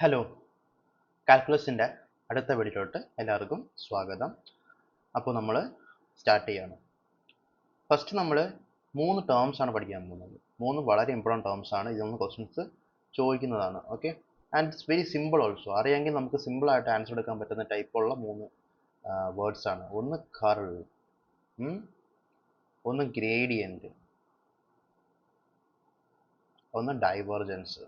Hello, കാൽക്കുലസിൻ്റെ അടുത്ത വീഡിയോയിലോട്ട് എല്ലാവർക്കും സ്വാഗതം. അപ്പോൾ നമ്മൾ സ്റ്റാർട്ട് ചെയ്യാണ്. ഫസ്റ്റ് നമ്മൾ 3 ടേംസ് ആണ് പഠിക്കാൻ പോകുന്നത്. 3 വളരെ ഇമ്പോർട്ടൻറ്റ് ടേംസ് ആണ്. ഇതൊന്ന് ക്വസ്റ്റ്യൻസ് ചോദിക്കുന്നതാണ്. Okay, and it's very simple also. അറിയാമെങ്കിൽ നമുക്ക് സിമ്പിളായിട്ട് ആൻസർ എടുക്കാൻ പറ്റുന്ന ടൈപ്പുള്ള 3 വേർഡ്സ് ആണ്. ഒന്ന് കർൾ, ഒന്ന് ഗ്രേഡിയൻറ്റ്, ഒന്ന് ഡൈവേർജൻസ്.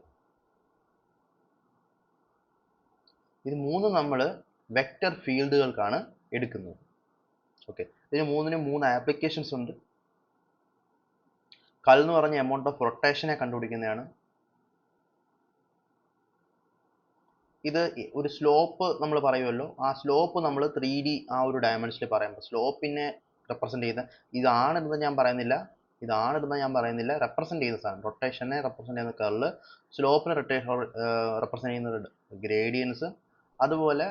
ഇത് 3 നമ്മൾ വെക്റ്റർ ഫീൽഡുകൾക്കാണ് എടുക്കുന്നത്. ഓക്കെ, ഇതിന് 3 ആപ്ലിക്കേഷൻസ് ഉണ്ട്. കൽ എന്ന് പറഞ്ഞ എമൗണ്ട് ഓഫ് റൊട്ടേഷനെ കണ്ടുപിടിക്കുന്നതാണ്. ഇത് ഒരു സ്ലോപ്പ് നമ്മൾ പറയുമല്ലോ, ആ സ്ലോപ്പ് നമ്മൾ 3D ആ ഒരു ഡയമെൻഷനിൽ പറയുമ്പോൾ സ്ലോപ്പിനെ റെപ്രസെന്റ് ചെയ്യുന്ന ഇതാണിടുന്നത് ഞാൻ പറയുന്നില്ല, റെപ്രസെന്റ് ചെയ്യുന്ന സാധനം, റൊട്ടേഷനെ റെപ്രസെന്റ് ചെയ്യുന്ന കർള്, സ്ലോപ്പിനെ റെപ്രസെന്റ് ചെയ്യുന്നത് ഗ്രേഡിയൻസ്. അതുപോലെ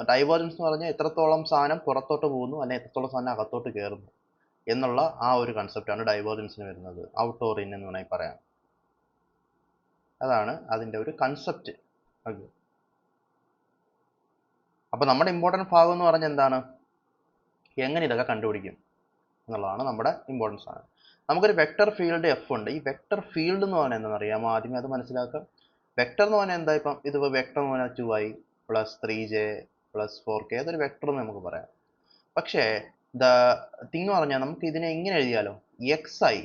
ഡൈവേർജൻസ് എന്ന് പറഞ്ഞാൽ എത്രത്തോളം സാധനം പുറത്തോട്ട് പോകുന്നു അല്ലെങ്കിൽ എത്രത്തോളം സാധനം അകത്തോട്ട് കയറുന്നു എന്നുള്ള ആ ഒരു കൺസെപ്റ്റാണ് ഡൈവേർജൻസിന് വരുന്നത്. ഔട്ട് ഓർ ഇൻ എന്ന് വേണമെങ്കിൽ പറയാം. അതാണ് അതിൻ്റെ ഒരു കൺസെപ്റ്റ്. ഓക്കെ, അപ്പോൾ നമ്മുടെ ഇമ്പോർട്ടൻറ്റ് ഭാഗം എന്ന് പറഞ്ഞാൽ എന്താണ്, എങ്ങനെ ഇതൊക്കെ കണ്ടുപിടിക്കും എന്നുള്ളതാണ് നമ്മുടെ ഇമ്പോർട്ടൻസ് ആണ്. നമുക്കൊരു വെക്റ്റർ ഫീൽഡ് എഫ് ഉണ്ട്. ഈ വെക്റ്റർ ഫീൽഡ് എന്ന് പറഞ്ഞാൽ എന്താണെന്ന് അറിയാമോ? ആദ്യമേ അത് മനസ്സിലാക്കാം. വെക്റ്റർ എന്ന് പറഞ്ഞാൽ എന്താ? ഇപ്പം ഇതിപ്പോൾ വെക്റ്റർ എന്ന് പറഞ്ഞാൽ 2i + 3j + 4k, അതൊരു വെക്റ്റർ എന്ന് നമുക്ക് പറയാം. പക്ഷേ ദ തിങ് എന്ന് പറഞ്ഞാൽ നമുക്ക് ഇതിനെ ഇങ്ങനെ എഴുതിയാലോ, xi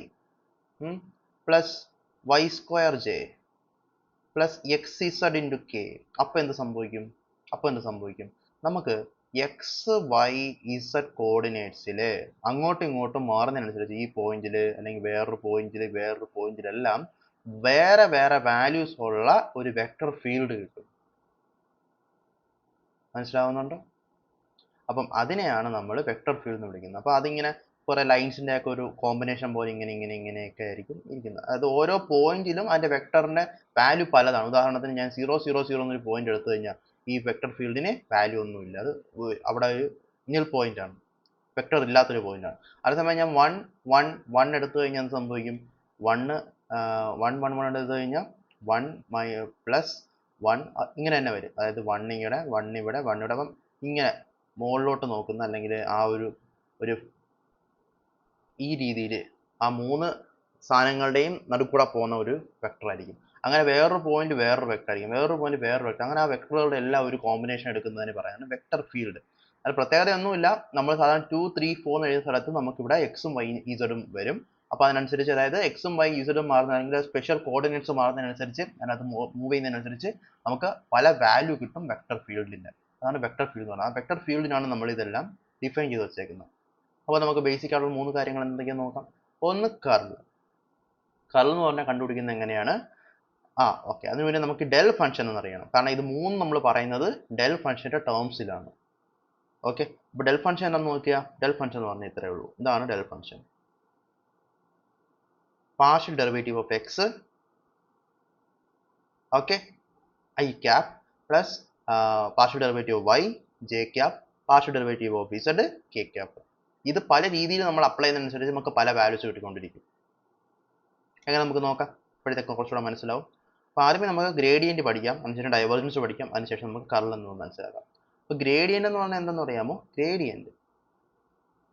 + y²j + xz × k. അപ്പോൾ എന്ത് സംഭവിക്കും? നമുക്ക് എക്സ് വൈ ഇസഡ് കോർഡിനേറ്റ്സിൽ അങ്ങോട്ടും ഇങ്ങോട്ടും മാറുന്നതിനനുസരിച്ച് ഈ പോയിന്റിൽ അല്ലെങ്കിൽ വേറൊരു പോയിന്റിലെല്ലാം വേറെ വേറെ വാല്യൂസ് ഉള്ള ഒരു വെക്റ്റർ ഫീൽഡ് കിട്ടും. മനസ്സിലാവുന്നുണ്ടോ? അപ്പം അതിനെയാണ് നമ്മൾ വെക്റ്റർ ഫീൽഡ് എന്ന് വിളിക്കുന്നത്. അപ്പോൾ അതിങ്ങനെ കുറേ ലൈൻസിൻ്റെ ഒക്കെ ഒരു കോമ്പിനേഷൻ പോലെ ഇങ്ങനെയൊക്കെ ആയിരിക്കും ഇരിക്കുന്നത്. അതായത് ഓരോ പോയിന്റിലും അതിൻ്റെ വെക്ടറിൻ്റെ വാല്യൂ പലതാണ്. ഉദാഹരണത്തിന് ഞാൻ 0, 0, 0 എന്നൊരു പോയിന്റ് എടുത്തു കഴിഞ്ഞാൽ ഈ വെക്റ്റർ ഫീൽഡിന് വാല്യൂ ഒന്നുമില്ല. അത് അവിടെ ഒരു നിൽ പോയിന്റ് ആണ്, വെക്റ്റർ ഇല്ലാത്തൊരു പോയിന്റ് ആണ്. അതേസമയം ഞാൻ 1, 1, 1 എടുത്തു കഴിഞ്ഞാൽ എന്ത് സംഭവിക്കും? 1 എടുത്തു കഴിഞ്ഞാൽ 1 + 1 ഇങ്ങനെ തന്നെ വരും. അതായത് 1 ഇവിടെ, 1 ഇവിടെ, 1 ഇവിടെ. അപ്പം ഇങ്ങനെ മുകളിലോട്ട് നോക്കുന്ന അല്ലെങ്കിൽ ആ ഒരു ഈ രീതിയിൽ ആ 3 സാധനങ്ങളുടെയും നടുക്കൂടെ പോകുന്ന ഒരു വെക്ടർ ആയിരിക്കും. അങ്ങനെ വേറൊരു പോയിന്റ് വേറൊരു വെക്ടർ ആയിരിക്കും, വേറൊരു പോയിന്റ് വേറൊരു വെക്ടർ. അങ്ങനെ ആ വെക്ടറുകളുടെ എല്ലാം ഒരു കോമ്പിനേഷൻ എടുക്കുന്നതിന് പറയുന്നത് വെക്ടർ ഫീൽഡ്. അത് പ്രത്യേകതയൊന്നുമില്ല. നമ്മൾ സാധാരണ 2, 3, 4 എന്ന് എഴുതുന്ന സ്ഥലത്ത് നമുക്കിവിടെ എക്സും വൈ ഇസഡും വരും. അപ്പോൾ അതിനനുസരിച്ച്, അതായത് എക്സും വൈ ഇസഡും മാറുന്ന അല്ലെങ്കിൽ സ്പെഷ്യൽ കോർഡിനേറ്റ്സ് മാറുന്നതിനനുസരിച്ച്, അതിനകത്ത് മൂവ് ചെയ്യുന്നതിനനുസരിച്ച് നമുക്ക് പല വാല്യൂ കിട്ടും വെക്ടർ ഫീൽഡിൻ്റെ. അതാണ് വെക്ടർ ഫീൽഡ് എന്ന് പറയുന്നത്. ആ വെക്ടർ ഫീൽഡിനാണ് നമ്മൾ ഇതെല്ലാം ഡിഫൈൻ ചെയ്ത് വെച്ചേക്കുന്നത്. അപ്പോൾ നമുക്ക് ബേസിക് ആയിട്ടുള്ള 3 കാര്യങ്ങൾ എന്തൊക്കെയാണെന്ന് നോക്കാം. ഒന്ന് കർൾ എന്ന് പറഞ്ഞാൽ കണ്ടുപിടിക്കുന്നത് എങ്ങനെയാണ്? ഓക്കെ, അതിന് വേണ്ടി നമുക്ക് ഡെൽ ഫംഗ്ഷൻ എന്നറിയണം. കാരണം ഇത് 3 നമ്മൾ പറയുന്നത് ഡെൽ ഫംഗ്ഷൻ്റെ ടേംസിലാണ്. ഓക്കെ, അപ്പോൾ ഡെൽ ഫംഗ്ഷൻ എന്താണെന്ന് നോക്കിയാൽ, ഡെൽ ഫംഗ്ഷൻ എന്ന് പറഞ്ഞാൽ ഇത്രയേ ഉള്ളൂ. ഇതാണ് del function. Partial derivative of X, okay, i cap plus partial derivative of Y, j cap, partial derivative of z, k cap. ഇത് പല രീതിയിൽ നമ്മൾ അപ്ലൈ ചെയ്യുന്നതനുസരിച്ച് നമുക്ക് പല വാല്യൂസ് കിട്ടിക്കൊണ്ടിരിക്കും. എങ്ങനെ നമുക്ക് നോക്കാം, ഇപ്പോഴത്തേക്ക് കുറച്ചുകൂടെ മനസ്സിലാവും. അപ്പോൾ ആദ്യമേ നമുക്ക് ഗ്രേഡിയൻറ്റ് പഠിക്കാം, അതിനുശേഷം ഡൈവേർജൻസ് പഠിക്കാം, അതിനുശേഷം നമുക്ക് കർൾ എന്ന് മനസ്സിലാക്കാം. അപ്പോൾ ഗ്രേഡിയൻ്റ് എന്ന് പറഞ്ഞാൽ എന്താണെന്ന് അറിയാമോ?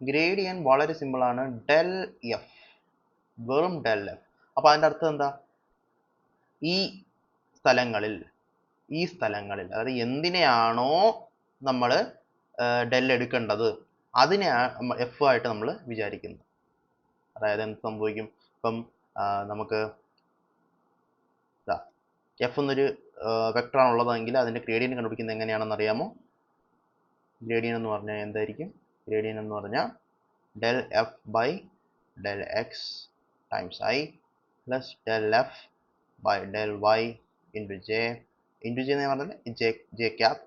ഗ്രേഡിയൻറ്റ് വളരെ സിമ്പിളാണ്. ഡെൽ എഫ്, വെറും ഡെൽ എഫ്. അപ്പോൾ അതിൻ്റെ അർത്ഥം എന്താ? ഈ സ്ഥലങ്ങളിൽ അതായത് എന്തിനെയാണോ നമ്മൾ ഡെൽ എടുക്കേണ്ടത് അതിനെ എഫ് ആയിട്ട് നമ്മൾ വിചാരിക്കുന്നത്. അതായത് എന്ത് സംഭവിക്കും? ഇപ്പം നമുക്ക് എഫ് എന്നൊരു വെക്ടറാണ് ഉള്ളതെങ്കിൽ അതിൻ്റെ ഗ്രേഡിയൻറ്റ് കണ്ടുപിടിക്കുന്നത് എങ്ങനെയാണെന്ന് അറിയാമോ? ഗ്രേഡിയൻറ്റ് എന്ന് പറഞ്ഞാൽ എന്തായിരിക്കും? ഗ്രേഡിയൻറ്റ് എന്ന് പറഞ്ഞാൽ del F by del X times I plus del F by del Y into J എന്ന് പറഞ്ഞാൽ J cap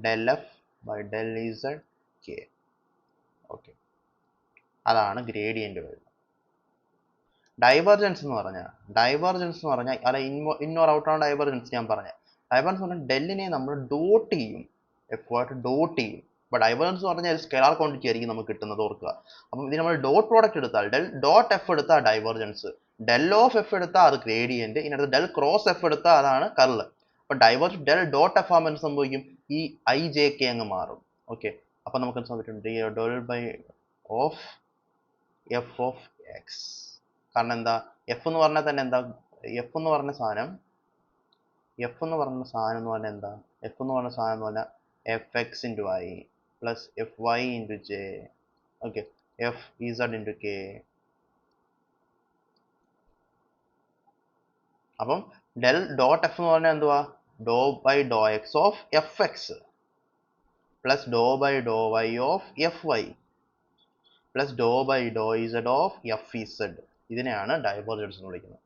del F by del Z K. Okay, അതാണ് ഗ്രേഡിയൻറ്റ് വരുന്നത്. ഡൈവേർജൻസ് എന്ന് പറഞ്ഞാൽ അല്ല, ഇന്നോർ ഔട്ടാണ് ഡൈവേർജൻസ് ഞാൻ പറഞ്ഞത്. ഡൈവേർജൻസ് പറഞ്ഞാൽ ഡെല്ലിനെ നമ്മൾ ഡോട്ട് ചെയ്യും, എഫ് ആയിട്ട് ഡോട്ട് ചെയ്യും. അപ്പോൾ ഡൈവേർജൻസ് എന്ന് പറഞ്ഞാൽ സ്കെലാർ ക്വാണ്ടിറ്റി ആയിരിക്കും നമുക്ക് കിട്ടുന്നത്, ഓർക്കുക. അപ്പം ഇതിന് നമ്മൾ ഡോട്ട് പ്രോഡക്റ്റ് എടുത്താൽ ഡെൽ ഡോട്ട് എഫ് എടുത്താൽ ഡൈവേർജൻസ്, ഡെൽ ഓഫ് എഫ് എടുത്താൽ അത് ഗ്രേഡിയൻറ്റ്, ഇതിനകത്ത് ഡെൽ ക്രോസ് എഫ് എടുത്താൽ അതാണ് കർൾ. അപ്പോൾ ഡൈവേർജ് ഡെൽ ഡോട്ട് എഫ് ആകുമ്പോൾ എന്ത് സംഭവിക്കും? ഈ ഐ ജെ കെ അങ്ങ് മാറും. ഓക്കെ, അപ്പോൾ നമുക്ക് എന്ത് സംഭവിക്കും? Del by of F of X. കാരണം എന്താ? എഫ് എന്ന് പറഞ്ഞാൽ തന്നെ എന്താ? എഫ് എന്ന് പറഞ്ഞ സാധനം എന്ന് പറഞ്ഞാൽ എന്താ? എഫ് എന്ന് പറഞ്ഞ സാധനം എന്ന് പറഞ്ഞാൽ F X into I plus F Y into J, okay, F Z into K. അപ്പം ഡെൽ ഡോട്ട് എഫ് എന്ന് പറഞ്ഞാൽ എന്തുവാ? Do by Dr X of F X plus Dr by Dr Y of F Y plus Dr by Dr Z of F Z. ഇതിനെയാണ് divergence എന്ന് വിളിക്കുന്നത്.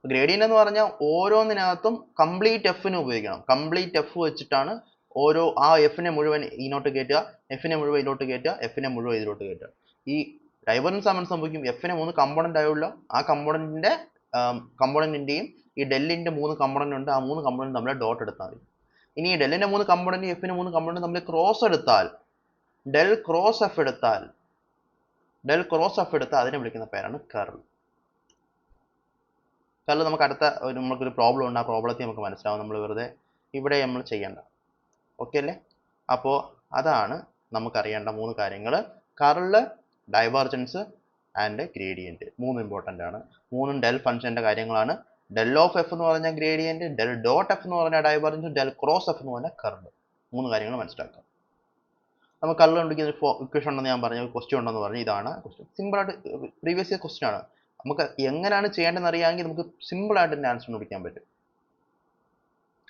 Gradient എന്ന് പറഞ്ഞാൽ ഓരോന്നിനകത്തും complete എഫിന് ഉപയോഗിക്കണം. കംപ്ലീറ്റ് എഫ് വെച്ചിട്ടാണ് ഓരോ ആ എഫിനെ മുഴുവൻ ഇതിലോട്ട് കയറ്റുക, എഫിനെ മുഴുവൻ ഇതിലോട്ട് കയറ്റുക, എഫിനെ മുഴുവൻ ഇതിലോട്ട് കയറ്റുക. ഈ ഡൈവേർജൻസ് ആകുമ്പോൾ സംഭവിക്കും, എഫിനെ 3 കമ്പോണന്റ് ആയുള്ള ആ കമ്പോണന്റിന്റെയും ഈ ഡെല്ലിന്റെ 3 കമ്പോണന്റ് ഉണ്ട്, ആ 3 കമ്പോണന്റ് തമ്മിൽ ഡോട്ട് എടുത്താൽ മതി. ഇനി ഈ ഡെല്ലിന്റെ 3 കമ്പോണന്റ് എഫിന്റെ 3 കമ്പോണന്റ് തമ്മിൽ ക്രോസ് എടുത്താൽ, ഡെൽ ക്രോസ് എഫ് എടുത്താൽ അതിനെ വിളിക്കുന്ന പേരാണ് കർൾ. കർൾ നമുക്ക് അടുത്ത നമുക്കൊരു പ്രോബ്ലം ഉണ്ട്, ആ പ്രോബ്ലത്തിൽ നമുക്ക് മനസ്സിലാവും. നമ്മൾ വെറുതെ ഇവിടെ നമ്മൾ ചെയ്യേണ്ട. ഓക്കെ അല്ലേ? അപ്പോൾ അതാണ് നമുക്കറിയേണ്ട 3 കാര്യങ്ങൾ: കർള്, ഡൈവേർജൻസ് ആൻഡ് ഗ്രേഡിയന്റ്. 3 ഇമ്പോർട്ടൻ്റ് ആണ്. 3 ഡെൽ ഫംഗ്ഷൻ്റെ കാര്യങ്ങളാണ്. ഡെൽ ഓഫ് എഫ് എന്ന് പറഞ്ഞാൽ ഗ്രേഡിയന്റ്, ഡെൽ ഡോട്ട് എഫ് എന്ന് പറഞ്ഞാൽ ഡൈവേർജൻസ്, ഡെൽ ക്രോസ് എഫ് എന്ന് പറഞ്ഞാൽ കർള്. 3 കാര്യങ്ങൾ മനസ്സിലാക്കാം. നമുക്ക് കർള് കണ്ടുപിടിക്കുന്ന ഇക്വേഷൻ ഉണ്ടെന്ന് ഞാൻ പറഞ്ഞു, ക്വസ്റ്റ്യൻ ഉണ്ടെന്ന് പറഞ്ഞു. ഇതാണ് ക്വസ്റ്റ്യൻ. സിമ്പിളായിട്ട് പ്രീവിയസ് ഇയർ ക്വസ്റ്റ്യൻ ആണ്. നമുക്ക് എങ്ങനെയാണ് ചെയ്യേണ്ടതെന്ന് അറിയാമെങ്കിൽ നമുക്ക് സിമ്പിളായിട്ട് തന്നെ ആൻസർ കണ്ടുപിടിക്കാൻ പറ്റും.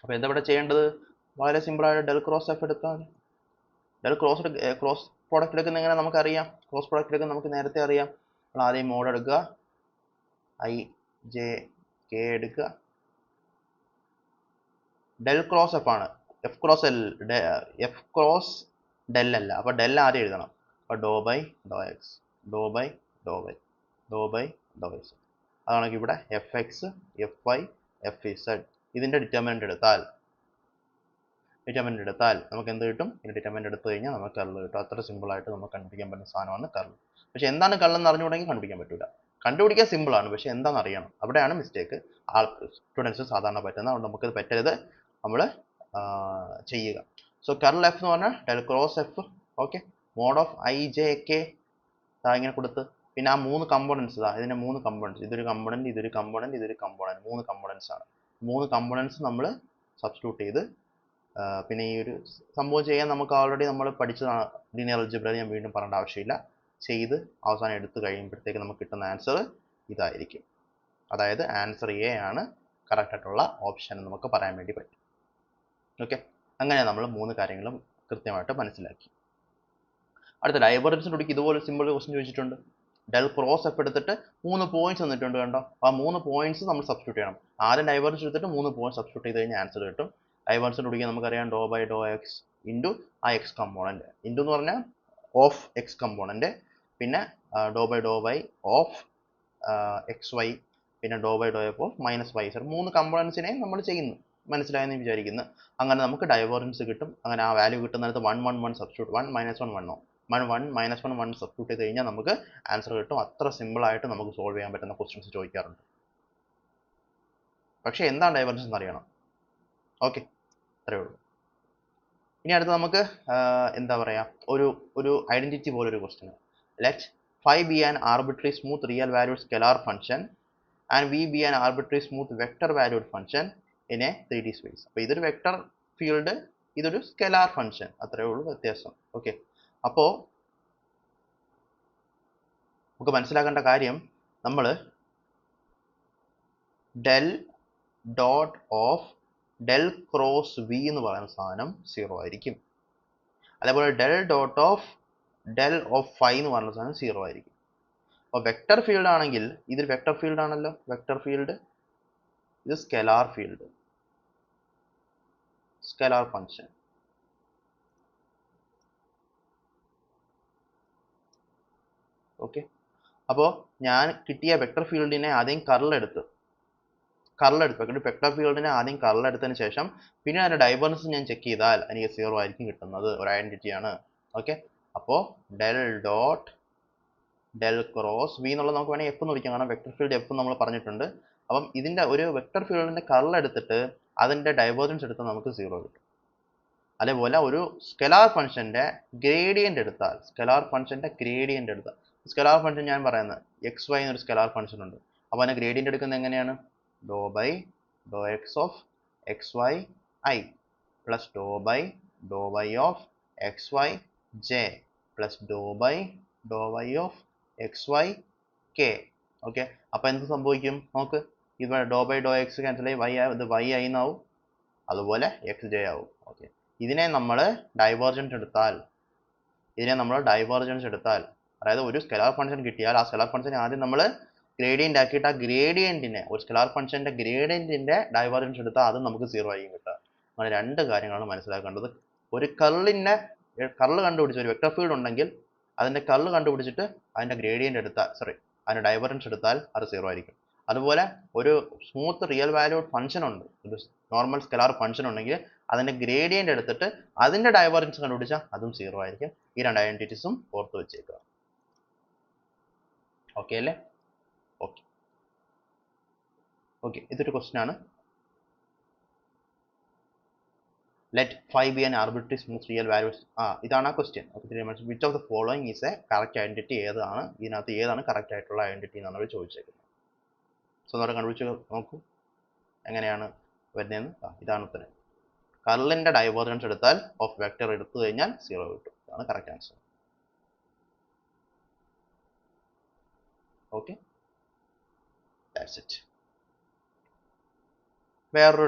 അപ്പോൾ എന്താ ഇവിടെ ചെയ്യേണ്ടത്? വളരെ സിമ്പിളായിട്ട് ഡെൽ ക്രോസ് എഫ് എടുത്താൽ മതി. ഡെൽ ക്രോസ് പ്രോഡക്റ്റ് എടുക്കുന്ന എങ്ങനെ നമുക്കറിയാം? ക്രോസ് പ്രോഡക്റ്റ് എടുക്കുന്ന നമുക്ക് നേരത്തെ അറിയാം. നമ്മൾ ആദ്യം മോഡ് എടുക്കുക, ഐ ജെ കെ എടുക്കുക, ഡെൽ ക്രോസ് എഫ് ആണ്, എഫ് ക്രോസ് ഡെൽ അല്ല. അപ്പോൾ ഡെൽ ആദ്യം എഴുതണം. അപ്പോൾ do by Dr X, do by Dr Y, do by Dr X. അതാണെങ്കിൽ ഇവിടെ F X, F Y, F Z. ഇതിൻ്റെ ഡിറ്റർമിനൻ്റ് എടുത്താൽ നമുക്ക് എന്ത് കിട്ടും? ഇതിൻ്റെ ഡിറ്റർമിനൻ്റ് എടുത്തു കഴിഞ്ഞാൽ നമുക്ക് കർൾ കിട്ടും. അത്ര സിമ്പിളായിട്ട് നമുക്ക് കണ്ടുപിടിക്കാൻ പറ്റുന്ന സാധനമാണ് കർൾ. പക്ഷേ എന്താണ് കർളെന്ന് അറിഞ്ഞുകൂടെങ്കിൽ കണ്ടുപിടിക്കാൻ പറ്റില്ല. കണ്ടുപിടിക്കാൻ സിമ്പിളാണ്, പക്ഷേ എന്താണെന്ന് അറിയണം. അവിടെയാണ് മിസ്റ്റേക്ക് സ്റ്റുഡൻസ് സാധാരണ പറ്റുന്നത്. അതുകൊണ്ട് നമുക്കത് പറ്റരുത്, നമ്മൾ ചെയ്യുക. സോ കർൾ എഫ് എന്ന് പറഞ്ഞാൽ del cross F. Okay, mod of I J K ഇങ്ങനെ കൊടുത്ത്, പിന്നെ ആ 3 കമ്പോണൻസ് ഇതിൻ്റെ 3 കമ്പോണൻസ്, ഇതൊരു കമ്പോണൻറ്റ്, ഇതൊരു കമ്പോണൻറ്റ്, ഇതൊരു കമ്പോണൻറ്റ്, 3 കമ്പോണൻസ് ആണ്. 3 കമ്പോണൻസ് നമ്മൾ സബ്സ്റ്റിറ്റ്യൂട്ട് ചെയ്ത്, പിന്നെ ഈ ഒരു സംഭവം ചെയ്യാൻ നമുക്ക് ഓൾറെഡി നമ്മൾ പഠിച്ചതാണ്. ലീനിയർ അൽജിബ്ര ഞാൻ വീണ്ടും പറയേണ്ട ആവശ്യമില്ല. ചെയ്ത് അവസാനം എടുത്ത് കഴിയുമ്പോഴത്തേക്ക് നമുക്ക് കിട്ടുന്ന ആൻസർ ഇതായിരിക്കും. അതായത് ആൻസർ എ ആണ് കറക്റ്റ് ആയിട്ടുള്ള ഓപ്ഷൻ എന്ന് നമുക്ക് പറയാൻ വേണ്ടി പറ്റും. ഓക്കെ, അങ്ങനെ നമ്മൾ 3 കാര്യങ്ങളും കൃത്യമായിട്ട് മനസ്സിലാക്കി. അടുത്ത ഡൈവേർജൻസിൻ്റെ ഒടുക്കി ഇതുപോലെ സിമ്പിൾ ക്വസ്റ്റ്യൻ ചോദിച്ചിട്ടുണ്ട്. ഡെൽ ക്രോസ് എഫ് എടുത്തിട്ട് 3 പോയിന്റ്സ് തന്നിട്ടുണ്ട്, കണ്ടോ? ആ 3 പോയിന്റ്സ് നമ്മൾ സബ്സ്റ്റിറ്റ്യൂട്ട് ചെയ്യണം. ആദ്യം ഡൈവേർജൻസ് എടുത്തിട്ട് 3 പോയിന്റ് സബ്സ്റ്റിറ്റ്യൂട്ട് ചെയ്ത് കഴിഞ്ഞാൽ ആൻസർ കിട്ടും. ഡൈവേർജൻസിൻ്റെ ഒടുക്കി നമുക്കറിയാം do by Dr X into ആ എക്സ് കമ്പോണൻറ്റ്, ഇൻറ്റു എന്ന് പറഞ്ഞാൽ ഓഫ് എക്സ് കമ്പോണൻറ്റ്, പിന്നെ do by Dr Y of X Y, പിന്നെ do by do F of minus Y Z. 3 കമ്പോണൻസിനെ നമ്മൾ ചെയ്യുന്നു. മനസ്സിലായെന്ന് വിചാരിക്കുന്നു. അങ്ങനെ നമുക്ക് ഡൈവേർജൻസ് കിട്ടും. അങ്ങനെ ആ വാല്യൂ കിട്ടുന്നിടത്ത് 1 1 1 സബ്സ്റ്റിറ്റ്യൂട്ട്, 1 -1 1 1 -1 1 സബ്സ്റ്റിറ്റ്യൂട്ട് ചെയ്ത് കഴിഞ്ഞാൽ നമുക്ക് ആൻസർ കിട്ടും. അത്ര സിമ്പിളായിട്ട് നമുക്ക് സോൾവ് ചെയ്യാൻ പറ്റുന്ന ക്വസ്റ്റ്യൻസ് ചോദിക്കാറുണ്ട്. പക്ഷേ എന്താണ് ഡൈവേർജൻസ് എന്ന് അറിയണം. ഓക്കെ, അത്രയേ ഉള്ളൂ. ഇനി അടുത്ത് നമുക്ക് എന്താ പറയുക, ഒരു ഐഡൻറ്റിറ്റി പോലൊരു question. Let phi be an arbitrary smooth real valued scalar function and v be an arbitrary smooth vector valued function in a 3D space. അപ്പോൾ ഇതൊരു വെക്ടർ ഫീൽഡ്, ഇതൊരു സ്കെലാർ ഫംഗ്ഷൻ, അത്രയേ ഉള്ളൂ വ്യത്യാസം. ഓക്കെ, അപ്പോൾ നമുക്ക് മനസ്സിലാക്കേണ്ട കാര്യം, നമ്മൾ del dot of del cross V എന്ന് പറയുന്ന സാധനം 0 ആയിരിക്കും. അതേപോലെ del dot of del of phi എന്ന് പറയുന്ന സാധനം 0 ആയിരിക്കും. അപ്പോൾ വെക്ടർ ഫീൽഡ് ആണെങ്കിൽ ഇതൊരു വെക്ടർ ഫീൽഡ് ആണല്ലോ, വെക്ടർ ഫീൽഡ്, ഇത് scalar field, scalar function. Okay, അപ്പോൾ ഞാൻ കിട്ടിയ വെക്ടർ ഫീൽഡിനെ ആദ്യം കർളെടുത്ത് വെക്ടർ ഫീൽഡിനെ ആദ്യം കർളെടുത്തതിന് ശേഷം പിന്നെ അതിൻ്റെ ഡൈവേർജൻസ് ഞാൻ ചെക്ക് ചെയ്താൽ എനിക്ക് 0 ആയിരിക്കും കിട്ടുന്നത്. ഒരു ഐഡൻറ്റിറ്റിയാണ്. ഓക്കെ, അപ്പോൾ del dot del cross V എന്നുള്ളത് നമുക്ക് വേണമെങ്കിൽ എഫ് എന്ന് വിളിക്കാം, കാരണം വെക്ടർ ഫീൽഡ് എഫ് നമ്മൾ പറഞ്ഞിട്ടുണ്ട്. അപ്പം ഇതിൻ്റെ ഒരു വെക്ടർ ഫീൽഡിൻ്റെ കർളെടുത്തിട്ട് അതിൻ്റെ ഡൈവേർജൻസ് എടുത്താൽ നമുക്ക് 0 കിട്ടും. അതേപോലെ ഒരു സ്കെലാർ ഫംഗ്ഷൻ്റെ ഗ്രേഡിയൻ്റ് എടുത്താൽ സ്കെലാർ ഫംഗ്ഷൻ ഞാൻ പറയുന്നത് എക്സ് വൈ എന്നൊരു സ്കെലാർ ഫംഗ്ഷൻ ഉണ്ട്. അപ്പോൾ അതിനെ ഗ്രേഡിയൻ്റ് എടുക്കുന്നത് എങ്ങനെയാണ്? Do by Dr X of X Y I plus do Y of X Y J plus do Y of X Y K. Okay, അപ്പോൾ എന്ത് സംഭവിക്കും നോക്ക്, ഇവിടെ do by Dr X cancel ആയി ഇത് വൈ ഐ എന്നാവും, അതുപോലെ എക്സ് ജെ ആവും. ഓക്കെ, ഇതിനെ നമ്മൾ ഡൈവേർജൻസ് എടുത്താൽ അതായത് ഒരു സ്കെലാർ ഫംഗ്ഷൻ കിട്ടിയാൽ ആ സ്കെലാർ ഫംഗ്ഷനെ ആദ്യം നമ്മൾ ഗ്രേഡിയൻ്റ് ആക്കിയിട്ട് ആ ഗ്രേഡിയൻറ്റിനെ ഒരു സ്കെലാർ ഫംഗ്ഷൻ്റെ ഗ്രേഡിയൻറ്റിൻ്റെ ഡൈവേർജൻസ് എടുത്താൽ അത് നമുക്ക് 0 ആയിരിക്കും കിട്ടുക. അങ്ങനെ രണ്ട് കാര്യങ്ങളാണ് മനസ്സിലാക്കേണ്ടത്. ഒരു കർള് കണ്ടുപിടിച്ച് ഒരു വെക്ടർ ഫീൽഡ് ഉണ്ടെങ്കിൽ അതിൻ്റെ കർള് കണ്ടുപിടിച്ചിട്ട് അതിൻ്റെ ഗ്രേഡിയൻ്റ് അതിൻ്റെ ഡൈവേർജൻസ് എടുത്താൽ അത് 0 ആയിരിക്കും. അതുപോലെ ഒരു സ്മൂത്ത് റിയൽ വാല്യൂഡ് ഫംഗ്ഷൻ ഉണ്ട്, ഒരു നോർമൽ സ്കെലാർ ഫംഗ്ഷൻ ഉണ്ടെങ്കിൽ അതിൻ്റെ ഗ്രേഡിയൻ്റ് എടുത്തിട്ട് അതിൻ്റെ ഡൈവേർജൻസ് കണ്ടുപിടിച്ചാൽ അതും 0 ആയിരിക്കും. ഈ രണ്ട് ഐഡൻറ്റിറ്റീസും ഓർത്ത് വെച്ചേക്കുക. ഓക്കെ അല്ലേ? ഓക്കെ, ഇതൊരു ക്വസ്റ്റ്യൻ ആണ്. Let phi be an arbitrary smooth real values. ഇതാണ് ആ question. Which of the following is A correct identity? ഇതിനകത്ത് ഏതാണ് കറക്റ്റ് ആയിട്ടുള്ള ഐഡന്റിറ്റി എന്നാണ് അവർ ചോദിച്ചേക്കുന്നത്. സോ നമ്മൾ കണ്ടുപിടിച്ച് നോക്കൂ എങ്ങനെയാണ് വരുന്നതെന്ന്. ഇതാണ് ഉത്തരം. കർളിന്റെ ഡൈവേർജൻസ് എടുത്താൽ ഓഫ് വെക്ടർ എടുത്തു കഴിഞ്ഞാൽ 0 കിട്ടും. ഇതാണ് correct answer. Okay, that's it. വേറൊരു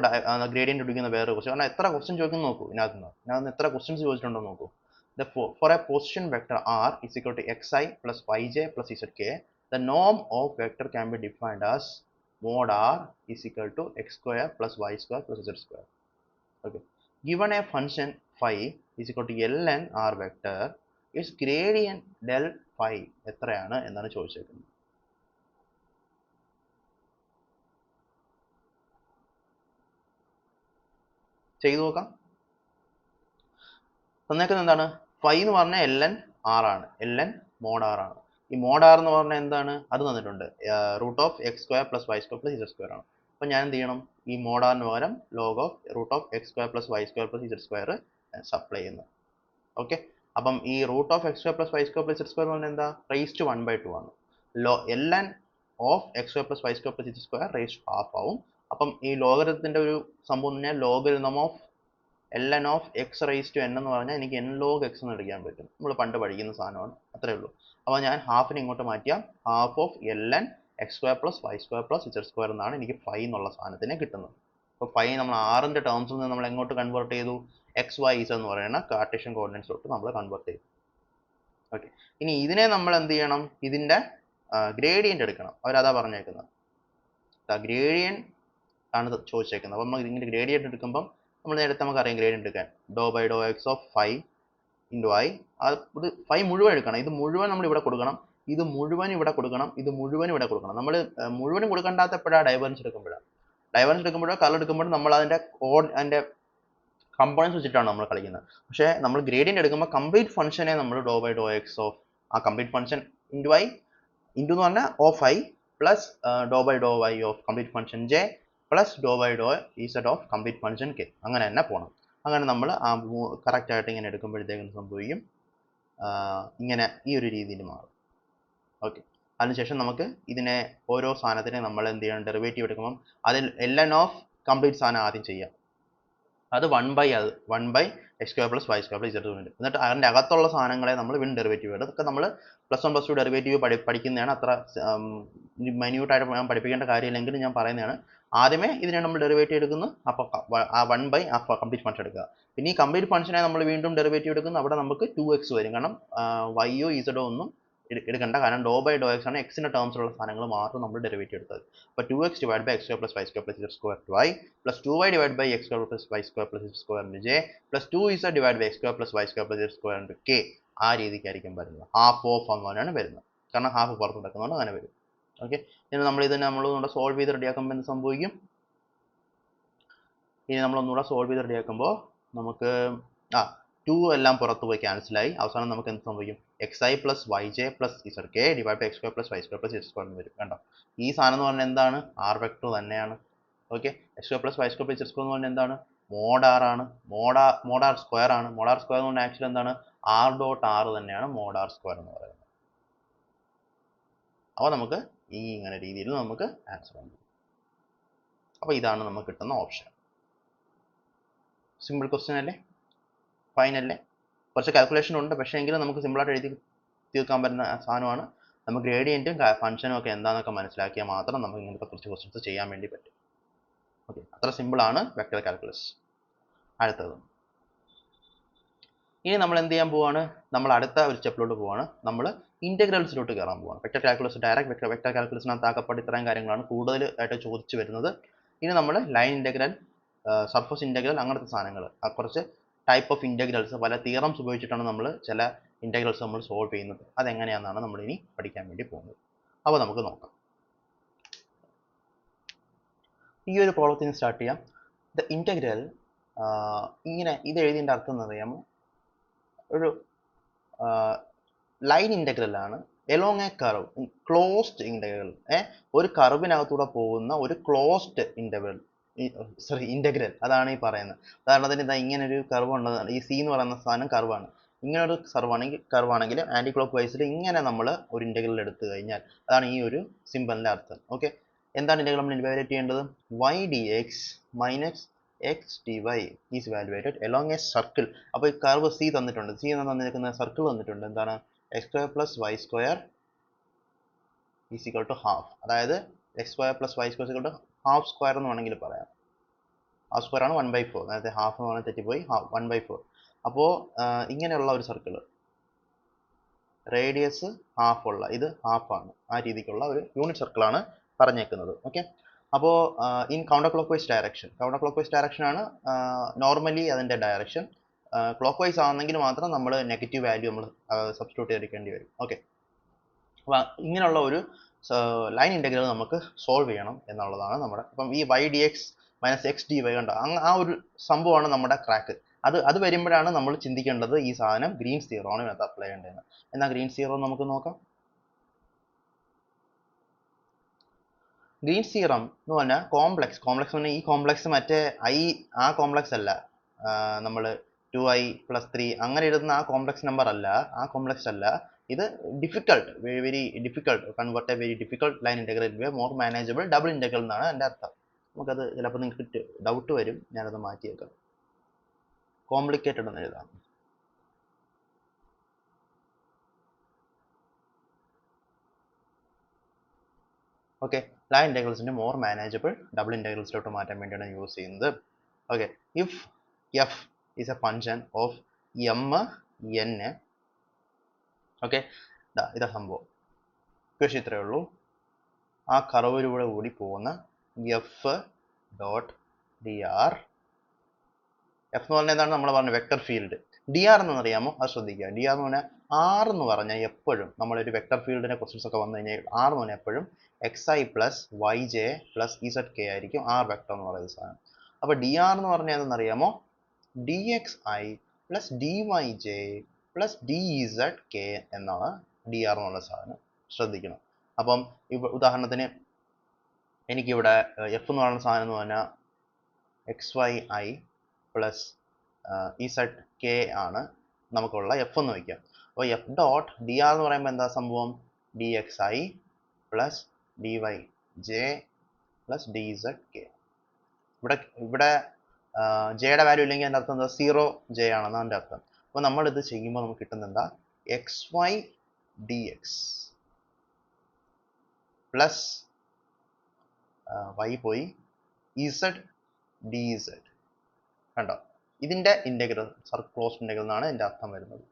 ഗ്രേഡിയൻ്റ് എടുക്കുന്ന വേറൊരു ക്വസ്റ്റ്യൻ. കാരണം എത്ര ക്വസ്റ്റ്യൻ ചോദിക്കുന്നു നോക്കൂ. ഇതിനകത്ത് എത്ര ക്വസ്റ്റ്യൻസ് ചോദിച്ചിട്ടുണ്ടോ നോക്കൂ. For a position vector r is equal to xi plus yj plus zk, the norm of vector can be defined as mod r is equal to x square plus y square plus z square. Okay, given a function phi is equal to ln r vector, its gradient del phi എത്രയാണ് എന്നാണ് ചോദിച്ചേക്കുന്നത്. ചെയ്തു നോക്കാം. തന്നേക്കുന്നത് എന്താണ്? Phi എന്ന് പറഞ്ഞാൽ ln r ആണ്, ln mod r ആണ്. ഈ mod r എന്ന് പറഞ്ഞാൽ എന്താണ്? അത് തന്നിട്ടുണ്ട്, root of X square plus Y square plus Z square ആണ്. അപ്പോൾ ഞാൻ എന്ത് ചെയ്യണം? ഈ mod r ന് പകരം log of root of X square plus Y square plus Z square supply ചെയ്യുന്നു. ഓക്കെ, അപ്പം ഈ root of X square plus Y square plus Z square എന്ന് പറഞ്ഞാൽ എന്താ? റേസ് ടു 1/2 ആണ്. ln of X square plus Y square plus Z square raise to half ആവും. അപ്പം ഈ ലോഗരിതത്തിന്റെ ഒരു സംഭവം എന്ന് പറഞ്ഞാൽ logarithm of ln of X raise to n എന്ന് പറഞ്ഞാൽ എനിക്ക് n log x എന്ന് എടുക്കാൻ പറ്റും. നമ്മൾ പണ്ട് പഠിക്കുന്ന സാധനമാണ്, അത്രേ ഉള്ളൂ. അപ്പോൾ ഞാൻ ഹാഫിനെ ഇങ്ങോട്ട് മാറ്റിയാൽ half of ln X square plus Y square plus Z square എന്നാണ് എനിക്ക് ഫൈ എന്നുള്ള സാധനത്തിനെ കിട്ടുന്നത്. അപ്പോൾ ഫൈ നമ്മൾ ആറിൻ്റെ ടേംസിൽ നിന്ന് നമ്മൾ എങ്ങോട്ട് കൺവേർട്ട് ചെയ്തു? എക്സ് വൈ ഇസഡ് എന്ന് പറയുന്ന കാർട്ടീഷ്യൻ കോർഡിനേറ്റ്സിലോട്ട് നമ്മൾ കൺവേർട്ട് ചെയ്തു. ഓക്കെ, ഇനി ഇതിനെ നമ്മൾ എന്ത് ചെയ്യണം? ഇതിൻ്റെ ഗ്രേഡിയൻ്റ് എടുക്കണം. അവരതാ പറഞ്ഞേക്കുന്നത്. ഗ്രേഡിയൻ്റ് ആണ് ചോദിച്ചേക്കുന്നത്. അപ്പോൾ നമ്മൾ ഇതിൻ്റെ ഗ്രേഡിയൻ്റ് എടുക്കുമ്പം നമ്മൾ നേരത്തെ നമുക്കറിയാം ഗ്രേഡിയൻ്റ് എടുക്കാൻ do by Dr X of phi into I. ഇത് ഫൈ മുഴുവൻ എടുക്കണം. ഇത് മുഴുവൻ നമ്മൾ ഇവിടെ കൊടുക്കണം, ഇത് മുഴുവൻ ഇവിടെ കൊടുക്കണം, ഇത് മുഴുവൻ ഇവിടെ കൊടുക്കണം. നമ്മൾ മുഴുവനും കൊടുക്കേണ്ടാത്തപ്പോഴാണ് ഡൈവേർജൻസ് എടുക്കുമ്പോഴാണ്. ഡൈവേർജൻസ് എടുക്കുമ്പോഴോ കളർ എടുക്കുമ്പോഴും നമ്മൾ അതിൻ്റെ കമ്പോണൻസ് വെച്ചിട്ടാണ് നമ്മൾ കളിക്കുന്നത്. പക്ഷേ നമ്മൾ ഗ്രേഡിയൻ്റ് എടുക്കുമ്പോൾ കംപ്ലീറ്റ് ഫംഗ്ഷനെ നമ്മൾ doh by Dr X of ആ complete function into I into എന്ന് പറഞ്ഞാൽ of I plus Dr by Dr Y of complete function J plus Dr by Dr Z of complete function K. അങ്ങനെ തന്നെ പോകണം. അങ്ങനെ നമ്മൾ ആ കറക്റ്റായിട്ട് ഇങ്ങനെ എടുക്കുമ്പോഴത്തേക്കും സംഭവിക്കും ഇങ്ങനെ ഈ ഒരു രീതിയിൽ മാറും. ഓക്കെ, അതിനുശേഷം നമുക്ക് ഇതിനെ ഓരോ സാധനത്തിനെ നമ്മൾ എന്ത് ചെയ്യണം? ഡെറിവേറ്റീവ് എടുക്കുമ്പം അതിൽ ln ഓഫ് കംപ്ലീറ്റ് സാധനം ആദ്യം ചെയ്യാം. അത് 1/(1) X square plus Y square plus Z ഉണ്ട്. എന്നിട്ട് അതിൻ്റെ അകത്തുള്ള സാധനങ്ങളെ നമ്മൾ വീണ്ടും ഡെറിവേറ്റീവ് എടുക്കും. അതൊക്കെ നമ്മൾ +1 + 2 ഡെറിവേറ്റീവ് പഠിക്കുന്നതാണ്. അത്ര മൈന്യൂട്ടായിട്ട് ഞാൻ പഠിപ്പിക്കേണ്ട കാര്യമില്ലെങ്കിലും ഞാൻ പറയുന്നതാണ്. ആദ്യമേ ഇതിനെ നമ്മൾ ഡെറിവേറ്റീവ് എടുക്കുന്നു. അപ്പോൾ ആ 1/, ആ കംപ്ലീറ്റ് ഫംഗ്ഷൻ എടുക്കുക. പിന്നെ ഈ കംപ്ലീറ്റ് ഫംഗ്ഷനെ നമ്മൾ വീണ്ടും ഡെറിവേറ്റീവ് എടുക്കുന്നു. അവിടെ നമുക്ക് 2x വരും. കാരണം വൈയോ ഇസഡോ ഒന്നും എടുക്കണ്ട. കാരണം ഡോ ബൈ ഡോ എക്സ് ആണ്, എക്സിൻ്റെ ടേംസിലുള്ള സാധനങ്ങൾ മാത്രം നമ്മൾ ഡെറിവേറ്റീവ് എടുത്തത്. അപ്പോൾ 2x divide by X square plus Y square plus Z square to I plus 2y divide by X square plus Y square plus Z square into J plus 2z divide by X square plus Y square plus Z square into K. ആ രീതിക്കായിരിക്കും വരുന്നത്. Half of അങ്ങനെയാണ് വരുന്നത്. കാരണം half പുറത്ത് നടക്കുന്നതുകൊണ്ട് അങ്ങനെ വരും. Okay, ഇനി നമ്മൾ ഇതിനെ നമ്മളൊന്നുകൂടെ സോൾവ് ചെയ്ത് റെഡിയാക്കുമ്പോൾ എന്ത് സംഭവിക്കും? ഇനി നമ്മളൊന്നുകൂടെ സോൾവ് ചെയ്ത് റെഡിയാക്കുമ്പോൾ നമുക്ക് 2 എല്ലാം പുറത്ത് പോയി ക്യാൻസലായി. അവസാനം നമുക്ക് എന്ത് സംഭവിക്കും? xi plus Y J plus Z K divide by X square plus Y square plus Z square എന്ന് വരും. കണ്ടോ, ഈ സാധനം എന്ന് പറഞ്ഞാൽ എന്താണ്? ആർ വെക്ടർ തന്നെയാണ്. Okay, X square plus Y square plus Z square എന്ന് പറഞ്ഞാൽ എന്താണ്? മോഡാർ ആണ്. മോഡാർ സ്ക്വയർ ആണ്. മോഡാർ സ്ക്വയർ എന്ന് പറഞ്ഞാൽ ആക്ച്വലി എന്താണ്? ആർ ഡോട്ട് ആർ തന്നെയാണ് മോഡാർ സ്ക്വയർ എന്ന് പറയുന്നത്. അപ്പോൾ നമുക്ക് ഈ ഇങ്ങനെ രീതിയിൽ നമുക്ക് ആൻസർ ഉണ്ട്. അപ്പോൾ ഇതാണ് നമുക്ക് കിട്ടുന്ന ഓപ്ഷൻ. സിമ്പിൾ ക്വസ്റ്റ്യൻ അല്ലേ? ഫൈൻ അല്ലേ? കുറച്ച് കാൽക്കുലേഷൻ ഉണ്ട്, പക്ഷേ എങ്കിലും നമുക്ക് സിമ്പിളായിട്ട് എഴുതി തീർക്കാൻ പറ്റുന്ന സാധനമാണ്. നമുക്ക് ഗ്രേഡിയൻറ്റും ഫംഗ്ഷനും ഒക്കെ എന്താണെന്നൊക്കെ മനസ്സിലാക്കിയാൽ മാത്രം നമുക്ക് ഇങ്ങനത്തെ കുറച്ച് ക്വസ്റ്റ്യൻസ് ചെയ്യാൻ വേണ്ടി പറ്റും. ഓക്കെ, അത്ര സിമ്പിളാണ് വെക്ടർ കാൽക്കുലസ്. അടുത്തത് ഇനി നമ്മൾ എന്ത് ചെയ്യാൻ പോവാണ്? നമ്മൾ അടുത്ത ഒരു സ്റ്റെപ്പിലോട്ട് പോവാണ്. നമ്മൾ ഇൻ്റഗ്രൽസിലോട്ട് കയറാൻ പോവാണ്. വെക്ടർ കാൽക്കുലസ് ഡയറക്റ്റ് വെക്ടർ കാൽക്കുലസിനകത്ത് ആക്കപ്പെട്ട് ഇത്രയും കാര്യങ്ങളാണ് കൂടുതലായിട്ട് ചോദിച്ചു വരുന്നത്. ഇനി നമ്മൾ ലൈൻ ഇൻ്റഗ്രൽ, സർഫസ് ഇൻ്റഗ്രൽ, അങ്ങനത്തെ സാധനങ്ങൾ, കുറച്ച് ടൈപ്പ് ഓഫ് ഇൻ്റഗ്രൽസ്, പല തിയറംസ് ഉപയോഗിച്ചിട്ടാണ് നമ്മൾ ചില ഇൻ്റഗ്രൽസ് നമ്മൾ സോൾവ് ചെയ്യുന്നത്. അതെങ്ങനെയാണെന്നാണ് നമ്മൾ ഇനി പഠിക്കാൻ വേണ്ടി പോകുന്നത്. അപ്പോൾ നമുക്ക് നോക്കാം. ഈ ഒരു പ്രോബ്ലത്തിന് സ്റ്റാർട്ട് ചെയ്യാം. ദ ഇൻ്റഗ്രൽ, ഇങ്ങനെ ഇത് എഴുതിയതിൻ്റെ അർത്ഥം എന്നറിയാമോ? ഒരു ലൈൻ ഇൻ്റഗ്രൽ ആണ് along a curve, closed integral. ഒരു കർവിനകത്തൂടെ പോകുന്ന ഒരു ക്ലോസ്ഡ് ഇൻ്റഗ്രൽ, അതാണ് ഈ പറയുന്നത്. ഉദാഹരണത്തിന് ഇതാ ഇങ്ങനെ ഒരു കർവ് ഉള്ളതാണ്. ഈ സി എന്ന് പറയുന്ന സാധനം കർവാണ്. ഇങ്ങനെ ഒരു കർവാണെങ്കിൽ ആൻറ്റി ക്ലോക്ക് വൈസിൽ ഇങ്ങനെ നമ്മൾ ഒരു ഇൻ്റഗ്രൽ എടുത്തു കഴിഞ്ഞാൽ അതാണ് ഈ ഒരു സിമ്പിളിൻ്റെ അർത്ഥം. ഓക്കെ, എന്താണ് ഇൻ്റഗ്രൽ നമ്മൾ ഇവാലുവേറ്റ് ചെയ്യേണ്ടത്? Y D X minus X D Y is evaluated along a circle. അപ്പോൾ ഈ കർവ് സി തന്നിട്ടുണ്ട്. സി എന്ന് തന്നിരിക്കുന്ന സർക്കിൾ തന്നിട്ടുണ്ട്. എന്താണ്? X square plus Y square is equal to half. അതായത് X square plus Y square equal to half square എന്ന് വേണമെങ്കിൽ പറയാം. ഹാഫ് സ്ക്വയർ ആണ് 1/4. നേരത്തെ ഹാഫ് എന്ന് പറഞ്ഞാൽ തെറ്റിപ്പോയി. 1/4. അപ്പോൾ ഇങ്ങനെയുള്ള ഒരു സർക്കിൾ, റേഡിയസ് ഹാഫ് ഉള്ള, ഇത് ഹാഫാണ്, ആ രീതിക്കുള്ള ഒരു യൂണിറ്റ് സർക്കിളാണ് പറഞ്ഞേക്കുന്നത്. ഓക്കെ, അപ്പോൾ in counter clock vice direction ആണ് നോർമലി അതിൻ്റെ ഡയറക്ഷൻ. ക്ലോക്ക് വൈസ് ആണെങ്കിൽ മാത്രം നമ്മൾ നെഗറ്റീവ് വാല്യൂ നമ്മൾ സബ്സ്റ്റിറ്റ്യൂട്ട് ചെയ്തെടുക്കേണ്ടി വരും. ഓക്കെ, അപ്പോൾ ഇങ്ങനെയുള്ള ഒരു ലൈൻ ഇൻ്റഗ്രൽ നമുക്ക് സോൾവ് ചെയ്യണം എന്നുള്ളതാണ് നമ്മുടെ. അപ്പം ഈ Y D X minus X D Y കണ്ടോ, ആ ഒരു സംഭവമാണ് നമ്മുടെ ക്രാക്ക്. അത് വരുമ്പോഴാണ് നമ്മൾ ചിന്തിക്കേണ്ടത് ഈ സാധനം ഗ്രീൻസ് തിയറം ആണ് ഇതിനകത്ത് അപ്ലൈ ചെയ്യേണ്ടതെന്ന്. എന്നാൽ ഗ്രീൻസ് തിയറം നമുക്ക് നോക്കാം. ഗ്രീൻസ് തിയറം എന്ന് പറഞ്ഞാൽ കോംപ്ലക്സ് എന്ന് പറഞ്ഞാൽ ഈ കോംപ്ലക്സ് മറ്റേ ആ കോംപ്ലക്സ് അല്ല, നമ്മൾ 2i+3 അങ്ങനെ ഇടുന്ന ആ കോംപ്ലക്സ് നമ്പർ അല്ല, ആ കോംപ്ലക്സ് അല്ല. ഇത് difficult, very difficult, convert A very difficult line integral into A more manageable double integral എന്നാണ് എൻ്റെ അർത്ഥം. നമുക്കത് ചിലപ്പോൾ നിങ്ങൾക്ക് ഡൗട്ട് വരും, ഞാനത് മാറ്റിയേക്കാം. കോംപ്ലിക്കേറ്റഡ് എന്ന് എഴുതാം. ഓക്കെ, ലൈൻ ഇൻ്റഗ്രൽസിൻ്റെ മോർ മാനേജബിൾ ഡബിൾ ഇൻ്റഗ്രൽസിലോട്ട് മാറ്റാൻ വേണ്ടിയാണ് യൂസ് ചെയ്യുന്നത്. Okay, if F is a function of M N. Okay, ഇതാ സംഭവം. ക്വസ്റ്റ്യൻ ഇത്രയേ ഉള്ളൂ. ആ കർവിലൂടെ കൂടി പോകുന്ന F dot D R. F എന്ന് പറഞ്ഞാൽ എന്താണ്? നമ്മൾ പറഞ്ഞ വെക്ടർ ഫീൽഡ്. ഡി ആർ എന്നറിയാമോ? അത് ശ്രദ്ധിക്കുക. ഡി ആർ എന്ന് പറഞ്ഞാൽ ആർ എന്ന് പറഞ്ഞാൽ എപ്പോഴും നമ്മളൊരു വെക്ടർ ഫീൽഡിന്റെ ക്വസ്റ്റ്യൻസ് ഒക്കെ വന്നു കഴിഞ്ഞാൽ ആർ എന്ന് പറഞ്ഞാൽ എപ്പോഴും xi plus Y J plus Z K ആയിരിക്കും ആർ വെക്ടർ എന്ന് പറയുന്ന സാധനം. അപ്പോൾ ഡി ആർ എന്ന് പറഞ്ഞാൽ എന്തെന്നറിയാമോ? D X I plus D Y J plus D Z K എന്നാണ് ഡി ആർ എന്നുള്ള സാധനം. ശ്രദ്ധിക്കണം. അപ്പം ഉദാഹരണത്തിന് എനിക്കിവിടെ എഫ് എന്ന് പറയുന്ന സാധനം എന്ന് പറഞ്ഞാൽ X Y I plus Z K ആണ് നമുക്കുള്ള എഫ് എന്ന് വയ്ക്കാം. അപ്പോൾ എഫ് ഡോട്ട് ഡി ആർ എന്ന് പറയുമ്പോൾ എന്താ സംഭവം? D X I plus D Y J plus D Z K. ഇവിടെ ജെയുടെ വാല്യൂ ഇല്ലെങ്കിൽ എൻ്റെ അർത്ഥം എന്താ? 0 ജെ ആണെന്നാണ് എൻ്റെ അർത്ഥം. അപ്പോൾ നമ്മളിത് ചെയ്യുമ്പോൾ നമുക്ക് കിട്ടുന്നത് എന്താ? X Y D X plus Y പോയി ഇസഡ് ഡി ഇസഡ്. കണ്ടോ? ഇതിൻ്റെ ഇൻ്റഗ്രൽ ക്ലോസ്ഡ് ഇൻ്റഗ്രൽ എന്നാണ് എൻ്റെ അർത്ഥം വരുന്നത്.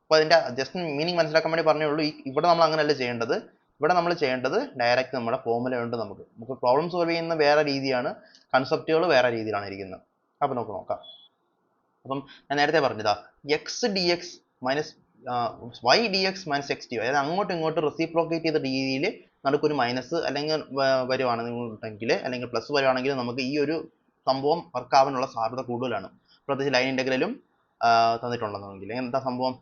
അപ്പോൾ അതിൻ്റെ ജസ്റ്റ് മീനിങ് മനസ്സിലാക്കാൻ വേണ്ടി പറഞ്ഞേ ഉള്ളൂ. ഇവിടെ നമ്മൾ അങ്ങനെയല്ല ചെയ്യേണ്ടത്. ഇവിടെ നമ്മൾ ചെയ്യേണ്ടത് ഡയറക്റ്റ് നമ്മുടെ ഫോർമുല ഉണ്ട്. നമുക്ക് പ്രോബ്ലം സോൾവ് ചെയ്യുന്ന വേറെ രീതിയാണ്, കൺസെപ്റ്റുകൾ വേറെ രീതിയിലാണ് ഇരിക്കുന്നത്. അപ്പോൾ നമുക്ക് നോക്കാം. അപ്പം ഞാൻ നേരത്തെ പറഞ്ഞതാ X D X minus Y D X minus X D Y, അതായത് അങ്ങോട്ടും ഇങ്ങോട്ടും റെസിപ്രോക്കേറ്റ് ചെയ്ത രീതിയിൽ നമുക്കൊരു മൈനസ് അല്ലെങ്കിൽ വരുവാണെന്നുണ്ടെങ്കിൽ അല്ലെങ്കിൽ പ്ലസ് വരുവാണെങ്കിൽ നമുക്ക് ഈ ഒരു സംഭവം വർക്കാവാനുള്ള സാധ്യത കൂടുതലാണ്. പ്രത്യേകിച്ച് ലൈൻ ഇൻ്റഗ്രലും തന്നിട്ടുണ്ടെന്നെങ്കിൽ എന്താ സംഭവം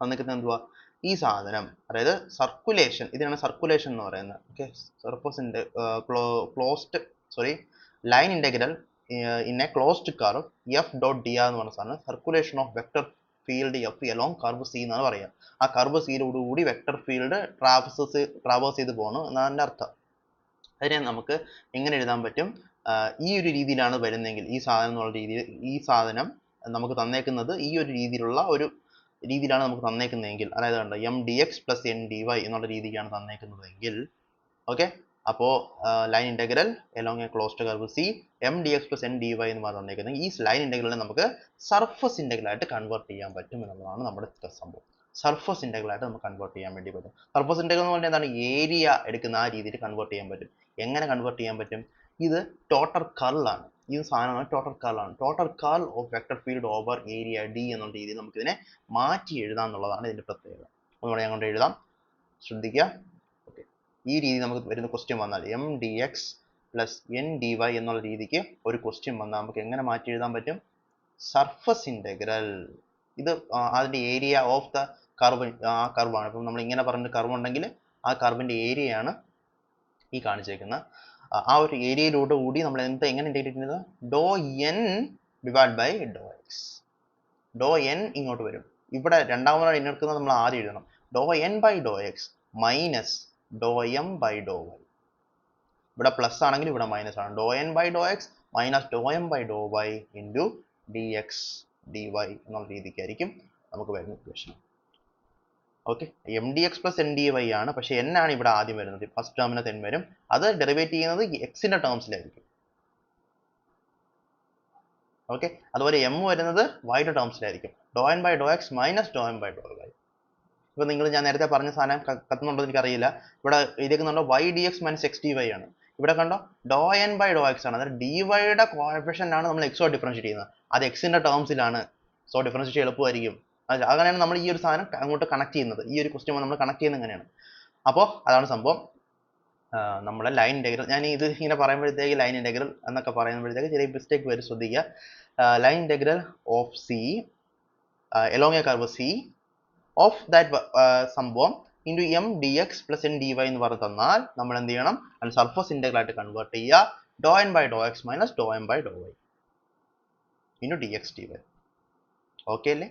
തന്നിരിക്കുന്നത്? എന്തുവാ? ഈ സാധനം, അതായത് സർക്കുലേഷൻ, ഇതിനാണ് സർക്കുലേഷൻ എന്ന് പറയുന്നത്. ഓക്കെ, സർഫസിന്റെ line integral in a closed curve F dot D R എന്ന് പറഞ്ഞ സാധനം circulation of vector field F along curve C എന്നാണ് പറയുക. ആ കർവ് സിയിലോടുകൂടി വെക്ടർ ഫീൽഡ് ട്രാവേഴ്സ് ചെയ്ത് പോകണം എന്നാണ് എൻ്റെ അർത്ഥം. അതിനെ നമുക്ക് എങ്ങനെ എഴുതാൻ പറ്റും? ഈ ഒരു രീതിയിലാണ് വരുന്നതെങ്കിൽ, ഈ സാധനം എന്നുള്ള രീതിയിൽ, ഈ സാധനം നമുക്ക് തന്നേക്കുന്നത് ഈ ഒരു രീതിയിലാണ് നമുക്ക് തന്നേക്കുന്നതെങ്കിൽ, അതായത് കണ്ടോ M D X plus N D Y എന്നുള്ള രീതിക്കാണ് തന്നേക്കുന്നതെങ്കിൽ, ഓക്കെ, അപ്പോൾ line integral along a closed curve C M D X plus N D Y എന്ന് പറഞ്ഞ് തന്നേക്കുന്നത്, ഈ ലൈൻ ഇന്റഗ്രലിനെ നമുക്ക് സർഫസ് ഇന്റഗ്രൽ ആയിട്ട് കൺവേർട്ട് ചെയ്യാൻ പറ്റും എന്നുള്ളതാണ് നമ്മുടെ സംഭവം. സർഫസ് ഇന്റഗ്രൽ ആയിട്ട് നമുക്ക് കൺവേർട്ട് ചെയ്യാൻ വേണ്ടി പറ്റും. സർഫസ് ഇന്റഗ്രൽ എന്ന് പറഞ്ഞാൽ എന്താണ്? ഏരിയ എടുക്കുന്ന ആ രീതിയിൽ കൺവേർട്ട് ചെയ്യാൻ പറ്റും. എങ്ങനെ കൺവേർട്ട് ചെയ്യാൻ പറ്റും? ഇത് ടോട്ടൽ കർളാണ്. ഈ സാധനമാണ് ടോട്ടൽ കർളാണ്. Total curl of vector field over area D എന്നുള്ള രീതിയിൽ നമുക്ക് ഇതിനെ മാറ്റി എഴുതാം എന്നുള്ളതാണ് ഇതിന്റെ പ്രത്യേകത. ഒന്നുകൂടെ ഞാൻ കൊണ്ട് എഴുതാം, ശ്രദ്ധിക്കുക. ഓക്കെ, ഈ രീതി നമുക്ക് വരുന്ന ക്വസ്റ്റ്യൻ വന്നാൽ M D X plus N D Y എന്നുള്ള രീതിക്ക് ഒരു ക്വസ്റ്റ്യൻ വന്നാൽ നമുക്ക് എങ്ങനെ മാറ്റി എഴുതാൻ പറ്റും? Surface integral. ഇത് അതിന്റെ ഏരിയ ഓഫ് ദ കർവ്, ആ കർവാണ്. ഇപ്പം നമ്മൾ ഇങ്ങനെ പറഞ്ഞ കർവ് ഉണ്ടെങ്കിൽ ആ കർവിന്റെ ഏരിയയാണ് ഈ കാണിച്ചേക്കുന്നത്. ആ ഒരു ഏരിയയിലൂടെ കൂടി നമ്മൾ എങ്ങനെ ഇന്റഗ്രേറ്റ് ചെയ്യുന്നത്? Doe N divide by Dr X. Doe N ഇങ്ങോട്ട് വരും. ഇവിടെ രണ്ടാമതാണ് എടുക്കുന്നത്, നമ്മൾ ആദ്യം എഴുതണം. Doe N by Dr X minus Dr M by Dr Y. ഇവിടെ പ്ലസ് ആണെങ്കിൽ ഇവിടെ മൈനസ് ആണ്. Doe N by Dr X minus Dr M by Dr Y into D X D Y എന്നുള്ള രീതിക്കായിരിക്കും നമുക്ക് വരുന്ന equation. Okay, M D X plus N D Y ആണ്, പക്ഷെ എൻ ആണ് ഇവിടെ ആദ്യം വരുന്നത്. ഫസ്റ്റ് ടേമിനകത്ത് എൻ വരും. അത് ഡെറിവേറ്റ് ചെയ്യുന്നത് എക്സിന്റെ ടേംസിലായിരിക്കും. ഓക്കെ, അതുപോലെ എം വരുന്നത് വൈയുടെ ടേംസിലായിരിക്കും. Doe N by Dr X minus Dr M by Dr Y. ഇപ്പൊ നിങ്ങൾ ഞാൻ നേരത്തെ പറഞ്ഞ സാധനം കത്തുന്നുണ്ടോ എന്ന് എനിക്കറിയില്ല. ഇവിടെ എഴുതിയേക്കുന്നുണ്ടോ Y D X minus X D Y ആണ്. ഇവിടെ കണ്ടോ doe N by Dr X ആണ്. അതായത് ഡി വൈയുടെ കോഎഫിഷ്യന്റ് ആണ് നമ്മൾ എക്സോ ഡിഫറൻഷിയേറ്റ് ചെയ്യുന്നത്. അത് എക്സിന്റെ ടേംസിലാണ്. സോ ഡിഫറൻഷിയേറ്റ് എളുപ്പമായിരിക്കും. അങ്ങനെയാണ് നമ്മൾ ഈ ഒരു സാധനം അങ്ങോട്ട് കണക്ട് ചെയ്യുന്നത്. ഈ ഒരു ക്വസ്റ്റ്യൻ നമ്മൾ കണക്ട് ചെയ്യുന്നത് എങ്ങനെയാണ്? അപ്പോൾ അതാണ് സംഭവം. നമ്മുടെ ലൈൻ ഇന്റഗ്രൽ, ഞാൻ ഇത് ഇങ്ങനെ പറയുമ്പോഴത്തേക്ക് ലൈൻ ഇന്റഗ്രൽ എന്നൊക്കെ പറയുമ്പോഴത്തേക്ക് ചെറിയ മിസ്റ്റേക്ക് വരും, ശ്രദ്ധിക്കുക. Line integral of C along a curve C of that സംഭവം into M D X plus N D Y എന്ന് പറഞ്ഞു തന്നാൽ നമ്മൾ എന്ത് ചെയ്യണം? അത് സർഫസ് ഇന്റഗ്രൽ ആയിട്ട് കൺവേർട്ട് ചെയ്യുക. Doe N by Dr X minus Dr M by Dr Y into D X D Y. Okay അല്ലേ?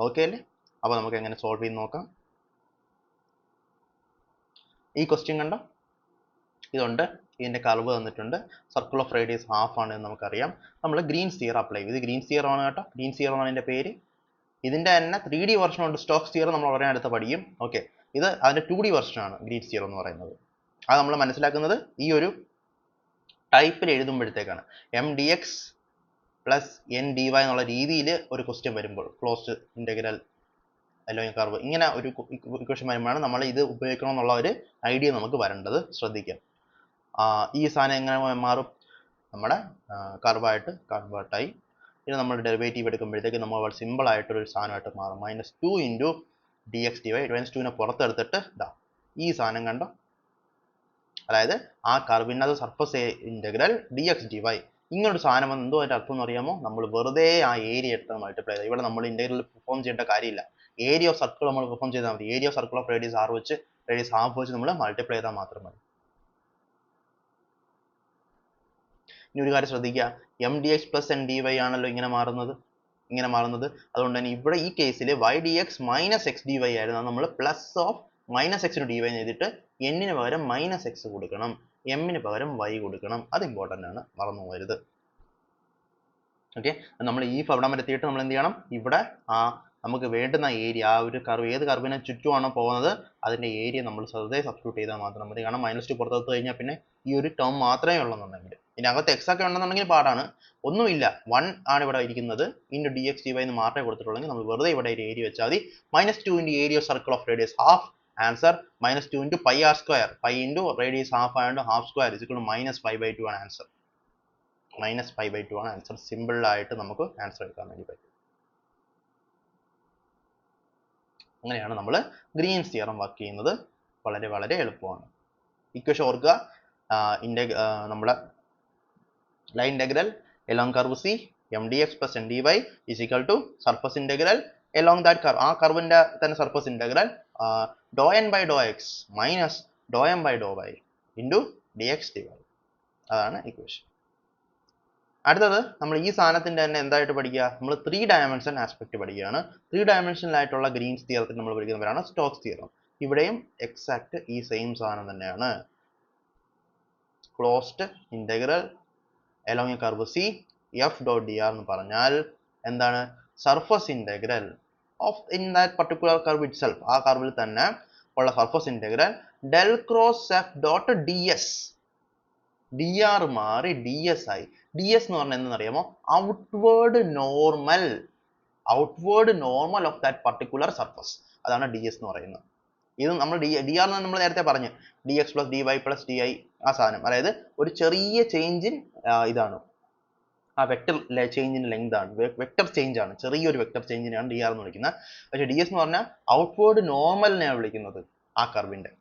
ഓക്കെ അല്ലേ? അപ്പോൾ നമുക്ക് എങ്ങനെ സോൾവ് ചെയ്ത് നോക്കാം. ഈ ക്വസ്റ്റ്യൻ കണ്ടോ, ഇതുണ്ട്, ഇതിന്റെ കർവ് തന്നിട്ടുണ്ട്, സർക്കിൾ ഓഫ് റേഡിയസ് ഹാഫ് ആണ് എന്ന് നമുക്കറിയാം. നമ്മൾ ഗ്രീൻസ് തിയറം അപ്ലൈ ചെയ്യും. ഇത് ഗ്രീൻസ് തിയറം ആണ് കേട്ടോ. ഗ്രീൻസ് തിയറം ആണ് ഇതിന്റെ പേര്. ഇതിന്റെ തന്നെ 3D വെർഷൻ ഉണ്ട്, സ്റ്റോക്സ് തിയറം നമ്മൾ വളരെ അടുത്ത് പഠിക്കും. ഓക്കെ, ഇത് അതിന്റെ 2D വെർഷൻ ആണ് ഗ്രീൻസ് തിയറം എന്ന് പറയുന്നത്. അത് നമ്മൾ മനസ്സിലാക്കുന്നത് ഈ ഒരു ടൈപ്പിൽ എഴുതുമ്പോഴത്തേക്കാണ്. M D X plus N D Y എന്നുള്ള രീതിയിൽ ഒരു ക്വസ്റ്റ്യൻ വരുമ്പോൾ, ക്ലോസ്ഡ് ഇന്റഗ്രൽ അല്ലെങ്കിൽ കർവ്, ഇങ്ങനെ ഒരു ഇക്വേഷൻ വരുമ്പോഴാണ് നമ്മൾ ഇത് ഉപയോഗിക്കണം എന്നുള്ള ഒരു ഐഡിയ നമുക്ക് വരേണ്ടത്. ശ്രദ്ധിക്കാം. ഈ സാധനം എങ്ങനെ മാറും? നമ്മുടെ കർവായിട്ട് കൺവേർട്ടായി. ഇത് നമ്മൾ ഡെറിവേറ്റീവ് എടുക്കുമ്പോഴത്തേക്ക് നമ്മൾ സിമ്പിൾ ആയിട്ടൊരു സാധനമായിട്ട് മാറും. -2 into D X D Y. -2നെ പുറത്തെടുത്തിട്ട് ഇതാ ഈ സാധനം കണ്ടോ, അതായത് ആ കർവിനകത്ത് surface integral D X D Y. ഇങ്ങനൊരു സാധനം വന്ന് എന്തോ അതിന്റെ അർത്ഥം എന്ന് അറിയാമോ? നമ്മൾ വെറുതെ ആ ഏരിയ എടുത്ത് മൾട്ടിപ്ലൈ ചെയ്ത്, ഇവിടെ നമ്മൾ ഇന്റഗ്രൽ പെർഫോം ചെയ്യേണ്ട കാര്യമില്ല. ഏരിയ ഓഫ് സർക്കിൾ നമ്മൾ പെർഫോം ചെയ്താൽ മതി. Area of circle of radius R വെച്ച് റേഡിയസ് ഹാഫ് വെച്ച് നമ്മൾ മൾട്ടിപ്ലൈ ചെയ്താൽ മാത്രം മതി. ഇനി ഒരു കാര്യം ശ്രദ്ധിക്കുക, M D X plus N D Y ആണല്ലോ ഇങ്ങനെ മാറുന്നത്. അതുകൊണ്ട് തന്നെ ഇവിടെ ഈ കേസിൽ Y D X minus X D Y ആയിരുന്നു. നമ്മൾ plus of minus X D Y ചെയ്തിട്ട് എന്നിന് പകരം മൈനസ് എക്സ് കൊടുക്കണം, എമ്മിന് പകരം വൈ കൊടുക്കണം. അത് ഇമ്പോർട്ടൻ്റ് ആണ്, മറന്നു പോകരുത്. ഓക്കെ, നമ്മൾ ഈ അവിടം വരെ എത്തിയിട്ട് നമ്മൾ എന്ത് ചെയ്യണം? ഇവിടെ നമുക്ക് വേണ്ടുന്ന ഏരിയ, ആ ഒരു കർവ്, ഏത് കർവിനെ ചുറ്റുമാണോ പോകുന്നത് അതിന്റെ ഏരിയ നമ്മൾ വെറുതെ സബ്സ്റ്റിറ്റ്യൂട്ട് ചെയ്താൽ മാത്രം മതി. കാരണം -2 പുറത്തെടുത്ത് കഴിഞ്ഞാൽ പിന്നെ ഈ ഒരു ടേം മാത്രമേ ഉള്ളെന്നുണ്ടെങ്കിൽ, ഇതിനകത്ത് എക്സ് ഒക്കെ ഉണ്ടെന്നുണ്ടെങ്കിൽ പാടാണ്. ഒന്നുമില്ല, 1 ആണ് ഇവിടെ ഇരിക്കുന്നത്, into D X D Y എന്ന് മാത്രമേ കൊടുത്തിട്ടുള്ളെങ്കിൽ നമ്മൾ വെറുതെ ഇവിടെ ഒരു ഏരിയ വെച്ചാൽ മതി. -2 into area circle of radius half. Answer -2 into pi R square. Pi into radius half ആയതുകൊണ്ട് ഹാഫ് സ്ക്വയർ ഇസിക്വൽ -π/2 ആണ് ആൻസർ. -π/2 ആണ് ആൻസർ. സിമ്പിൾ ആയിട്ട് നമുക്ക് ആൻസർ എടുക്കാൻ വേണ്ടി പറ്റും. അങ്ങനെയാണ് നമ്മൾ ഗ്രീൻസ് തിയറം വർക്ക് ചെയ്യുന്നത്. വളരെ വളരെ എളുപ്പമാണ്. ഇക്വേഷൻ ഓർക്കുക, നമ്മുടെ line integral along curve C M D X plus N D Y is equal to surface integral along that curve, ആ കർവിന്റെ തന്നെ surface integral doh N by Dr X minus Dr M by Dr Y into D X D Y. അതാണ് equation. അടുത്തത് നമ്മൾ ഈ സാധനത്തിന്റെ തന്നെ എന്തായിട്ട് പഠിക്കുക, നമ്മൾ 3 ഡയമെൻഷൻ ആസ്പെക്ട് പഠിക്കുകയാണ്. 3 ഡയമെൻഷനിലായിട്ടുള്ള ഗ്രീൻസ് തിയറത്തിൽ നമ്മൾ പഠിക്കുന്നവരാണ് സ്റ്റോക്സ് തിയറം. ഇവിടെയും എക്സാക്ട് ഈ സെയിം സാധനം തന്നെയാണ്. Closed integral along a curve C f dot dr എന്ന് പറഞ്ഞാൽ എന്താണ്, surface integral of in that particular curve itself, ആ കർവിൽ തന്നെ ഉള്ള surface integral del cross F dot D S. D R മാറി ഡി എസ് ആയി. ഡി എസ് എന്ന് പറഞ്ഞാൽ എന്താണെന്നറിയാമോ, outward normal of that particular surface. അതാണ് ഡി എസ് എന്ന് പറയുന്നത്. ഇത് നമ്മൾ ഡി ആർ നമ്മൾ നേരത്തെ പറഞ്ഞു, D X plus D Y plus D I, ആ സാധനം. അതായത് ഒരു ചെറിയ ചേഞ്ചിൻ ഇതാണ്, ആ വെക്ടർ ചേഞ്ചിന്റെ ലെങ്ത് ആണ്, വെക്ടർ ചേഞ്ച് ആണ്, ചെറിയൊരു വെക്ടർ ചേഞ്ചിനെയാണ് ഡി ആർ എന്ന് വിളിക്കുന്നത്. പക്ഷേ ഡി എസ് എന്ന് പറഞ്ഞാൽ ഔട്ട്വേർഡ് നോർമലിനെയാണ് വിളിക്കുന്നത് ആ കർവിന്റെ.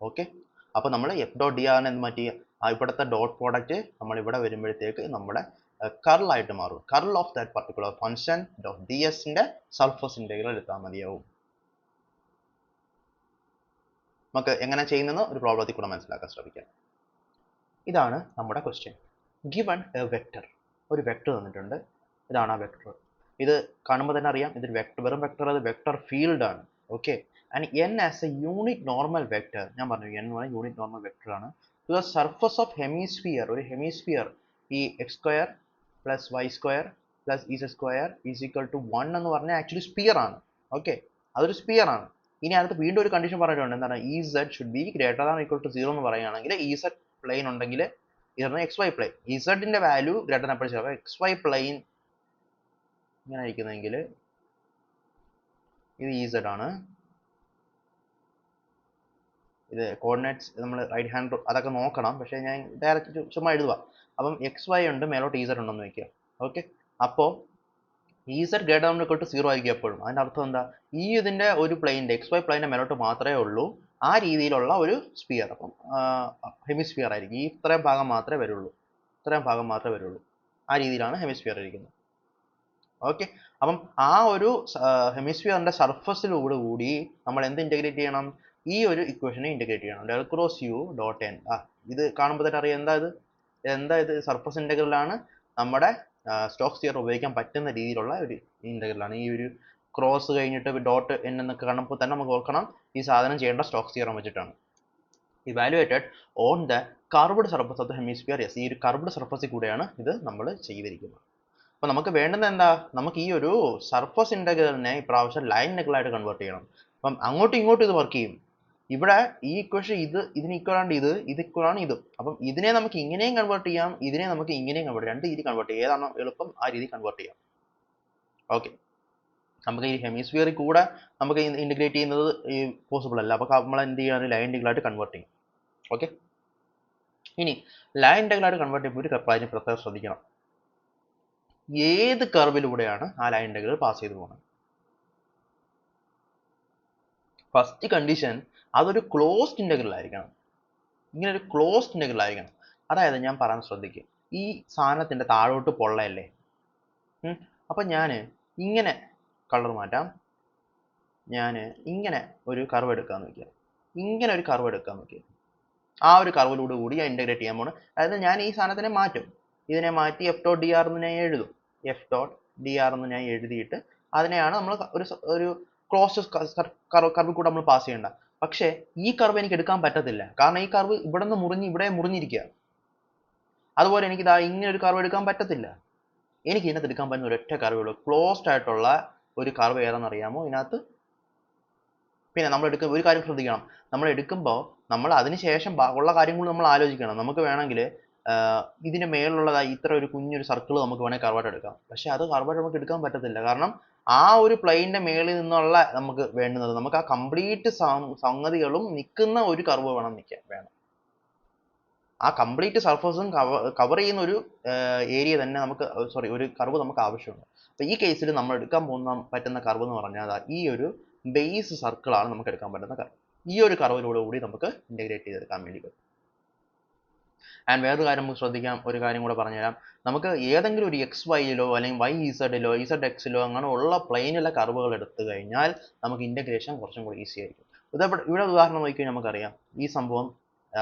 ഓക്കെ, അപ്പൊ നമ്മൾ എഫ് ഡോട്ട് ഡി ആറിനെ എന്ത് മാറ്റി, ഇവിടുത്തെ ഡോട്ട് പ്രോഡക്റ്റ് നമ്മൾ ഇവിടെ വരുമ്പോഴത്തേക്ക് നമ്മുടെ കർൾ ആയിട്ട് മാറും. Curl of that particular function of D എസിന്റെ സർഫസ് ഇന്റഗ്രൽ എടുത്താൽ മതിയാവും. നമുക്ക് എങ്ങനെ ചെയ്യുന്നത് ഒരു പ്രോബ്ലത്തിൽ കൂടെ മനസ്സിലാക്കാൻ ശ്രമിക്കാം. ഇതാണ് നമ്മുടെ ക്വസ്റ്റ്യൻ. ഗിവൺ എ വെക്ടർ, ഒരു വെക്ടർ തന്നിട്ടുണ്ട്. ഇതാണ് ആ വെക്ടർ. ഇത് കാണുമ്പോൾ തന്നെ അറിയാം ഇതൊരു വെക്ടർ, വെറും വെക്ടർ, അത് വെക്ടർ ഫീൽഡ് ആണ്. Okay, and n as a unit normal vector. ഞാൻ പറഞ്ഞു n എന്ന് പറഞ്ഞാൽ യൂണിറ്റ് നോർമൽ വെക്ടർ ആണ്. To the surface of hemisphere, ഒരു ഹെമിസ്ഫിയർ ഈ X square plus Y square plus Z square is equal to 1 എന്ന് പറഞ്ഞാൽ ആക്ച്വലി സ്പിയർ ആണ്. ഓക്കെ, അതൊരു സ്പിയർ ആണ്. ഇനി അടുത്ത് വീണ്ടും ഒരു കണ്ടീഷൻ പറഞ്ഞിട്ടുണ്ട്, എന്താണ്, ഇ Z should be greater than equal to 0 എന്ന് പറയുകയാണെങ്കിൽ ഇ സെഡ് പ്ലെയിൻ ഉണ്ടെങ്കിൽ ഇതാണ് എക്സ് വൈ പ്ലെയിൻ, ഇസഡിന്റെ വാല്യൂ ഗ്രേറ്റർ ദാൻ എപ്പോഴും ചെയ്യും. എക്സ് വൈ പ്ലെയിൻ ഇങ്ങനെ ഇരിക്കുന്നെങ്കിൽ ഇത് ഇ സെഡ് ആണ്, ഇത് കോർഡിനേറ്റ്സ് നമ്മൾ റൈറ്റ് ഹാൻഡ് അതൊക്കെ നോക്കണം, പക്ഷേ ഞാൻ ഡയറക്റ്റ് ചുമ്മാ എഴുതുക. അപ്പം എക്സ് വൈ ഉണ്ട്, മേലോട്ട് ഇ സെഡ് ഉണ്ടെന്ന് വെക്കുക. ഓക്കെ, അപ്പോൾ ഇ Z greater than equal to 0 ആയിരിക്കും എപ്പോഴും. അതിൻ്റെ അർത്ഥം എന്താ, ഈ ഇതിന്റെ ഒരു പ്ലെയിൻ്റെ എക്സ് വൈ പ്ലെയിൻ്റെ മേലോട്ട് മാത്രമേ ഉള്ളൂ ആ രീതിയിലുള്ള ഒരു സ്പിയർ. അപ്പം ഹെമിസ്ഫിയർ ആയിരിക്കും, ഈ ഇത്രയും ഭാഗം മാത്രമേ വരുള്ളൂ, ആ രീതിയിലാണ് ഹെമിസ്ഫിയർ ഇരിക്കുന്നത്. ഓക്കെ, അപ്പം ആ ഒരു ഹെമിസ്ഫിയറിന്റെ സർഫസിലൂടെ കൂടി നമ്മൾ എന്ത് ഇന്റഗ്രേറ്റ് ചെയ്യണം, ഈ ഒരു ഇക്വേഷനെ ഇന്റഗ്രേറ്റ് ചെയ്യണം. Del cross U dot N. ഇത് കാണുമ്പോൾ തന്നെ അറിയാം എന്താ ഇത് സർഫസ് ഇന്റഗ്രലാണ്, നമ്മുടെ സ്റ്റോക്സ് തിയറം ഉപയോഗിക്കാൻ പറ്റുന്ന രീതിയിലുള്ള ഒരു ഇന്റഗ്രലാണ്. ഈ ഒരു ക്രോസ് കഴിഞ്ഞിട്ട് ഡോട്ട് എൻ എന്നൊക്കെ കാണുമ്പോൾ തന്നെ നമുക്ക് ഓർക്കണം ഈ സാധനം ചെയ്യേണ്ട സ്റ്റോക്സ് തിയറം വെച്ചിട്ടാണ്. Evaluated on the curved surface of the hemisphere. Yes, ഈ ഒരു കർവ്ഡ് സർഫസിൽ കൂടെയാണ് ഇത് നമ്മൾ ചെയ്തിരിക്കുന്നത്. അപ്പൊ നമുക്ക് വേണ്ടുന്നത് എന്താ, നമുക്ക് ഈ ഒരു സർഫസ് ഇന്റഗ്രലിനെ ഇപ്രാവശ്യം ലൈൻ ഇന്റഗ്രലായിട്ട് കൺവേർട്ട് ചെയ്യണം. അപ്പം അങ്ങോട്ടും ഇങ്ങോട്ടും ഇത് വർക്ക് ചെയ്യും. ഇവിടെ ഈ ഇക്വേഷൻ ഇതിന് ഈക്വലാണ് ഇത് ഈക്വലാണ് ഇത്. അപ്പം ഇതിനെ നമുക്ക് ഇങ്ങനെയും കൺവേർട്ട് ചെയ്യാം, ഇതിനെ നമുക്ക് ഇങ്ങനെയും കൺവേർട്ട് ചെയ്യാം. രണ്ട് രീതി കൺവേർട്ട് ചെയ്യാം, ഏതാണോ എളുപ്പം ആ രീതി കൺവേർട്ട് ചെയ്യാം. ഓക്കെ, നമുക്ക് ഈ ഹെമിസ്ഫിയറിൽ കൂടെ നമുക്ക് ഇന്റഗ്രേറ്റ് ചെയ്യുന്നത് പോസിബിൾ അല്ല. അപ്പൊ നമ്മൾ എന്ത് ചെയ്യണം, ലൈൻ ഇന്റഗ്രലായിട്ട് കൺവേർട്ട് ചെയ്യും. ഓക്കെ, ഇനി ലൈൻ ഇന്റഗ്രലായിട്ട് കൺവേർട്ട് ചെയ്യുമ്പോൾ ഒരു കാര്യം പ്രത്യേകം ശ്രദ്ധിക്കണം, ഏത് കർവിലൂടെയാണ് ആ ലൈൻ ഇന്റഗ്രൽ പാസ് ചെയ്തു പോകുന്നത്. ഫസ്റ്റ് കണ്ടീഷൻ അതൊരു ക്ലോസ്ഡ് ഇന്റഗ്രൽ ആയിരിക്കണം. ഇങ്ങനെ ഒരു ക്ലോസ്ഡ് ഇന്റഗ്രൽ ആയിരിക്കണം. അതായത് ഞാൻ പറയാൻ ശ്രദ്ധിക്കുക, ഈ സാധനത്തിന്റെ താഴോട്ട് പൊള്ളയല്ലേ, അപ്പൊ ഞാൻ ഇങ്ങനെ കളർ മാറ്റാം, ഞാൻ ഇങ്ങനെ ഒരു കർവ് എടുക്കാന്ന് വെക്കുക, ഇങ്ങനെ ഒരു കർവ് എടുക്കാന്ന് വെക്കുക. ആ ഒരു കർവിലൂടെ കൂടി ഞാൻ ഇന്റഗ്രേറ്റ് ചെയ്യാൻ പോണ്. അതായത് ഞാൻ ഈ സാധനത്തിനെ മാറ്റും, ഇതിനെ മാറ്റി എഫ് ഡോട്ട് ഡി ആർ എന്ന് ഞാൻ എഴുതും. എഫ് ഡോട്ട് ഡി ആർ എന്ന് ഞാൻ എഴുതിയിട്ട് അതിനെയാണ് നമ്മൾ ഒരു ക്ലോസ് കർവിൽ കൂടെ നമ്മൾ പാസ് ചെയ്യേണ്ട. പക്ഷേ ഈ കർവ് എനിക്ക് എടുക്കാൻ പറ്റത്തില്ല, കാരണം ഈ കർവ് ഇവിടെ നിന്ന് മുറിഞ്ഞ് ഇവിടെ മുറിഞ്ഞിരിക്കുക. അതുപോലെ എനിക്ക് ഇങ്ങനെ ഒരു കർവ് എടുക്കാൻ പറ്റത്തില്ല. എനിക്ക് ഇതിനകത്ത് എടുക്കാൻ പറ്റുന്ന ഒരൊറ്റ കർവേ ഉള്ളൂ, ക്ലോസ്ഡ് ആയിട്ടുള്ള ഒരു കർവ് ഏതാണെന്ന് അറിയാമോ ഇതിനകത്ത്. പിന്നെ നമ്മൾ എടുക്കുന്ന ഒരു കാര്യം ശ്രദ്ധിക്കണം, നമ്മൾ എടുക്കുമ്പോൾ നമ്മൾ അതിനുശേഷം ഉള്ള കാര്യങ്ങൾ നമ്മൾ ആലോചിക്കണം. നമുക്ക് വേണമെങ്കിൽ ഇതിന് മേലുള്ളതായി ഇത്ര ഒരു കുഞ്ഞൊരു സർക്കിൾ നമുക്ക് വേണമെങ്കിൽ കർവായിട്ട് എടുക്കാം. പക്ഷെ അത് കർവായിട്ട് നമുക്ക് എടുക്കാൻ പറ്റത്തില്ല, കാരണം ആ ഒരു പ്ലെയിനിന്റെ മേളിൽ നിന്നുള്ള നമുക്ക് വേണ്ടുന്നത്, നമുക്ക് ആ കംപ്ലീറ്റ് സംഗതികളും നിൽക്കുന്ന ഒരു കർവ് വേണം. ആ കംപ്ലീറ്റ് സർഫസും കവർ ചെയ്യുന്ന ഒരു ഏരിയ തന്നെ നമുക്ക് ഒരു കർവ് നമുക്ക് ആവശ്യമുണ്ട്. അപ്പൊ ഈ കേസിൽ നമ്മൾ എടുക്കാൻ പറ്റുന്ന കർവ് എന്ന് പറഞ്ഞാൽ ഈ ഒരു ബേസ് സർക്കിൾ ആണ് നമുക്ക് എടുക്കാൻ പറ്റുന്ന കർവ്. ഈ ഒരു കർവിലൂടെ കൂടി നമുക്ക് ഇന്റഗ്രേറ്റ് ചെയ്തെടുക്കാൻ വേണ്ടി പറ്റും. ആൻഡ് വേറൊരു കാര്യം നമുക്ക് ശ്രദ്ധിക്കാം, ഒരു കാര്യം കൂടെ പറഞ്ഞുതരാം. നമുക്ക് ഏതെങ്കിലും ഒരു എക്സ് വൈയിലോ അല്ലെങ്കിൽ വൈ ഇസഡിലോ ഇസഡ് എക്സിലോ അങ്ങനെ ഉള്ള പ്ലെയിനിലെ കർവുകൾ എടുത്തു കഴിഞ്ഞാൽ നമുക്ക് ഇൻ്റഗ്രേഷൻ കുറച്ചും കൂടി ഈസി ആയിരിക്കും. ഇവിടെ ഉദാഹരണം നോക്കിക്കഴിഞ്ഞാൽ നമുക്കറിയാം, ഈ സംഭവം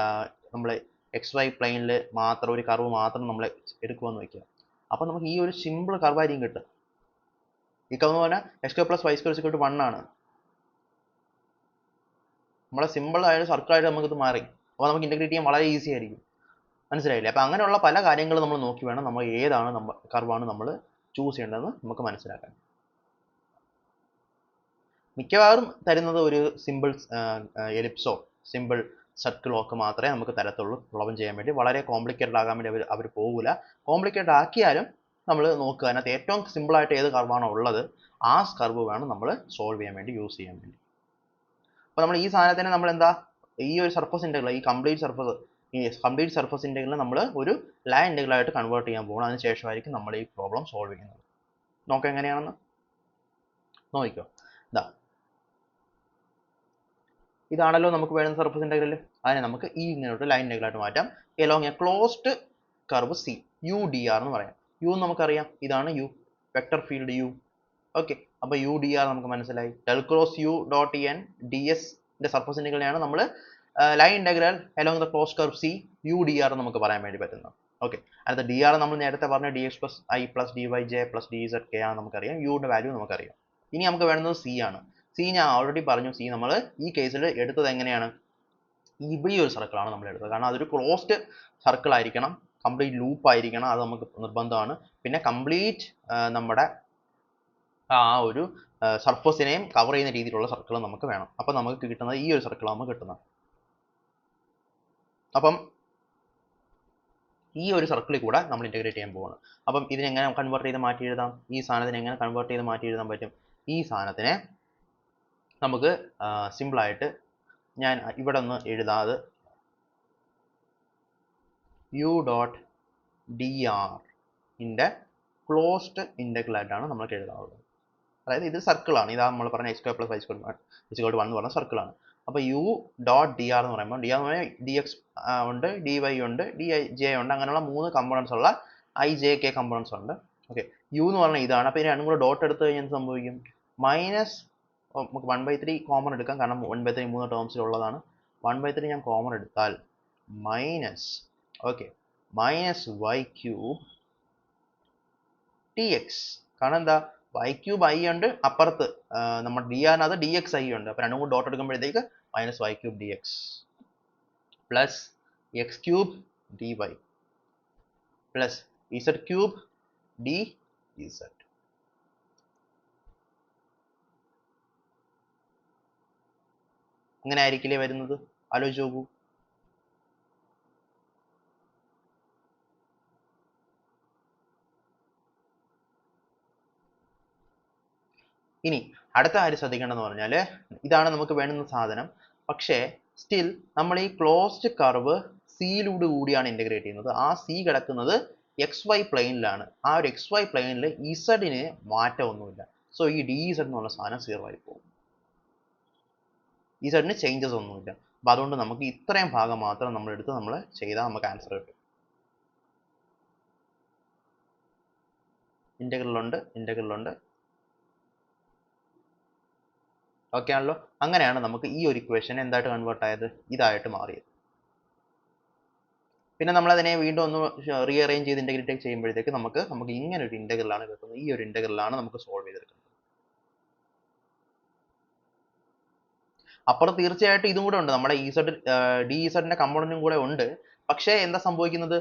നമ്മൾ എക്സ് വൈ പ്ലെയിനിൽ മാത്രം ഒരു കർവ് മാത്രം നമ്മൾ എടുക്കുമെന്ന് വയ്ക്കുക. അപ്പോൾ നമുക്ക് ഈ ഒരു സിമ്പിൾ കർവായിരിക്കും കിട്ടുക. ഈ കർവ് എന്ന് പറഞ്ഞാൽ X square plus Y square equal to 1 ആണ്. നമ്മളെ സിമ്പിൾ ആയ സർക്കിളായിട്ട് നമുക്കിത് മാറി. അപ്പോൾ നമുക്ക് ഇൻ്റഗ്രേറ്റ് ചെയ്യാൻ വളരെ ഈസി ആയിരിക്കും. മനസ്സിലായില്ലേ? അപ്പോൾ അങ്ങനെയുള്ള പല കാര്യങ്ങൾ നമ്മൾ നോക്കി വേണം നമ്മൾ ഏതാണ് കർവാണ് നമ്മൾ ചൂസ് ചെയ്യേണ്ടതെന്ന് നമുക്ക് മനസ്സിലാക്കാൻ. മിക്കവാറും തരുന്നത് ഒരു സിമ്പിൾ എലിപ്സോ സിമ്പിൾ സർക്കിളോ ഒക്കെ മാത്രമേ നമുക്ക് തരത്തുള്ളൂ പ്രോബ്ലം ചെയ്യാൻ വേണ്ടി. വളരെ കോംപ്ലിക്കേറ്റഡ് ആകാൻ വേണ്ടി അവർ പോകില്ല. കോംപ്ലിക്കേറ്റഡ് ആക്കിയാലും നമ്മൾ നോക്കുക, അതിനകത്ത് ഏറ്റവും സിമ്പിളായിട്ട് ഏത് കർവാണോ ഉള്ളത് ആ കർവ് വേണം നമ്മൾ സോൾവ് ചെയ്യാൻ വേണ്ടി യൂസ് ചെയ്യാൻ വേണ്ടി. അപ്പോൾ നമ്മൾ ഈ സാധനത്തിന് നമ്മൾ എന്താ ഈ ഒരു സർഫസ് ഇൻ്റഗ്രൽ, ഈ കംപ്ലീറ്റ് സർഫസ് ഇൻ്റഗ്രൽ നമ്മൾ ഒരു ലൈൻ ഇൻ്റഗ്രൽ ആയിട്ട് കൺവേർട്ട് ചെയ്യാൻ പോകണം. അതിന് ശേഷമായിരിക്കും നമ്മൾ ഈ പ്രോബ്ലം സോൾവ് ചെയ്യുന്നത്. നോക്കാം എങ്ങനെയാണെന്ന്. നോക്കിക്കോ, ഇതാണല്ലോ നമുക്ക് വേണ്ട സർഫസ് ഇൻ്റഗ്രൽ. അതിനെ നമുക്ക് ഈ ഇങ്ങോട്ട് ലൈൻ ഇൻ്റഗ്രൽ ആയിട്ട് മാറ്റാം. Along a closed curve C, U D R എന്ന് പറയാം. യു നമുക്കറിയാം, ഇതാണ് U, vector field U. Okay, അപ്പോൾ യു ഡി ആർ നമുക്ക് മനസ്സിലായി. Del cross U dot N D എസിൻ്റെ സർഫസ് ഇൻ്റഗ്രലാണ് നമ്മൾ line integral along the close curve C U D R നമുക്ക് പറയാൻ വേണ്ടി പറ്റുന്നത്. ഓക്കെ, അടുത്ത ഡി ആർ നമ്മൾ നേരത്തെ പറഞ്ഞ D X plus I plus D Y J plus D Z K ആണ് നമുക്കറിയാം. യുടെ വാല്യൂ നമുക്കറിയാം. ഇനി നമുക്ക് വേണ്ടുന്നത് സി ആണ്. സി ഞാൻ ഓൾറെഡി പറഞ്ഞു, സി നമ്മൾ ഈ കേസിൽ എടുത്തത് എങ്ങനെയാണ്, ഇവിടെ ഒരു സർക്കിളാണ് നമ്മൾ എടുത്തത്. കാരണം അതൊരു ക്ലോസ്ഡ് സർക്കിൾ ആയിരിക്കണം, കംപ്ലീറ്റ് ലൂപ്പ് ആയിരിക്കണം, അത് നമുക്ക് നിർബന്ധമാണ്. പിന്നെ കംപ്ലീറ്റ് നമ്മുടെ ആ ഒരു സർഫസിനെയും കവർ ചെയ്യുന്ന രീതിയിലുള്ള സർക്കിൾ നമുക്ക് വേണം. അപ്പം നമുക്ക് കിട്ടുന്നത് ഈ ഒരു സർക്കിളാണ് നമുക്ക് കിട്ടുന്നത്. അപ്പം ഈ ഒരു സർക്കിളിൽ കൂടെ നമ്മൾ ഇൻ്റഗ്രേറ്റ് ചെയ്യാൻ പോവാണ്. അപ്പം ഇതിനെങ്ങനെ കൺവേർട്ട് ചെയ്ത് മാറ്റി എഴുതാം, ഈ സാധനത്തിനെ എങ്ങനെ കൺവേർട്ട് ചെയ്ത് മാറ്റി എഴുതാൻ പറ്റും? ഈ സാധനത്തിനെ നമുക്ക് സിമ്പിളായിട്ട് ഞാൻ ഇവിടെ ഒന്ന് എഴുതാതെ യു ഡോട്ട് ഡി ആർ ഇൻ്റെ ക്ലോസ്ഡ് ഇൻ്റഗ്രൽ ആയിട്ടാണ് നമുക്ക് എഴുതാവുള്ളത്. അതായത് ഇത് സർക്കിളാണ്, ഇതാ നമ്മൾ പറഞ്ഞ X square plus Y square equal to 1 എന്ന് പറഞ്ഞ സർക്കിളാണ്. അപ്പോൾ യു ഡോട്ട് ഡി ആർ എന്ന് പറയുമ്പോൾ ഡി ആർ എന്ന് പറഞ്ഞാൽ ഡി എക്സ് ഉണ്ട്, ഡി വൈ ഉണ്ട്, ഡി ഐ ജെ ഉണ്ട്, അങ്ങനെയുള്ള 3 കമ്പോണൻസ് ഉള്ള ഐ ജെ കെ കമ്പോണൻസ് ഉണ്ട്. ഓക്കെ, യു എന്ന് പറഞ്ഞാൽ ഇതാണ്. അപ്പോൾ ഇത് രണ്ടും കൂടെ ഡോട്ട് എടുത്തു കഴിഞ്ഞാൽ എന്ത് സംഭവിക്കും? മൈനസ് നമുക്ക് 1/3 കോമൺ എടുക്കാം, കാരണം 1/3 3 ടേംസിലുള്ളതാണ്. 1/3 ഞാൻ കോമൺ എടുത്താൽ minus, okay, minus Y cube T X. കാരണം എന്താ, വൈ ക്യൂബ് ഐ ഉണ്ട്, അപ്പുറത്ത് നമ്മുടെ ഡി ആറിനകത്ത് ഡി എക്സ് ഐ ഉണ്ട്. അപ്പോൾ രണ്ടും കൂടി ഡോട്ട് എടുക്കുമ്പോഴത്തേക്ക് minus Y cube D X plus X cube D Y plus Z cube D Z. അങ്ങനെ ആയിരിക്കില്ലേ വരുന്നത്? ആലോചിച്ച് നോക്കൂ. ഇനി അടുത്ത കാര്യം ശ്രദ്ധിക്കേണ്ടതെന്ന് പറഞ്ഞാൽ, ഇതാണ് നമുക്ക് വേണ്ടുന്ന സാധനം. പക്ഷേ സ്റ്റിൽ നമ്മൾ ഈ ക്ലോസ്ഡ് കർവ് സിയിലൂടെ കൂടിയാണ് ഇൻ്റഗ്രേറ്റ് ചെയ്യുന്നത്. ആ സി കിടക്കുന്നത് എക്സ് വൈ പ്ലെയിനിലാണ്. ആ ഒരു എക്സ് വൈ പ്ലെയിനിൽ ഇസഡിന് മാറ്റമൊന്നുമില്ല. സോ ഈ ഡി ഇസഡ് എന്നുള്ള സാധനം 0 ആയി പോകും. ഇസഡിന് ചേഞ്ചസ് ഒന്നുമില്ല. അപ്പോൾ അതുകൊണ്ട് നമുക്ക് ഇത്രയും ഭാഗം മാത്രം നമ്മൾ എടുത്ത് നമ്മൾ ചെയ്താൽ നമുക്ക് ആൻസർ കിട്ടും. ഇൻ്റഗ്രലുണ്ട്. ഓക്കെ ആണല്ലോ. അങ്ങനെയാണ് നമുക്ക് ഈ ഒരു ഇക്വേഷൻ എന്തായിട്ട് കൺവേർട്ട് ആയത്, ഇതായിട്ട് മാറിയത്. പിന്നെ നമ്മൾ അതിനെ വീണ്ടും ഒന്ന് റീഅറേഞ്ച് ചെയ്ത് ഇൻ്റഗ്രേറ്റ് ചെയ്യുമ്പോഴത്തേക്ക് നമുക്ക് ഇങ്ങനെ ഒരു ഇൻ്റഗ്രലാണ് കിട്ടുന്നത്. ഈ ഒരു ഇൻ്റഗ്രലാണ് നമുക്ക് സോൾവ് ചെയ്തെടുക്കുന്നത്. അപ്പുറം തീർച്ചയായിട്ടും ഇതും കൂടെ ഉണ്ട്, നമ്മുടെ ഇസഡ് ഡി ഇസഡിന്റെ കമ്പോണന്റും കൂടെ ഉണ്ട്. പക്ഷേ എന്താ സംഭവിക്കുന്നത്,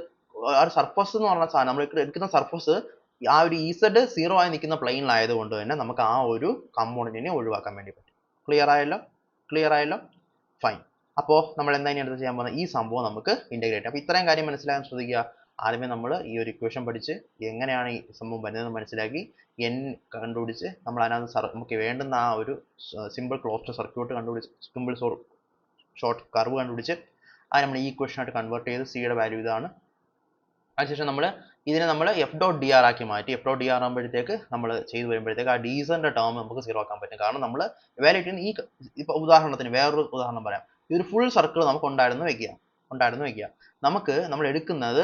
ആ ഒരു സർഫസ് എന്ന് പറഞ്ഞ സാധനം നമ്മൾ എടുക്കുന്ന സർഫസ് ആ ഒരു ഇസഡ് 0 ആയി നിൽക്കുന്ന പ്ലെയിനിലായതുകൊണ്ട് തന്നെ നമുക്ക് ആ ഒരു കമ്പോണന്റിനെ ഒഴിവാക്കാൻ വേണ്ടി പറ്റും. ക്ലിയർ ആയല്ലോ? ഫൈൻ. അപ്പോൾ നമ്മൾ എന്താ ഇനി അടുത്ത് ചെയ്യാൻ പോകുന്നത്, ഈ സംഭവം നമുക്ക് ഇൻ്റഗ്രേറ്റ്. അപ്പോൾ ഇത്രയും കാര്യം മനസ്സിലാക്കാൻ ശ്രദ്ധിക്കുക. ആദ്യമേ നമ്മൾ ഈ ഒരു ഇക്വേഷൻ പഠിച്ച് എങ്ങനെയാണ് ഈ സംഭവം വരുന്നതെന്ന് മനസ്സിലാക്കി എൻ കണ്ടുപിടിച്ച് നമ്മൾ അതിനകത്ത് നമുക്ക് വേണ്ടുന്ന ആ ഒരു സിമ്പിൾ ക്ലോസ്ഡ് സർക്യൂട്ട് കണ്ടുപിടിച്ച്, സിമ്പിൾ ഷോർട്ട് കർവ് കണ്ടുപിടിച്ച് അത് നമ്മൾ ഈ ഇക്വേഷനായിട്ട് കൺവേർട്ട് ചെയ്ത് സിയുടെ വാല്യൂ ഇതാണ്. അതിനുശേഷം നമ്മൾ ഇതിനെ നമ്മൾ എഫ് ഡോട്ട് ഡി ആർ ആക്കി മാറ്റി. എഫ് ഡോട്ട് ഡി ആർ ആകുമ്പോഴത്തേക്ക് നമ്മൾ ചെയ്ത് വരുമ്പോഴത്തേക്ക് ആ ഡീസറിന്റെ ടേം നമുക്ക് 0 ആക്കാൻ പറ്റും. കാരണം നമ്മൾ വാല്യൂറ്റിന് ഈ ഇപ്പോൾ ഉദാഹരണത്തിന് വേറൊരു ഉദാഹരണം പറയാം. ഈ ഒരു ഫുൾ സർക്കിൾ നമുക്ക് ഉണ്ടായിരുന്നു വെക്കുക. ഉണ്ടായിരുന്നു വയ്ക്കുക. നമ്മൾ എടുക്കുന്നത്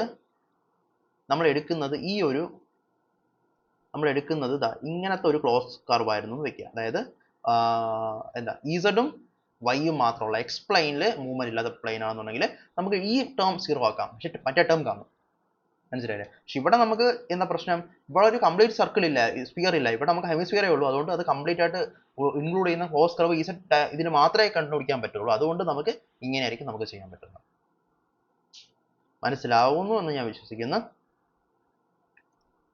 ഇങ്ങനത്തെ ഒരു ക്ലോസ് കർവ് ആയിരുന്നു എന്ന് വെക്കുക. അതായത് എന്താ ഇസഡും വൈയും മാത്രമുള്ള എക്സ്പ്ലെയിനിൽ മൂവ്മെന്റ് ഇല്ലാത്ത പ്ലെയിൻ ആണെന്നുണ്ടെങ്കിൽ നമുക്ക് ഈ ടേം 0 ആക്കാം, പക്ഷെ മറ്റേ ടേം കാണും. മനസ്സിലായില്ലേ? പക്ഷെ ഇവിടെ നമുക്ക് എന്താ പ്രശ്നം, ഇവിടെ ഒരു കംപ്ലീറ്റ് സർക്കിൾ ഇല്ല, സ്ഫിയർ ഇല്ല, ഇവിടെ നമുക്ക് ഹെമിസ്ഫിയറേ ഉള്ളൂ. അതുകൊണ്ട് അത് കംപ്ലീറ്റ് ആയിട്ട് ഇൻക്ലൂഡ് ചെയ്യുന്ന ക്ലോസ് കർവ് ഇതിന് മാത്രമേ കണ്ടുപിടിക്കാൻ പറ്റുള്ളൂ. അതുകൊണ്ട് നമുക്ക് ഇങ്ങനെയായിരിക്കും നമുക്ക് ചെയ്യാൻ പറ്റുന്നത്. മനസ്സിലാവുന്നു എന്ന് ഞാൻ വിശ്വസിക്കുന്നു.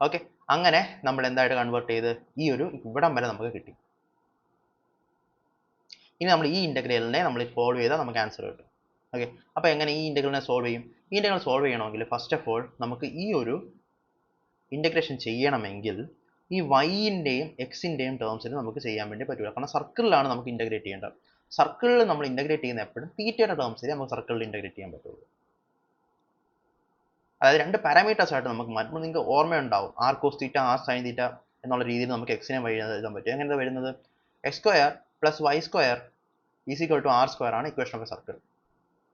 ഓക്കെ, അങ്ങനെ നമ്മൾ എന്തായിട്ട് കൺവേർട്ട് ചെയ്ത് ഇവിടം വരെ നമുക്ക് കിട്ടി. ഇനി നമ്മൾ ഈ ഇന്റഗ്രലിനെ നമ്മൾ സോൾവ് ചെയ്താൽ നമുക്ക് ആൻസർ കിട്ടും. ഓക്കെ, അപ്പോൾ എങ്ങനെ ഈ ഇന്റഗ്രലിനെ സോൾവ് ചെയ്യും? ഈ ഇന്റഗ്രൽ സോൾവ് ചെയ്യണമെങ്കിൽ ഫസ്റ്റ് ഓഫ് ഓൾ നമുക്ക് ഈ ഒരു ഇന്റഗ്രേഷൻ ചെയ്യണമെങ്കിൽ ഈ വൈൻ്റെയും എക്സിൻ്റെയും ടേംസിൽ നമുക്ക് ചെയ്യാൻ വേണ്ടി പറ്റില്ല. കാരണം സർക്കിളിലാണ് നമുക്ക് ഇന്റഗ്രേറ്റ് ചെയ്യേണ്ടത്. സർക്കിളിൽ നമ്മൾ ഇന്റഗ്രേറ്റ് ചെയ്യുന്ന എപ്പോഴും തീറ്റയുടെ ടേംസിൽ നമുക്ക് സർക്കിളിൽ ഇന്റഗ്രേറ്റ് ചെയ്യാൻ പറ്റുള്ളൂ. അതായത് രണ്ട് പാരാമീറ്റേഴ്സ് ആയിട്ട് നമുക്ക് മാറ്റും. നിങ്ങൾക്ക് ഓർമ്മയുണ്ടാവും, R cos theta R sine theta എന്നുള്ള രീതിയിൽ നമുക്ക് എക്സിനെ വഴി എഴുതാൻ പറ്റും. എങ്ങനെ വരുന്നത്? X square plus Y square is equal to R square ആണ് ഇക്വേഷൻ ഓഫ് എ സർക്കിൾ.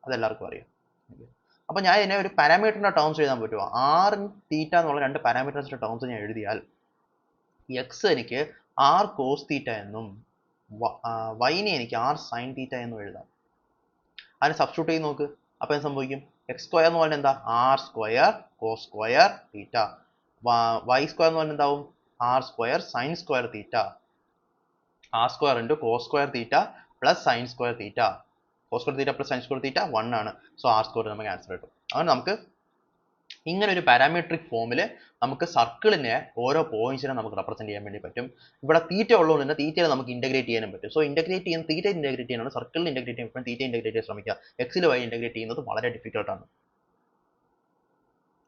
അതെല്ലാവർക്കും അറിയാം. അപ്പോൾ ഞാൻ ഇതിനെ ഒരു പാരാമീറ്ററിന്റെ ടേംസ് എഴുതാൻ പറ്റുമോ? ആർ തീറ്റ എന്നുള്ള രണ്ട് പാരാമീറ്റേഴ്സിന്റെ ടേംസ് ഞാൻ എഴുതിയാൽ എക്സ് എനിക്ക് ആർ കോസ് തീറ്റ എന്നും വൈനെ എനിക്ക് ആർ സൈൻ തീറ്റ എന്നും എഴുതാം. അതിന് സബ്സ്റ്റിറ്റ്യൂട്ട് ചെയ്ത് നോക്ക്. അപ്പോൾ എന്ത് സംഭവിക്കും? എക്സ് സ്ക്വയർ എന്ന് പറഞ്ഞാൽ എന്താ? R square cos square theta. Y square എന്ന് പറഞ്ഞാൽ എന്താവും? R square sine square theta. R square into cos square theta plus sine square theta. Cos square theta plus sine square theta 1 ആണ്. So R square നമുക്ക് answer കിട്ടും. അങ്ങനെ നമുക്ക് ഇങ്ങനെ ഒരു പാരാമെട്രിക് ഫോമിൽ നമുക്ക് സർക്കിളിനെ ഓരോ പോയിന്റ്സിനെ നമുക്ക് റെപ്രസെന്റ് ചെയ്യാൻ വേണ്ടി പറ്റും. ഇവിടെ തീറ്റ ഉള്ളതുകൊണ്ട് തന്നെ തീറ്റയെ നമുക്ക് ഇന്റഗ്രേറ്റ് ചെയ്യാനും പറ്റും. സോ തീറ്റ ഇന്റഗ്രേറ്റ് ചെയ്യാനാണ്, സർക്കിളിൽ ഇന്റഗ്രേറ്റ് ചെയ്യാൻ തീറ്റ ഇന്റഗ്രേറ്റ് ചെയ്യാൻ ശ്രമിക്കുക. എക്സിൽ വൈ ഇന്റഗ്രേറ്റ് ചെയ്യുന്നത് വളരെ ഡിഫിക്കൽട്ടാണ്.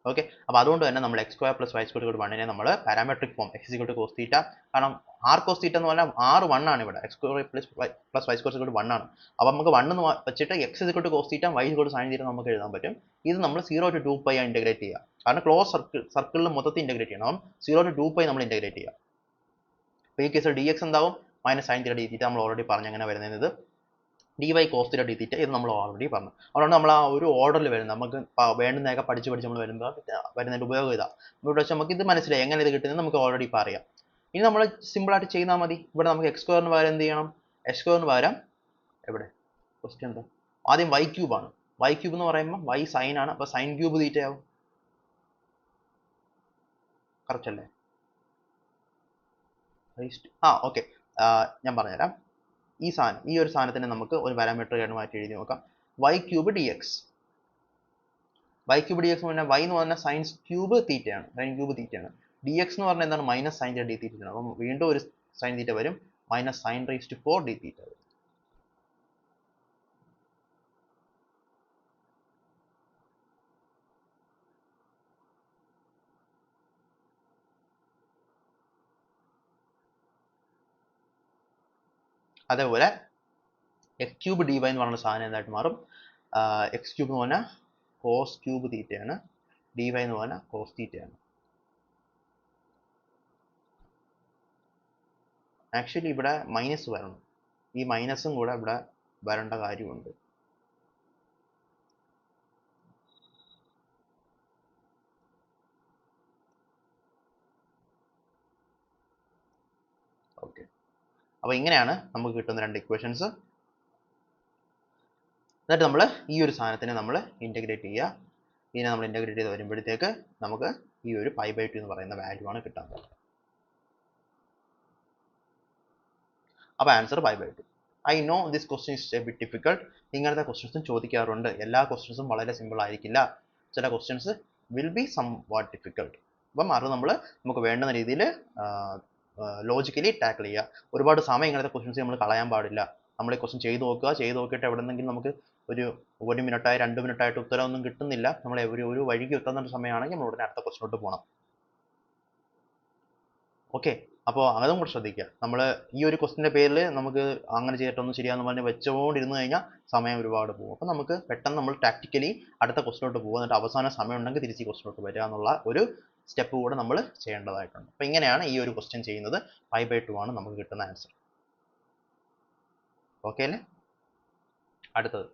ഓക്കെ, അപ്പോൾ അതുകൊണ്ട് തന്നെ നമ്മൾ X square plus Y square 1നെ നമ്മൾ parametric form X equal to cos theta, കാരണം ആർ കോസ് തീറ്റ എന്ന് പറഞ്ഞാൽ ആർ 1 ആണ്. ഇവിടെ X square plus Y square 1 ആണ്. അപ്പോൾ നമുക്ക് 1 എന്ന് വെച്ചിട്ട് X equal to cos theta Y equal to sine theta നമുക്ക് എഴുതാൻ പറ്റും. ഇത് നമ്മൾ 0 to 2π ഇന്റഗ്രേറ്റ് ചെയ്യുക. കാരണം ക്ലോസ് സർക്കിളിൽ മൊത്തത്തിൽ ഇന്റഗ്രേറ്റ് ചെയ്യണം. 0 to 2π നമ്മൾ ഇന്റഗ്രേറ്റ് ചെയ്യുക. അപ്പോൾ ഈ കേസിൽ dx എന്താവും? മൈനസ് സൈൻ തീറ്റ ഡി തീറ്റ. നമ്മൾ ഓൾറെഡി പറഞ്ഞു എങ്ങനെ വരുന്നത്. dy cos തീറ്റ ഡി തീറ്റ ഇത് നമ്മൾ ഓൾറെഡി പറഞ്ഞു. അതുകൊണ്ട് നമ്മൾ ആ ഒരു ഓർഡറിൽ വരുന്നത് നമുക്ക് വേണ്ടുന്നതൊക്കെ പഠിച്ച് നമ്മൾ വരുമ്പോൾ വരുന്നതിൻ്റെ ഉപയോഗം ഇതാ. ഇവിടെ വെച്ച് നമുക്ക് ഇത് മനസ്സിലായി എങ്ങനെ ഇത് കിട്ടുന്നത് നമുക്ക് ഓൾറെഡി ഇപ്പോൾ അറിയാം. ഇനി നമ്മൾ സിമ്പിളായിട്ട് ചെയ്താൽ മതി. ഇവിടെ നമുക്ക് എക്സ് സ്ക്വയറിന് പകരം എന്ത് ചെയ്യണം? എക്സ് സ്ക്വയറിന് പകരം എവിടെ ക്വസ്റ്റ്യൻ എന്താ? ആദ്യം വൈ ക്യൂബ് ആണ്. വൈ ക്യൂബ് എന്ന് പറയുമ്പോൾ വൈ സൈൻ ആണ്. അപ്പോൾ സൈൻ ക്യൂബ് തീറ്റ ആവും. കറക്റ്റ് അല്ലേ? ഓക്കെ, ഞാൻ പറഞ്ഞുതരാം. ഈ ഒരു സാധനത്തിന് നമുക്ക് ഒരു പാരാമീറ്റർ ആയിട്ട് മാറ്റി എഴുതി നോക്കാം. Y cube D X. Y cube D X എന്ന് പറഞ്ഞാൽ വൈ എന്ന് പറഞ്ഞാൽ സൈൻസ് ക്യൂബ് തീറ്റയാണ്, സൈൻ ക്യൂബ് തീറ്റയാണ്. ഡി എക്സ് എന്ന് പറഞ്ഞാൽ എന്താണ്? മൈനസ് സൈൻ ഡി തീറ്റയാണ്. അപ്പം വീണ്ടും ഒരു സൈൻ തീറ്റ വരും, minus sine raise to 4 D theta വരും. അതേപോലെ എക്സ് ക്യൂബ് ഡി വൈ എന്ന് പറയുന്ന സാധനം എന്തായിട്ട് മാറും? എക്സ് ക്യൂബ് എന്ന് പറഞ്ഞാൽ കോസ് ക്യൂബ് തീറ്റയാണ്, ഡി വൈ എന്ന് പറഞ്ഞാൽ കോസ് തീറ്റയാണ്. ആക്ച്വലി ഇവിടെ മൈനസ് വരണം. ഈ മൈനസും കൂടെ ഇവിടെ വരേണ്ട കാര്യമുണ്ട്. ഓക്കെ, അപ്പോൾ ഇങ്ങനെയാണ് നമുക്ക് കിട്ടുന്ന രണ്ട് ഇക്വേഷൻസ്. എന്നിട്ട് നമ്മൾ ഈ ഒരു സാധനത്തിനെ നമ്മൾ ഇൻറ്റഗ്രേറ്റ് ചെയ്യുക. ഇതിനെ നമ്മൾ ഇൻറ്റഗ്രേറ്റ് ചെയ്ത് വരുമ്പോഴത്തേക്ക് നമുക്ക് ഈ ഒരു π/2 എന്ന് പറയുന്ന വാല്യൂ ആണ് കിട്ടാൻ പോകുന്നത്. അപ്പോൾ answer π/2. I know this question is a bit difficult. ഇങ്ങനത്തെ ക്വസ്റ്റ്യൻസും ചോദിക്കാറുണ്ട്. എല്ലാ ക്വസ്റ്റ്യൻസും വളരെ സിമ്പിൾ ആയിരിക്കില്ല. ചില questions will be somewhat difficult. അപ്പം അത് നമുക്ക് വേണ്ടുന്ന രീതിയിൽ ലോജിക്കലി ടാക്കിൾ ചെയ്യുക. ഒരുപാട് സമയം ഇങ്ങനത്തെ ക്വസ്റ്റ്യൻസ് നമ്മൾ കളയാൻ പാടില്ല. നമ്മൾ ഈ ക്വസ്റ്റ്യൻ ചെയ്ത് നോക്കിയിട്ട് എവിടെന്നെങ്കിലും നമുക്ക് ഒരു 1 മിനിറ്റായി 2 മിനിറ്റായിട്ട് ഉത്തരവൊന്നും കിട്ടുന്നില്ല, നമ്മൾ ഒരു വഴിക്ക് എത്തുന്ന സമയമാണെങ്കിൽ നമ്മൾ ഉടനെ അടുത്ത ക്വസ്റ്റ്യനോട്ട് പോകണം. ഓക്കെ, അപ്പോൾ അതും കൂടെ ശ്രദ്ധിക്കുക. നമ്മൾ ഈ ഒരു ക്വസ്റ്റിൻ്റെ പേരിൽ നമുക്ക് അങ്ങനെ ചെയ്തിട്ടൊന്നും ശരിയാന്ന് പറഞ്ഞ് വെച്ചുകൊണ്ടിരുന്നു കഴിഞ്ഞാൽ സമയം ഒരുപാട് പോകും. അപ്പോൾ നമുക്ക് പെട്ടെന്ന് നമ്മൾ ടാക്ടിക്കലി അടുത്ത ക്വസ്റ്റിനോട്ട് പോകുക, എന്നിട്ട് അവസാന സമയം ഉണ്ടെങ്കിൽ തിരിച്ച് ഈ ക്വസ്റ്റിനോട്ട് വരിക എന്നുള്ള ഒരു സ്റ്റെപ്പ് കൂടെ നമ്മൾ ചെയ്യേണ്ടതായിട്ടുണ്ട്. അപ്പോൾ ഇങ്ങനെയാണ് ഈ ഒരു ക്വസ്റ്റ്യൻ ചെയ്യുന്നത്. π/2 ആണ് നമുക്ക് കിട്ടുന്ന ആൻസർ. ഓക്കെ അല്ലേ? അടുത്തത്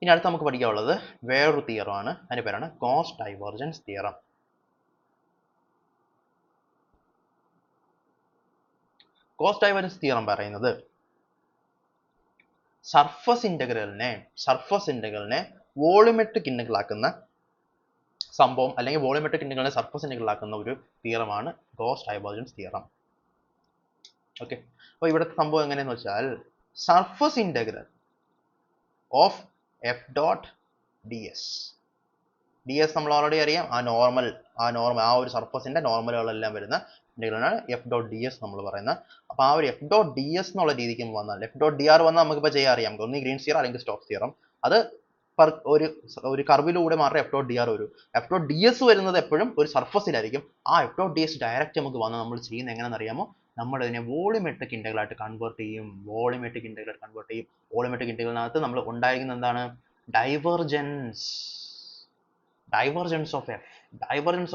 ഇനി അടുത്ത് നമുക്ക് പഠിക്കാനുള്ളത് വേറൊരു തിയറമാണ്. അതിന്റെ പേരാണ് goes divergence theorem. Goes divergence theorem പറയുന്നത് സർഫസ് ഇന്റഗ്രലിനെ വോളിമെട്രിക് ഇന്റഗ്രലാക്കുന്ന സംഭവം, അല്ലെങ്കിൽ വോളിമെട്രിക് ഇന്റഗ്രലിനെ സർഫസ് ഇന്റഗ്രലാക്കുന്ന ഒരു തിയറമാണ് ഗോസ് ഡൈവേർജൻസ് തിയറം. ഓക്കെ, അപ്പോൾ ഇവിടുത്തെ സംഭവം എങ്ങനെയെന്ന് വെച്ചാൽ surface integral of F dot D S നമ്മൾ ഓൾറെഡി അറിയാം, ആ ഒരു സർഫസിന്റെ നോർമലുകളെല്ലാം വരുന്ന ഇന്റഗ്രലാണ് എഫ് ഡോട്ട് ഡി എസ് നമ്മൾ പറയുന്നത്. അപ്പോൾ ആ ഒരു എഫ് ഡോട്ട് ഡി എസ് എന്നുള്ള രീതിക്ക് വന്നാൽ എഫ് ഡോട്ട് ഡി ആർ വന്നാൽ നമുക്കിപ്പോൾ ചെയ്യാൻ അറിയാം, ഒന്ന് ഗ്രീൻസ് തിയറം അല്ലെങ്കിൽ സ്റ്റോക്സ് തിയറം. അത് ഒരു കർവിലൂടെ മാത്രമേ എഫ് ഡോട്ട് ഡി ആർ വരൂ. എഫ് ഡോട്ട് ഡി എസ് വരുന്നത് എപ്പോഴും ഒരു സർഫസിലായിരിക്കും. ആ F dot D S direct നമുക്ക് വന്നാൽ നമ്മൾ ചെയ്യുന്നത് എങ്ങനെയാണെന്ന് അറിയാമോ? നമ്മൾ ഇതിനെ വോളിമെട്രിക് ഇന്റഗ്രലായിട്ട് കൺവേർട്ട് ചെയ്യും. വോളിമെട്രിക് ഇന്റഗ്രലിനകത്ത് നമ്മൾ ഉണ്ടായിരിക്കുന്ന എന്താണ്? ഡൈവേർജൻസ്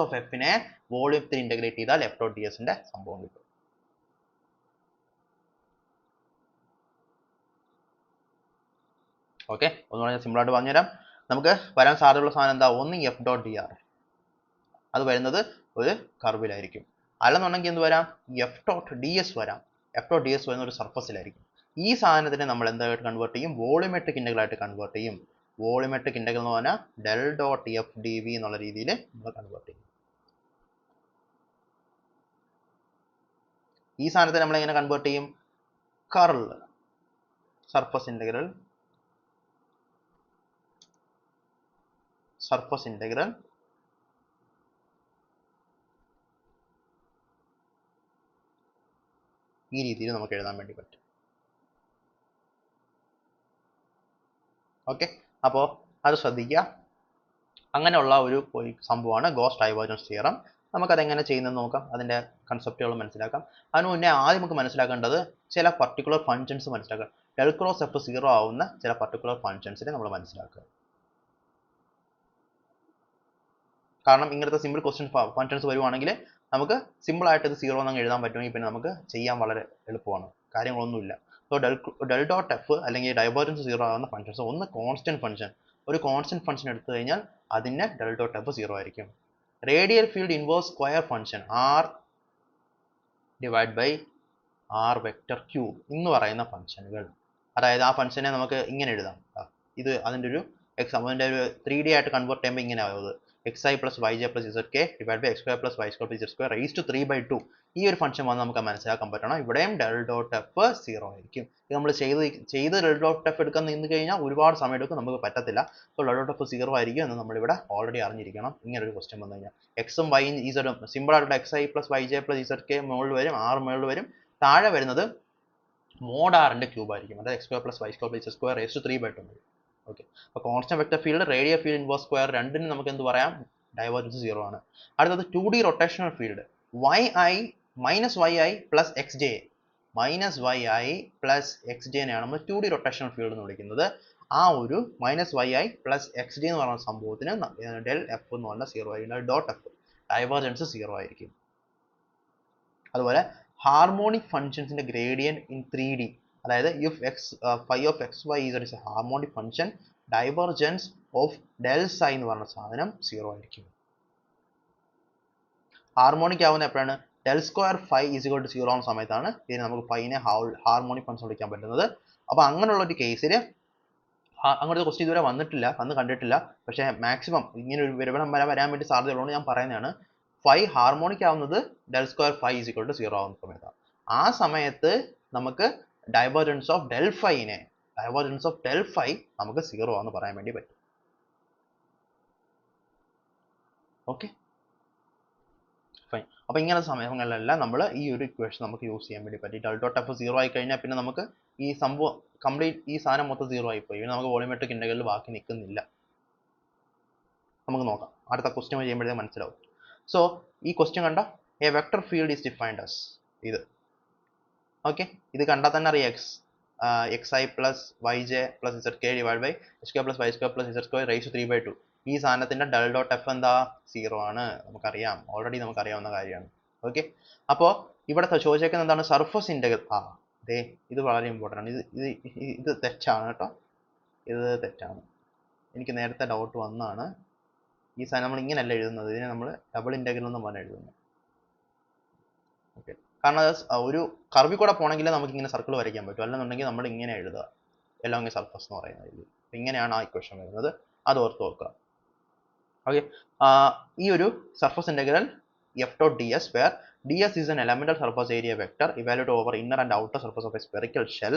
ഓഫ് എഫിനെ വോളിയത്തിൽ ഇന്റഗ്രേറ്റ് ചെയ്താൽ എഫ് ഡോട്ട് ഡി എസിന്റെ സംഭവം കിട്ടും. ഓക്കെ, ഒന്നുകൂടെ ഞാൻ സിമ്പിൾ ആയിട്ട് പറഞ്ഞുതരാം. നമുക്ക് വരാൻ സാധ്യതയുള്ള സാധനം എന്താ? ഒന്ന് എഫ് ഡോട്ട് ഡി ആർ, അത് വരുന്നത് ഒരു കർവിലായിരിക്കും. അല്ലെന്നുണ്ടെങ്കിൽ എന്ത് വരാം? എഫ് ഡോട്ട് ഡി എസ് വരാം. എഫ് ഡോട്ട് ഡി എസ് വരുന്ന ഒരു സർഫസിലായിരിക്കും. ഈ സാധനത്തിനെ നമ്മൾ എന്തായിട്ട് കൺവേർട്ട് ചെയ്യും? വോളിമെട്രിക് ഇന്റഗ്രലായിട്ട് കൺവേർട്ട് ചെയ്യും. വോളിമെട്രിക് ഇന്റഗ്രൽ എന്ന് പറഞ്ഞാൽ del dot F D V എന്നുള്ള രീതിയിൽ നമ്മൾ കൺവേർട്ട് ചെയ്യും. ഈ സാധനത്തെ നമ്മൾ എങ്ങനെ കൺവേർട്ട് ചെയ്യും? കർൾ സർഫസ് ഇന്റഗ്രൽ ഈ രീതിയിൽ നമുക്ക് എഴുതാൻ വേണ്ടി പറ്റും. ഓക്കെ, അപ്പോൾ അത് ശ്രദ്ധിക്കുക. അങ്ങനെയുള്ള ഒരു സംഭവമാണ് ഗോസ് ഡൈവേർജൻസ് തിയറം. നമുക്കതെങ്ങനെ ചെയ്യുന്നത് നോക്കാം, അതിൻ്റെ കൺസെപ്റ്റുകൾ മനസ്സിലാക്കാം. അതിന് മുന്നേ ആദ്യം നമുക്ക് മനസ്സിലാക്കേണ്ടത് ചില പർട്ടിക്കുലർ ഫങ്ഷൻസ് മനസ്സിലാക്കുക. ഡെൽ ക്രോസ് എഫ് 0 ആവുന്ന ചില പർട്ടിക്കുലർ ഫങ്ഷൻസിനെ നമ്മൾ മനസ്സിലാക്കുക. കാരണം ഇങ്ങനത്തെ സിമ്പിൾ ക്വസ്റ്റ്യൻ ഫങ്ഷൻസ് വരുവാണെങ്കിൽ നമുക്ക് സിമ്പിൾ ആയിട്ട് ഇത് 0 എന്നങ്ങ് എഴുതാൻ പറ്റുമെങ്കിൽ പിന്നെ നമുക്ക് ചെയ്യാൻ വളരെ എളുപ്പമാണ്, കാര്യങ്ങളൊന്നുമില്ല. സോ ഡെൽ ഡോട്ട് എഫ് അല്ലെങ്കിൽ ഡൈവേർജൻസ് 0 ആവുന്ന ഫങ്ഷൻസ്, ഒന്ന് കോൺസ്റ്റന്റ് ഫങ്ഷൻ, ഒരു കോൺസ്റ്റന്റ് ഫങ്ഷൻ എടുത്തു കഴിഞ്ഞാൽ അതിന്റെ ഡെൽ ഡോട്ട് എഫ് 0 ആയിരിക്കും. Radial field inverse square function R divide by R vector cube എന്ന് പറയുന്ന ഫങ്ഷനുകൾ, അതായത് ആ ഫങ്ഷനെ നമുക്ക് ഇങ്ങനെ എഴുതാം. ഇത് അതിൻ്റെ ഒരു അതിൻ്റെ ഒരു 3D ആയിട്ട് കൺവേർട്ട് ചെയ്യുമ്പോൾ ഇങ്ങനെ ആവുന്നത് xi plus yj plus zk divided by x square plus y square plus z square raised to 3/2. ഈ ഒരു ഫംഗ്ഷൻ വന്ന് നമുക്ക് മനസ്സിലാക്കാൻ പറ്റണം. ഇവിടെയും ഡെൽ ഡോട്ട് എഫ് 0 ആയിരിക്കും. ഇത് നമ്മൾ ചെയ്ത് ഡെൽ ഡോട്ട് എഫ് എടുക്കാൻ നിന്ന് കഴിഞ്ഞാൽ ഒരുപാട് സമയം എടുക്കും, നമുക്ക് പറ്റത്തില്ല. സോ ഡെൽ ഡോട്ട് എഫ് 0 ആയിരിക്കും എന്ന് നമ്മളിവിടെ ഓൾറെഡി അറിഞ്ഞിരിക്കണം. ഇങ്ങനെ ഒരു ക്വസ്റ്റ്യൻ വന്നു കഴിഞ്ഞാൽ എക്സും വൈയും ഇസഡും സിമ്പിൾ ആയിട്ടുള്ള xi plus yj plus zk മുകളിൽ വരും, ആർ മുകളിൽ വരും. താഴെ വരുന്നത് മോഡ് ആറിന്റെ ക്യൂബ് ആയിരിക്കും, അതായത് x square plus y square plus z square raised to 3/2 വരും. ഓക്കെ, അപ്പോൾ constant vector field, radial field inverse square രണ്ടിനും നമുക്ക് എന്ത് പറയാം? ഡൈവേർജൻസ് 0 ആണ്. അടുത്തത് 2D rotational field yi minus yi plus X J, നെയാണ് നമ്മൾ 2D റൊട്ടേഷണൽ ഫീൽഡ് എന്ന് വിളിക്കുന്നത്. ആ ഒരു minus yi plus X J എന്ന് പറയുന്ന സംഭവത്തിന് ഡെൽ എഫ് എന്ന് പറഞ്ഞാൽ 0 ആയിരിക്കും. ഡോട്ട് എഫ് ഡൈവേർജൻസ് 0 ആയിരിക്കും. അതുപോലെ ഹാർമോണിക് ഫങ്ഷൻസിന്റെ ഗ്രേഡിയന്റ് ഇൻ 3D, അതായത് if phi of xy is a harmonic function, divergence of del psi എന്ന് പറയുന്ന സാധനം 0 ആയിരിക്കും. ഹാർമോണിക് ആവുന്ന എപ്പോഴാണ്? Del square phi is equal to 0 ആവുന്ന സമയത്താണ് ഇതിന് നമുക്ക് ഫൈനെ ഹാർമോണിക് ഫങ്ഷൻ വിളിക്കാൻ പറ്റുന്നത്. അപ്പോൾ അങ്ങനെയുള്ള ഒരു കേസിൽ അങ്ങനത്തെ ക്വസ്റ്റ്യൻ ഇതുവരെ വന്നിട്ടില്ല, അന്ന് കണ്ടിട്ടില്ല. പക്ഷേ മാക്സിമം ഇങ്ങനെ ഒരു വരാൻ വേണ്ടി സാധ്യതയുള്ളതുകൊണ്ട് ഞാൻ പറയുന്നതാണ്. ഫൈ ഹാർമോണിക് ആവുന്നത് del square phi is equal to 0 ആവുന്ന സമയത്താണ്. ആ സമയത്ത് നമുക്ക് ഡൈവേർജൻസ് ഓഫ് ഡെൽ ഫൈ നമുക്ക് 0 ആണെന്ന് പറയാൻ വേണ്ടി പറ്റും. Okay, fine. അപ്പോൾ ഇങ്ങനത്തെ സമയങ്ങളിലെല്ലാം നമ്മൾ ഈ ഒരു ഇക്വേഷൻ നമുക്ക് യൂസ് ചെയ്യാൻ വേണ്ടി പറ്റും. ഡെൽ ഡോട്ട് എഫ് 0 ആയി കഴിഞ്ഞാൽ പിന്നെ നമുക്ക് ഈ സംഭവം കംപ്ലീറ്റ് ഈ സാധനം മൊത്തം 0 ആയിപ്പോയി. പിന്നെ നമുക്ക് വോളിമെട്രിക് ഇന്റഗ്രലിൽ ബാക്കി നിൽക്കുന്നില്ല. നമുക്ക് നോക്കാം, അടുത്ത ക്വസ്റ്റ്യൻ ചെയ്യുമ്പോഴേ മനസ്സിലാവും. സോ ഈ ക്വസ്റ്റ്യൻ കണ്ട A vector field is defined as ഇത്. ഓക്കെ, ഇത് കണ്ടാൽ തന്നെ അറിയാം xi plus yj plus zk divided by x square plus y square plus z square raised to 3/2. ഈ സാധനത്തിന്റെ ഡെൽ ഡോട്ട് എഫ് എന്താ? 0 ആണ്. നമുക്കറിയാം, ഓൾറെഡി നമുക്കറിയാവുന്ന കാര്യമാണ്. ഓക്കെ, അപ്പോൾ ഇവിടെ ചോദിച്ചേക്കുന്നത് എന്താണ്? Surface integral. ഇത് വളരെ ഇമ്പോർട്ടൻ്റ് ആണ്. ഇത് തെറ്റാണ് കേട്ടോ. ഇത് തെറ്റാണ്. എനിക്ക് നേരത്തെ ഡൗട്ട് വന്നാണ്. ഈ സാധനം നമ്മൾ ഇങ്ങനെയല്ല എഴുതുന്നത്, ഇതിനെ നമ്മൾ ഡബിൾ ഇൻ്റഗ്രൽ എന്ന് പറഞ്ഞാൽ എഴുതുന്നത്. ഓക്കെ, കാരണം അത് ഒരു കർവിൽ കൂടെ പോകണമെങ്കിൽ നമുക്ക് ഇങ്ങനെ സർക്കിൾ വരയ്ക്കാൻ പറ്റും, അല്ലെന്നുണ്ടെങ്കിൽ നമ്മൾ ഇങ്ങനെ എഴുതുക എലോങ് എ സർഫസ് എന്ന് പറയുന്നത്. ഇങ്ങനെയാണ് ആ ഇക്വേഷൻ വരുന്നത്, അത് ഓർത്ത് നോക്കുക. ഓക്കെ, ഈ ഒരു surface integral F dot D S where ds is an elemental surface area vector evaluated over inner and outer surface of a spherical shell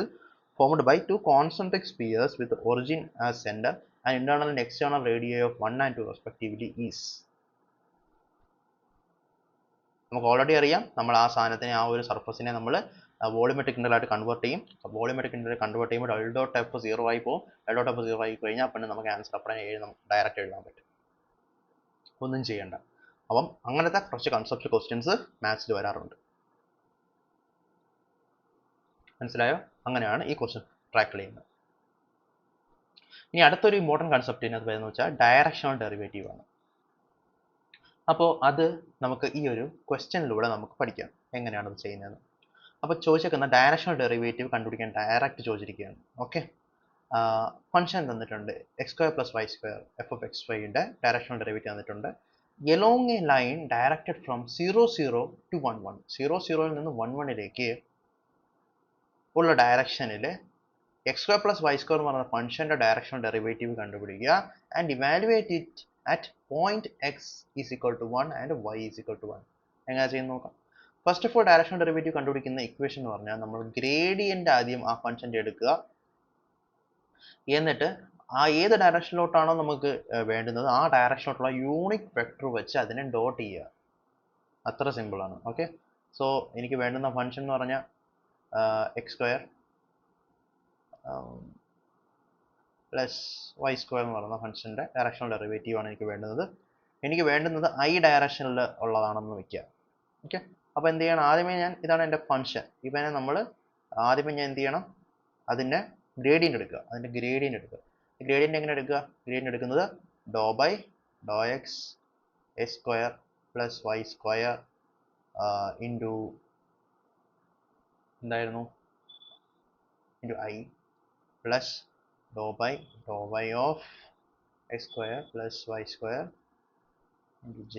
formed by two concentric spheres with origin as center and internal and external radii of 1 and 2 respectively is. നമുക്ക് already അറിയാം, നമ്മൾ ആ സാധനത്തിനെ, ആ ഒരു സർഫസിനെ നമ്മൾ volumetric integral ആയിട്ട് convert ചെയ്യും. വോളിമെട്രിക് ഇൻ്റഗ്രൽ കൺവേർട്ട് ചെയ്യുമ്പോൾ ഡൽ ഡോട്ട് എഫ് 0 ആയി പോകും. ഡൽ ഡോട്ട് എഫ് 0 ആയി കഴിഞ്ഞാൽ പിന്നെ നമുക്ക് ആൻസർ അപ്പഴേ ഡയറക്റ്റ് എഴുതാൻ പറ്റും, ഒന്നും ചെയ്യണ്ട. അപ്പം അങ്ങനത്തെ കുറച്ച് കൺസെപ്റ്റ് ക്വസ്റ്റ്യൻസ് മാത്സിൽ വരാറുണ്ട്. മനസ്സിലായോ? അങ്ങനെയാണ് ഈ ക്വസ്റ്റ്യൻ ട്രാക്കിൾ ചെയ്യുന്നത്. ഇനി അടുത്തൊരു ഇമ്പോർട്ടൻറ്റ് കൺസെപ്റ്റ് ഇതിനകത്ത് വരുന്നത് വെച്ചാൽ ഡയറക്ഷണൽ ഡെറിവേറ്റീവ് ആണ്. അപ്പോൾ അത് നമുക്ക് ഈ ഒരു ക്വസ്റ്റ്യനിലൂടെ നമുക്ക് പഠിക്കാം എങ്ങനെയാണ് അത് ചെയ്യുന്നത്. അപ്പോൾ ചോദിച്ചേക്കുന്ന ഡയറക്ഷണൽ ഡെറിവേറ്റീവ് കണ്ടുപിടിക്കാൻ ഡയറക്റ്റ് ചോദിച്ചിരിക്കുകയാണ്. ഓക്കെ, ഫംഗ്ഷൻ തന്നിട്ടുണ്ട് x² + y² f(x(y)യുടെ ഡയറക്ഷണൽ ഡെറിവേറ്റീവ് തന്നിട്ടുണ്ട്. Along A line directed from 0,0 to 1,1. 0,0 നിന്ന് 1,1ലേക്ക് ഉള്ള ഡയറക്ഷനിൽ x² + y² എന്ന് പറയുന്ന ഫംഗ്ഷന്റെ ഡയറക്ഷണൽ ഡെറിവേറ്റീവ് കണ്ടുപിടിക്കുക and evaluate it at point x is equal to 1 and y is equal to 1. എങ്ങനെ ചെയ്യുന്ന നോക്കാം. First of all directional derivative കണ്ടുപിടിക്കുന്ന ഇക്വേഷൻ എന്ന് പറഞ്ഞാൽ നമ്മൾ ഗ്രേഡിയന്റ് ആദ്യം ആ ഫംഗ്ഷന്റെ എടുക്കുക, എന്നിട്ട് ആ ഏത് ഡയറക്ഷനിലോട്ടാണോ നമുക്ക് വേണ്ടുന്നത് ആ ഡയറക്ഷനിലോട്ടുള്ള യൂണിറ്റ് വെക്ടർ വെച്ച് അതിനെ ഡോട്ട് ചെയ്യുക. അത്ര സിമ്പിളാണ്. ഓക്കെ, സോ എനിക്ക് വേണ്ടുന്ന ഫംഗ്ഷൻ എന്ന് പറഞ്ഞാൽ x² പ്ലസ് y² എന്ന് പറയുന്ന ഫംഗ്ഷൻ്റെ ഡയറക്ഷണൽ ഡെറിവേറ്റീവ് ആണ് എനിക്ക് വേണ്ടുന്നത്. എനിക്ക് വേണ്ടുന്നത് i ഡയറക്ഷനിൽ ഉള്ളതാണെന്ന് വയ്ക്കുക. ഓക്കെ, അപ്പോൾ എന്ത് ചെയ്യണം, ആദ്യമേ ഞാൻ, ഇതാണ് എൻ്റെ ഫംഗ്ഷൻ, ഇവനെ നമ്മൾ ആദ്യമേ ഞാൻ എന്ത് ചെയ്യണം, അതിൻ്റെ ഗ്രേഡിയൻ്റ് എടുക്കുക. അതിൻ്റെ ഗ്രേഡിയൻ്റ് എടുക്കുക. ഗ്രേഡിയൻ്റ് എങ്ങനെ എടുക്കുക? ഗ്രേഡിയൻ്റ് എടുക്കുന്നത് ഡോ x a² + y² ഇൻറ്റു എന്തായിരുന്നു, ഇൻറ്റു i പ്ലസ് ഡോ y of x² + y² into j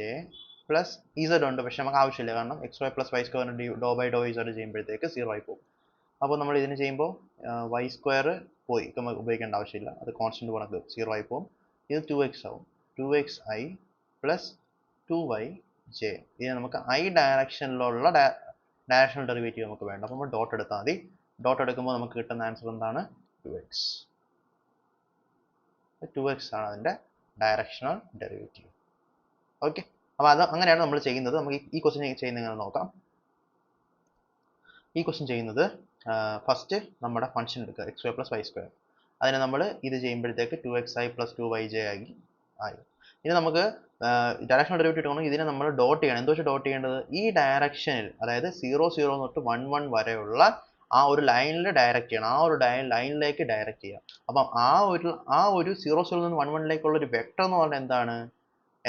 plus z ഉണ്ട്, പക്ഷെ നമുക്ക് ആവശ്യമില്ല, കാരണം x² + y² ഡോ z ചെയ്യുമ്പോഴത്തേക്ക് 0 ആയി പോകും. അപ്പോൾ നമ്മൾ ഇതിന് ചെയ്യുമ്പോൾ y² പോയി, നമുക്ക് ഉപയോഗിക്കേണ്ട ആവശ്യമില്ല, അത് കോൺസ്റ്റന്റ് കണക്ക് 0 ആയി പോകും. ഇത് 2x ആവും, 2xi പ്ലസ് 2yj. ഇത് നമുക്ക് i ഡയറക്ഷനിലുള്ള ഡയറക്ഷണൽ ഡെറിവേറ്റീവ് നമുക്ക് വേണ്ട, അപ്പോൾ നമ്മൾ ഡോട്ട് എടുത്താൽ മതി. ഡോട്ട് എടുക്കുമ്പോൾ നമുക്ക് കിട്ടുന്ന ആൻസർ എന്താണ്? 2x. 2x ആണ് അതിൻ്റെ ഡയറക്ഷണൽ ഡെറിവേറ്റീവ്. ഓക്കെ, അപ്പോൾ അത് അങ്ങനെയാണ് നമ്മൾ ചെയ്യുന്നത്. നമുക്ക് ഈ ക്വസ്റ്റ്യൻ ചെയ്യുന്നത് എങ്ങനെ നോക്കാം. ഈ ക്വസ്റ്റ്യൻ ചെയ്യുന്നത് ഫസ്റ്റ് നമ്മുടെ ഫംഗ്ഷൻ എടുക്കുക x² + y². അതിനെ നമ്മൾ ഇത് ചെയ്യുമ്പോഴത്തേക്ക് 2xi + 2yj ആയി. ഇനി നമുക്ക് ഡയറക്ഷണൽ ഡെറിവേറ്റീവ് എടുക്കണമെങ്കിൽ ഇതിനെ നമ്മൾ ഡോട്ട് ചെയ്യണം. എന്താ വെച്ചാൽ ഡോട്ട് ചെയ്യേണ്ടത്, ഈ ഡയറക്ഷനിൽ, അതായത് 0,0 തൊട്ട് 1,1 വരെയുള്ള ആ ഒരു ലൈനിൽ ഡയറക്റ്റ് ചെയ്യണം, ആ ഒരു ലൈനിലേക്ക് ഡയറക്റ്റ് ചെയ്യുക. അപ്പം ആ ഒരു 0,0 നിന്ന് 1,1ലേക്കുള്ള ഒരു വെക്ടർ എന്ന് പറഞ്ഞാൽ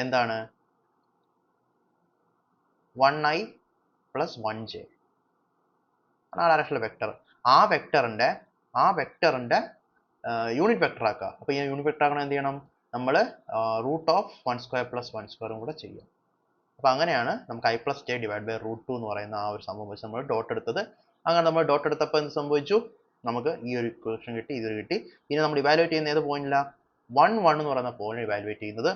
എന്താണ് 1i + 1j ആ ഡയറക്ഷനിലെ വെക്ടർ. ആ വെക്ടറിന്റെ യൂണിറ്റ് വെക്ടർ ആക്കുക. അപ്പോൾ ഈ യൂണിറ്റ് വെക്ടർ ആക്കണം എന്ത് ചെയ്യണം, നമ്മൾ √(1² + 1²) കൂടെ ചെയ്യുക. അപ്പോൾ അങ്ങനെയാണ് നമുക്ക് i + j / √2 എന്ന് പറയുന്ന ആ ഒരു സംഭവം വെച്ച് നമ്മൾ ഡോട്ട് എടുത്തത്. അങ്ങനെ നമ്മൾ ഡോട്ട് എടുത്തപ്പോൾ എന്ത് സംഭവിച്ചു, നമുക്ക് ഈ ഒരു ഇക്വേഷൻ കിട്ടി, ഇത് കിട്ടി. ഇനി നമ്മൾ ഇവാലുവേറ്റ് ചെയ്യുന്ന ഏത് പോയിന്റില്ല, 1,1 എന്ന് പറയുന്ന പോയിന്റ് ഇവാലുവേറ്റ് ചെയ്യുന്നത്.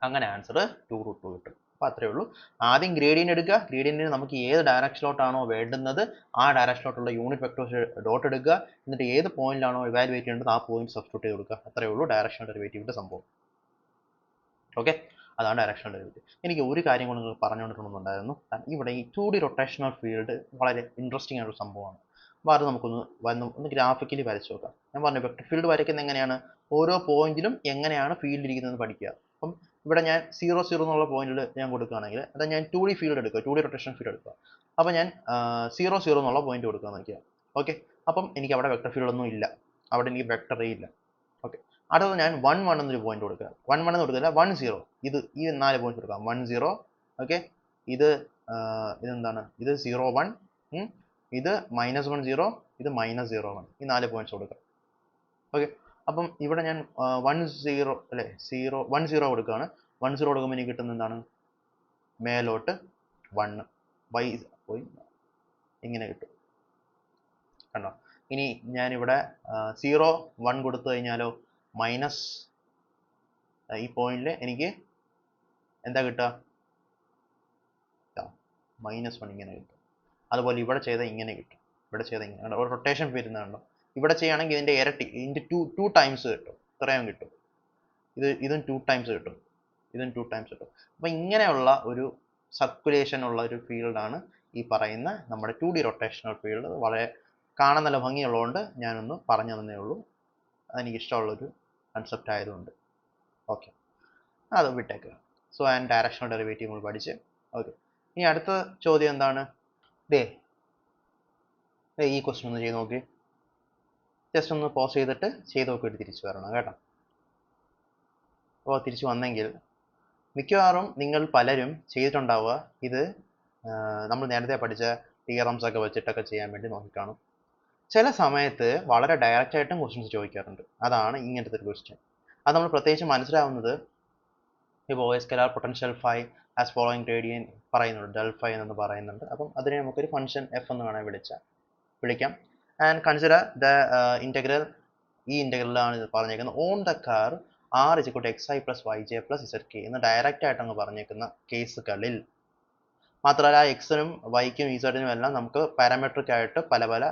അങ്ങനെ ആൻസർ 2√2 കിട്ടും. അപ്പോൾ അത്രയേ ഉള്ളൂ. ആദ്യം ഗ്രേഡിയൻ്റ് എടുക്കുക. ഗ്രേഡിയൻറ്റിന് നമുക്ക് ഏത് ഡയറക്ഷനിലോട്ടാണോ വേണ്ടുന്നത് ആ ഡയറക്ഷനിലോട്ടുള്ള യൂണിറ്റ് വെക്ടർ ഡോട്ട് എടുക്കുക. എന്നിട്ട് ഏത് പോയിന്റിലാണോ ഇവാലുവേറ്റ് ചെയ്യേണ്ടത് ആ പോയിന്റ് സബ്സ്റ്റിറ്റ്യൂട്ട് ചെയ്ത് കൊടുക്കുക. അത്രയേ ഉള്ളൂ ഡയറക്ഷണൽ ഡെറിവേറ്റീവിൻ്റെ സംഭവം. ഓക്കെ, അതാണ് ഡയറക്ഷണൽ ഡെറിവേറ്റീവ്. എനിക്ക് ഒരു കാര്യം കൊണ്ട് നിങ്ങൾ പറഞ്ഞുകൊണ്ടിട്ടുണ്ടായിരുന്നു, ഇവിടെ ഈ 2D റൊട്ടേഷണൽ ഫീൽഡ് വളരെ ഇൻട്രസ്റ്റിംഗ് ആയിട്ടുള്ള സംഭവമാണ്. അപ്പോൾ അത് നമുക്കൊന്ന് ഗ്രാഫിക്കലി വരച്ച് നോക്കാം. ഞാൻ പറഞ്ഞു വെക്ടർ ഫീൽഡ് വരയ്ക്കുന്നത് എങ്ങനെയാണ്, ഓരോ പോയിന്റിലും എങ്ങനെയാണ് ഫീൽഡ് ഇരിക്കുന്നതെന്ന് പഠിക്കുക. അപ്പം ഇവിടെ ഞാൻ 0,0 എന്നുള്ള പോയിന്റിൽ ഞാൻ കൊടുക്കുകയാണെങ്കിൽ അത് ഞാൻ 2D ഫീൽഡ് എടുക്കുക, 2D റൊട്ടേഷൻ ഫീൽഡ് എടുക്കുക. അപ്പോൾ ഞാൻ 0,0 എന്നുള്ള പോയിന്റ് കൊടുക്കുക നോക്കിയ. ഓക്കെ, അപ്പം എനിക്ക് അവിടെ വെക്ടർ ഫീൽഡ് ഒന്നും ഇല്ല, അവിടെ എനിക്ക് വെക്ടറേ ഇല്ല. ഓക്കെ, അടുത്തത് ഞാൻ 1,1 എന്നൊരു പോയിന്റ് കൊടുക്കുക. 1,1 എന്ന് കൊടുക്കില്ല, 1,0. ഈ 4 പോയിന്റ് കൊടുക്കാം. 1,0. ഓക്കെ, ഇതെന്താണ്, ഇത് 0,1, ഇത് -1,0, ഇത് -0,1. ഈ 4 പോയിന്റ്സ് കൊടുക്കാം. ഓക്കെ, അപ്പം ഇവിടെ ഞാൻ 10 അല്ലേ 10 കൊടുക്കുകയാണ്. 10 കൊടുക്കുമ്പോൾ എനിക്ക് കിട്ടുന്ന എന്താണ്? മേലോട്ട് 1 y പോയി ഇങ്ങനെ കിട്ടും. കണ്ടോ? ഇനി ഞാനിവിടെ 0 1 കൊടുത്തു കഴിഞ്ഞാലോ മൈനസ് ഈ പോയിന്റിൽ എനിക്ക് എന്താ കിട്ടുക? -1 ഇങ്ങനെ കിട്ടും. അതുപോലെ ഇവിടെ ചെയ്താൽ ഇങ്ങനെ കിട്ടും. ഇവിടെ ചെയ്താൽ ഇങ്ങനെ ഒരു റൊട്ടേഷൻ വരുന്നുണ്ടോ? ഇവിടെ ചെയ്യുകയാണെങ്കിൽ ഇതിന്റെ ഇരട്ടി, ഇതിന്റെ ടു ടൈംസ് കിട്ടും. ഇത്രയും കിട്ടും. ഇതും 2 ടൈംസ് കിട്ടും. ഇതും 2 ടൈംസ് കിട്ടും. അപ്പൊ ഇങ്ങനെയുള്ള ഒരു സർക്കുലേഷൻ ഉള്ള ഒരു ഫീൽഡാണ് ഈ പറയുന്ന നമ്മുടെ 2D റൊട്ടേഷണൽ ഫീൽഡ്. വളരെ കാണാൻ നല്ല ഭംഗിയുള്ളതുകൊണ്ട് ഞാനൊന്ന് പറഞ്ഞു തന്നേ ഉള്ളൂ. അതെനിക്ക് ഇഷ്ടമുള്ളൊരു കൺസെപ്റ്റ് ആയതുകൊണ്ട്. ഓക്കെ, അത് വിട്ടേക്കുക. സോ ആൻഡ് ഡയറക്ഷണൽ ഡെറിവേറ്റീവ് നമ്മൾ പഠിച്ച്. ഓക്കെ, ഇനി അടുത്ത ചോദ്യം എന്താണ്? ഈ ക്വസ്റ്റ്യൻ ഒന്ന് ചെയ്ത് നോക്കി. ജസ്റ്റ് ഒന്ന് പോസ് ചെയ്തിട്ട് ചെയ്ത് നോക്കിയിട്ട് തിരിച്ചു വരണം കേട്ടോ. അപ്പോൾ തിരിച്ചു വന്നെങ്കിൽ മിക്കവാറും നിങ്ങൾ പലരും ചെയ്തിട്ടുണ്ടാവുക ഇത് നമ്മൾ നേരത്തെ പഠിച്ച തിയറംസ് ഒക്കെ വെച്ചിട്ടൊക്കെ ചെയ്യാൻ വേണ്ടി നോക്കിക്കാണും. ചില സമയത്ത് വളരെ ഡയറക്റ്റ് ആയിട്ടും ക്വസ്റ്റ്യൻസ് ചോദിക്കാറുണ്ട്. അതാണ് ഇങ്ങനത്തെ ഒരു ക്വസ്റ്റ്യൻ. അത് നമ്മൾ പ്രത്യേകിച്ച് മനസ്സിലാവുന്നത് ഇപ്പോൾ scalar potential phi as following gradient പറയുന്നുണ്ട്, ഡെൽ ഫൈ എന്ന് പറയുന്നുണ്ട്. അപ്പം അതിനെ നമുക്കൊരു ഫംഗ്ഷൻ എഫ് എന്ന് വേണമെങ്കിൽ വിളിക്കാം. And consider the integral. ഈ ഇൻ്റഗ്രലാണ് പറഞ്ഞേക്കുന്നത് on the curve r is equal to xi plus yj plus zk എന്ന് ഡയറക്റ്റ് ആയിട്ട് അങ്ങ് പറഞ്ഞേക്കുന്ന കേസുകളിൽ മാത്രമല്ല എക്സിനും വൈക്കും ഇസഡിനും എല്ലാം നമുക്ക് പാരാമെട്രിക് ആയിട്ട് പല പല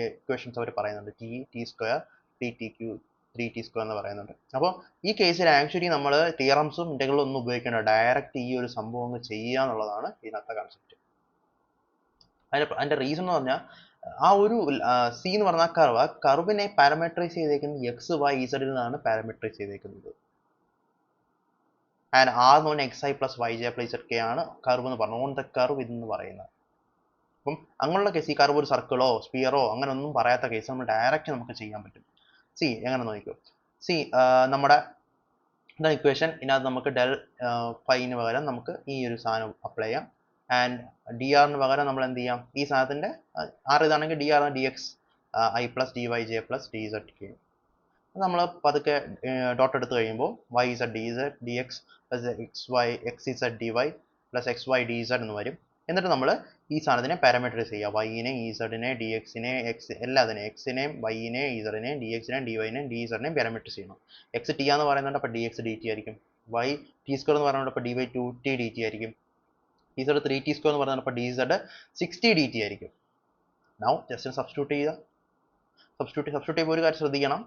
ഇക്വേഷൻസ് അവർ പറയുന്നുണ്ട്. T square, T cube, 3t square എന്ന് പറയുന്നുണ്ട്. അപ്പോൾ ഈ കേസിൽ ആക്ച്വലി നമ്മൾ തിയറംസും ഇൻ്റഗ്രലും ഒന്നും ഉപയോഗിക്കേണ്ട, ഡയറക്റ്റ് ഈ ഒരു സംഭവം അങ്ങ് ചെയ്യുക എന്നുള്ളതാണ് ഇതിനകത്തെ കൺസെപ്റ്റ്. അതിൻ്റെ റീസൺ എന്ന് പറഞ്ഞാൽ ആ ഒരു സി എന്ന് പറഞ്ഞ കർവിനെ പാരാമെട്രൈസ് ചെയ്തേക്കുന്നത് എക്സ് വൈ ഇസഡിൽ നിന്നാണ് പാരാമെട്രൈസ് ചെയ്തേക്കുന്നത്. ആൻഡ് ആർ എന്ന് പറഞ്ഞാൽ X I plus Y J plus Z K ആണ് കർവ് എന്ന് പറഞ്ഞു, ഓൺ ദ കർവ് ഇതെന്ന് പറയുന്നത്. അപ്പം അങ്ങനെയുള്ള കേസ് ഈ കർവ് ഒരു സർക്കിളോ സ്പിയറോ അങ്ങനെ ഒന്നും പറയാത്ത കേസ് നമ്മൾ ഡയറക്റ്റ് നമുക്ക് ചെയ്യാൻ പറ്റും. സി എങ്ങനെ നോക്കിക്കോ. സി നമ്മുടെ ഇതാണ് ഇക്വേഷൻ. ഇതിനകത്ത് നമുക്ക് ഡെൽ ഫൈന് പകരം നമുക്ക് ഈ ഒരു സാധനം അപ്ലൈ ചെയ്യാം. ആൻഡ് ഡി ആറിന് പകരം നമ്മൾ എന്ത് ചെയ്യാം? ഈ സാധനത്തിന്റെ ആർ ഇതാണെങ്കിൽ D R D X I plus D Y J plus D Z K. നമ്മൾ പതുക്കെ ഡോട്ട് എടുത്ത് കഴിയുമ്പോൾ Y Z D Z D X plus X Y X Z D Y plus X Y D Z എന്ന് വരും. എന്നിട്ട് നമ്മൾ ഈ സാധനത്തിനെ പാരാമീറ്ററൈസ് ചെയ്യുക. വൈനെ ഇ സെഡിനെ ഡി എക്സിനെ എക്സ് എല്ലാത്തിനെയും എക്സിനെയും വൈനെ ഇ സെഡിനെയും ഡി എക്സിനെയും ഡി വൈനെയും ഡി സെഡിനെയും പാരാമീറ്ററൈസ് ചെയ്യണം. എക്സ് ടി എന്ന് പറയുന്നുണ്ട്, അപ്പോൾ ഡി എക്സ് ഡി ടി ആയിരിക്കും. വൈ ടി സ്ക്വയർ എന്ന് പറയുന്നത് അപ്പോൾ D Y 2t D T ആയിരിക്കും. ഡി സെഡ് 3t സ്ക്വയർ എന്ന് പറയുന്നത് അപ്പോൾ D Z 6t D T ആയിരിക്കും. നൗ ജസ്റ്റ് സബ്സ്റ്റിറ്റ്യൂട്ട് ചെയ്യുക. സബ്സ്റ്റിറ്റ്യൂട്ട് ചെയ്യുമ്പോൾ ഒരു കാര്യം ശ്രദ്ധിക്കണം.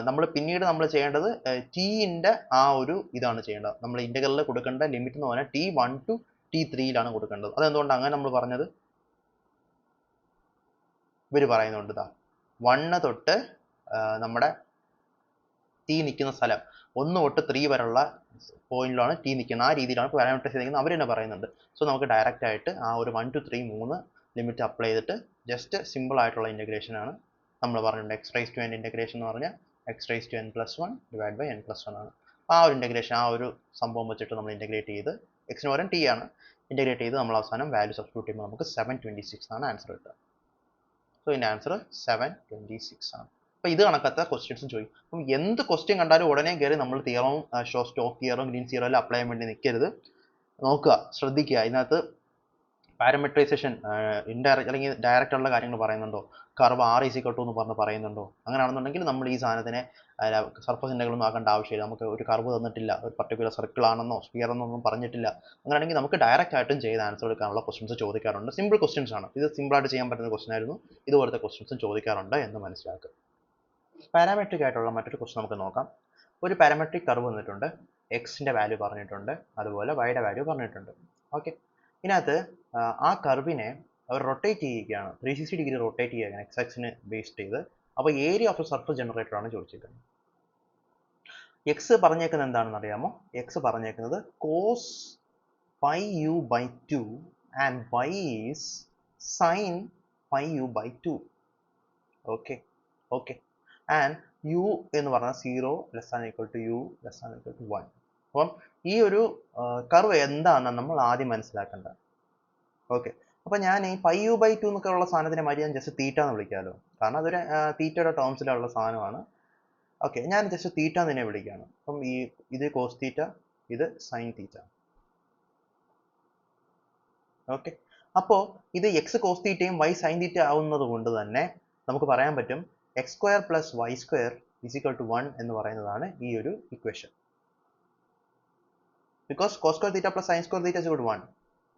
നമ്മൾ പിന്നീട് നമ്മൾ ചെയ്യേണ്ടത് ടീൻ്റെ ആ ഒരു ഇതാണ് ചെയ്യേണ്ടത്. നമ്മൾ ഇൻ്റഗ്രലിൽ കൊടുക്കേണ്ട ലിമിറ്റ് എന്ന് പറഞ്ഞാൽ T1 to T3 കൊടുക്കേണ്ടത്. അതെന്തുകൊണ്ടാണ് അങ്ങനെ നമ്മൾ പറഞ്ഞത്? ഇവർ പറയുന്നുണ്ട് 1 തൊട്ട് നമ്മുടെ T നിൽക്കുന്ന സ്ഥലം 1 തൊട്ട് 3 വരെയുള്ള പോയിന്റിലാണ് T നിൽക്കുന്നത്. ആ രീതിയിലാണ് പാരാമീറ്ററൈസ് ചെയ്തിരിക്കുന്നത് അവർ തന്നെ പറയുന്നുണ്ട്. സോ നമുക്ക് ഡയറക്റ്റ് ആയിട്ട് ആ ഒരു 1 to 3 3 ലിമിറ്റ് അപ്ലൈ ചെയ്തിട്ട് ജസ്റ്റ് സിമ്പിൾ ആയിട്ടുള്ള ഇൻ്റഗ്രേഷൻ ആണ് നമ്മൾ പറഞ്ഞിട്ടുണ്ട്. X raise to N integration എന്ന് പറഞ്ഞാൽ X raise to n + 1 divide by n + 1 ആണ്. ആ ഒരു ഇൻ്റഗ്രേഷൻ ആ ഒരു സംഭവം വെച്ചിട്ട് നമ്മൾ ഇൻ്റഗ്രേറ്റ് ചെയ്ത് എക്സിന് പകരം ടി ആണ് ഇൻ്റഗ്രേറ്റ് ചെയ്ത് നമ്മൾ അവസാനം വാല്യൂ സബ്സ്റ്റിറ്റ്യൂട്ട് ചെയ്യുമ്പോൾ നമുക്ക് 726 ആണ് ആൻസർ കിട്ടുക. സോ ഇതിൻ്റെ ആൻസർ 726 ആണ്. അപ്പോൾ ഇത് കണക്കത്തെ ക്വസ്റ്റ്യൻസും ചോദിക്കും. അപ്പം എന്ത് ക്വസ്റ്റ്യൻ കണ്ടാലും ഉടനെ കയറി നമ്മൾ തിയറവും സ്റ്റോക്ക് തിയറവും ഗ്രീൻ തിയറവും എല്ലാം അപ്ലൈ ചെയ്യാൻ വേണ്ടി നിൽക്കരുത്. നോക്കുക, ശ്രദ്ധിക്കുക. ഇതിനകത്ത് പാരാമെട്രൈസേഷൻ ഇൻഡയറക്റ്റ് അല്ലെങ്കിൽ ഡയറക്റ്റ് ഉള്ള കാര്യങ്ങൾ പറയുന്നുണ്ടോ? Curve R is equal to എന്ന് പറഞ്ഞ് പറയുന്നുണ്ടോ? അങ്ങനെയാണെന്നുണ്ടെങ്കിൽ നമ്മൾ ഈ സാധനത്തിനെ സർഫസ് ഇൻ്റഗ്രലൊന്നും ആക്കേണ്ട ആവശ്യമില്ല. നമുക്ക് ഒരു കർവ് തന്നിട്ടില്ല, ഒരു പർട്ടിക്കുലർ സർക്കിൾ ആണെന്നോ സ്പിയർ എന്നോ ഒന്നും പറഞ്ഞിട്ടില്ല. അങ്ങനെയാണെങ്കിൽ നമുക്ക് ഡയറക്റ്റ് ആയിട്ടും ചെയ്ത് ആൻസർ എടുക്കാനുള്ള ക്വസ്റ്റ്യൻസ് ചോദിക്കാറുണ്ട്. സിമ്പിൾ ക്വസ്റ്റ്യൻസ് ആണ് ഇത്. സിമ്പിളായിട്ട് ചെയ്യാൻ പറ്റുന്ന ക്വസ്റ്റ്യൻ ആയിരുന്നു. ഇതുപോലത്തെ ക്വസ്റ്റ്യൻസും ചോദിക്കാറുണ്ട് എന്ന് മനസ്സിലാക്കുക. പാരാമെട്രിക് ആയിട്ടുള്ള മറ്റൊരു ക്വസ്റ്റ്യൻ നമുക്ക് നോക്കാം. ഒരു പാരാമെട്രിക് കർവ് വന്നിട്ടുണ്ട്, എക്സിൻ്റെ വാല്യൂ പറഞ്ഞിട്ടുണ്ട്, അതുപോലെ വൈയുടെ വാല്യൂ പറഞ്ഞിട്ടുണ്ട്. ഓക്കെ, ഇതിനകത്ത് ആ കർവിനെ അവർ റൊട്ടേറ്റ് ചെയ്യുകയാണ്, 360 ഡിഗ്രി റൊട്ടേറ്റ് ചെയ്യുകയാണ് എക്സ് ആക്സിനെ ബേസ് ചെയ്ത്. അപ്പോൾ area of a surface generator ആണ് ചോദിച്ചിരിക്കുന്നത്. എക്സ് പറഞ്ഞേക്കുന്നത് എന്താണെന്ന് അറിയാമോ? എക്സ് പറഞ്ഞേക്കുന്നത് cos pi U by 2 and Y is sine pi U by 2. Okay okay and U എന്ന് പറഞ്ഞാൽ 0 ≤ u ≤ 1. അപ്പം ഈ ഒരു കർവ് എന്താണെന്ന് നമ്മൾ ആദ്യം മനസ്സിലാക്കേണ്ടത്. ഓക്കെ, അപ്പോൾ ഞാൻ ഈ പൈ യു ബൈ 2 എന്നൊക്കെ ഉള്ള സാധനത്തിനെ മാറ്റി ഞാൻ ജസ്റ്റ് തീറ്റ എന്ന് വിളിക്കാമല്ലോ. കാരണം അതൊരു തീറ്റയുടെ ടേംസിലുള്ള സാധനമാണ്. ഓക്കെ, ഞാൻ ജസ്റ്റ് തീറ്റ എന്ന് തന്നെ വിളിക്കുകയാണ്. അപ്പം ഇത് കോസ് തീറ്റ, ഇത് സൈൻ തീറ്റ. ഓക്കെ, അപ്പോൾ ഇത് എക്സ് കോസ് തീറ്റയും വൈ സൈൻ തീറ്റ ആവുന്നത് കൊണ്ട് തന്നെ നമുക്ക് പറയാൻ പറ്റും X square plus Y square is equal to 1 എന്ന് പറയുന്നതാണ് ഈ ഒരു equation. Because cos square theta plus sine square theta is equal to 1.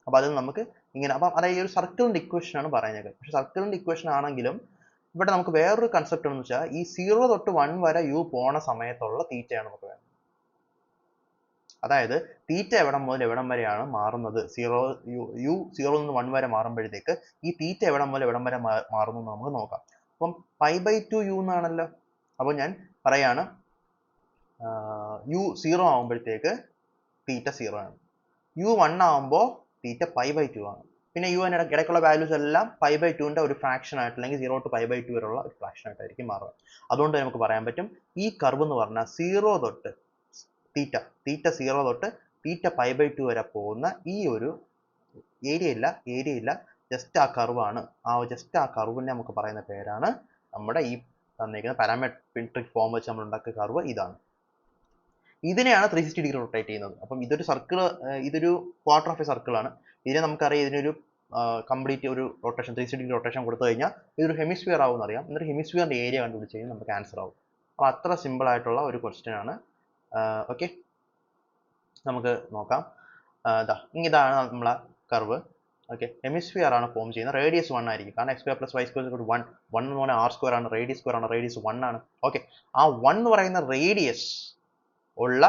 അപ്പോൾ അത് നമുക്ക് ഇങ്ങനെ, അപ്പം അതായത് ഒരു സർക്കിളിൻ്റെ ഇക്വേഷൻ ആണ് പറയുന്നത്. പക്ഷെ സർക്കിളിൻ്റെ ഇക്വേഷൻ ആണെങ്കിലും ഇവിടെ നമുക്ക് വേറൊരു കൺസെപ്റ്റ് എന്ന് വെച്ചാൽ ഈ 0 തൊട്ട് 1 വരെ യു പോണ സമയത്തുള്ള തീറ്റയാണ് നമുക്ക് വേണ്ടത്. അതായത് തീറ്റ എവിടം മുതൽ എവിടം വരെയാണ് മാറുന്നത്, 0 നിന്ന് 1 വരെ മാറുമ്പോഴത്തേക്ക് ഈ തീറ്റ എവിടം മുതൽ എവിടം വരെ മാറുന്നു എന്ന് നമുക്ക് നോക്കാം. അപ്പം π/2 യു എന്നാണല്ലോ. അപ്പോൾ ഞാൻ പറയാണ് യു 0 ആകുമ്പോഴത്തേക്ക് തീറ്റ 0 ആണ്, യു 1 ആകുമ്പോൾ തീറ്റ π/2 ആണ്. പിന്നെ യു ഇടയ്ക്കുള്ള വാല്യൂസ് എല്ലാം π/2ന്റെ ഒരു ഫ്രാക്ഷൻ ആയിട്ട്, അല്ലെങ്കിൽ 0 to π/2 വരെയുള്ള ഒരു ഫ്രാക്ഷൻ ആയിട്ടായിരിക്കും മാറുക. അതുകൊണ്ട് നമുക്ക് പറയാൻ പറ്റും ഈ കർവ് എന്ന് പറഞ്ഞാൽ 0 തൊട്ട് തീറ്റ 0 തൊട്ട് തീറ്റ π/2 വരെ പോകുന്ന ഈ ഒരു ഏരിയ ഇല്ല, ജസ്റ്റ് ആ കർവാണ്. ജസ്റ്റ് ആ കർവിനെ നമുക്ക് പറയുന്ന പേരാണ് നമ്മുടെ ഈ തന്നിരിക്കുന്ന പാരാമെട്രിക് ഫോം വെച്ച് നമ്മൾ ഉണ്ടാക്കിയ കർവ് ഇതാണ്. ഇതിനെയാണ് 360 ഡിഗ്രി റൊട്ടേറ്റ് ചെയ്യുന്നത്. അപ്പം ഇതൊരു സർക്കിൾ, ഇതൊരു ക്വാർട്ടർ ഓഫ് എ സർക്കിളാണ്. ഇതിനെ നമുക്കറിയാം, ഇതിനൊരു കംപ്ലീറ്റ് ഒരു റൊട്ടേഷൻ 360 ഡിഗ്രി റൊട്ടേഷൻ കൊടുത്തു കഴിഞ്ഞാൽ ഇതൊരു ഹെമിസ്ഫിയർ ആവും എന്നറിയാം. എന്നിട്ട് ഹെമിസ്ഫിയറിന്റെ ഏരിയ കണ്ടുപിടിച്ച് കഴിഞ്ഞാൽ നമുക്ക് ആൻസർ ആവും. അപ്പോൾ അത്ര സിമ്പിൾ ആയിട്ടുള്ള ഒരു ക്വസ്റ്റ്യൻ ആണ്. ഓക്കെ, നമുക്ക് നോക്കാം. ഇതാണ് നമ്മളെ കർവ്. ഓക്കെ, ഹെമിസ്ഫിയർ ആണ് ഫോം ചെയ്യുന്നത്. റേഡിയസ് 1 ആയിരിക്കും, കാരണം x² + y² 1 എന്ന് പറഞ്ഞാൽ r² ആണ്, റേഡിയസ് 1 ആണ്. ഓക്കെ, ആ 1 എന്ന് പറയുന്ന റേഡിയസ് ഉള്ള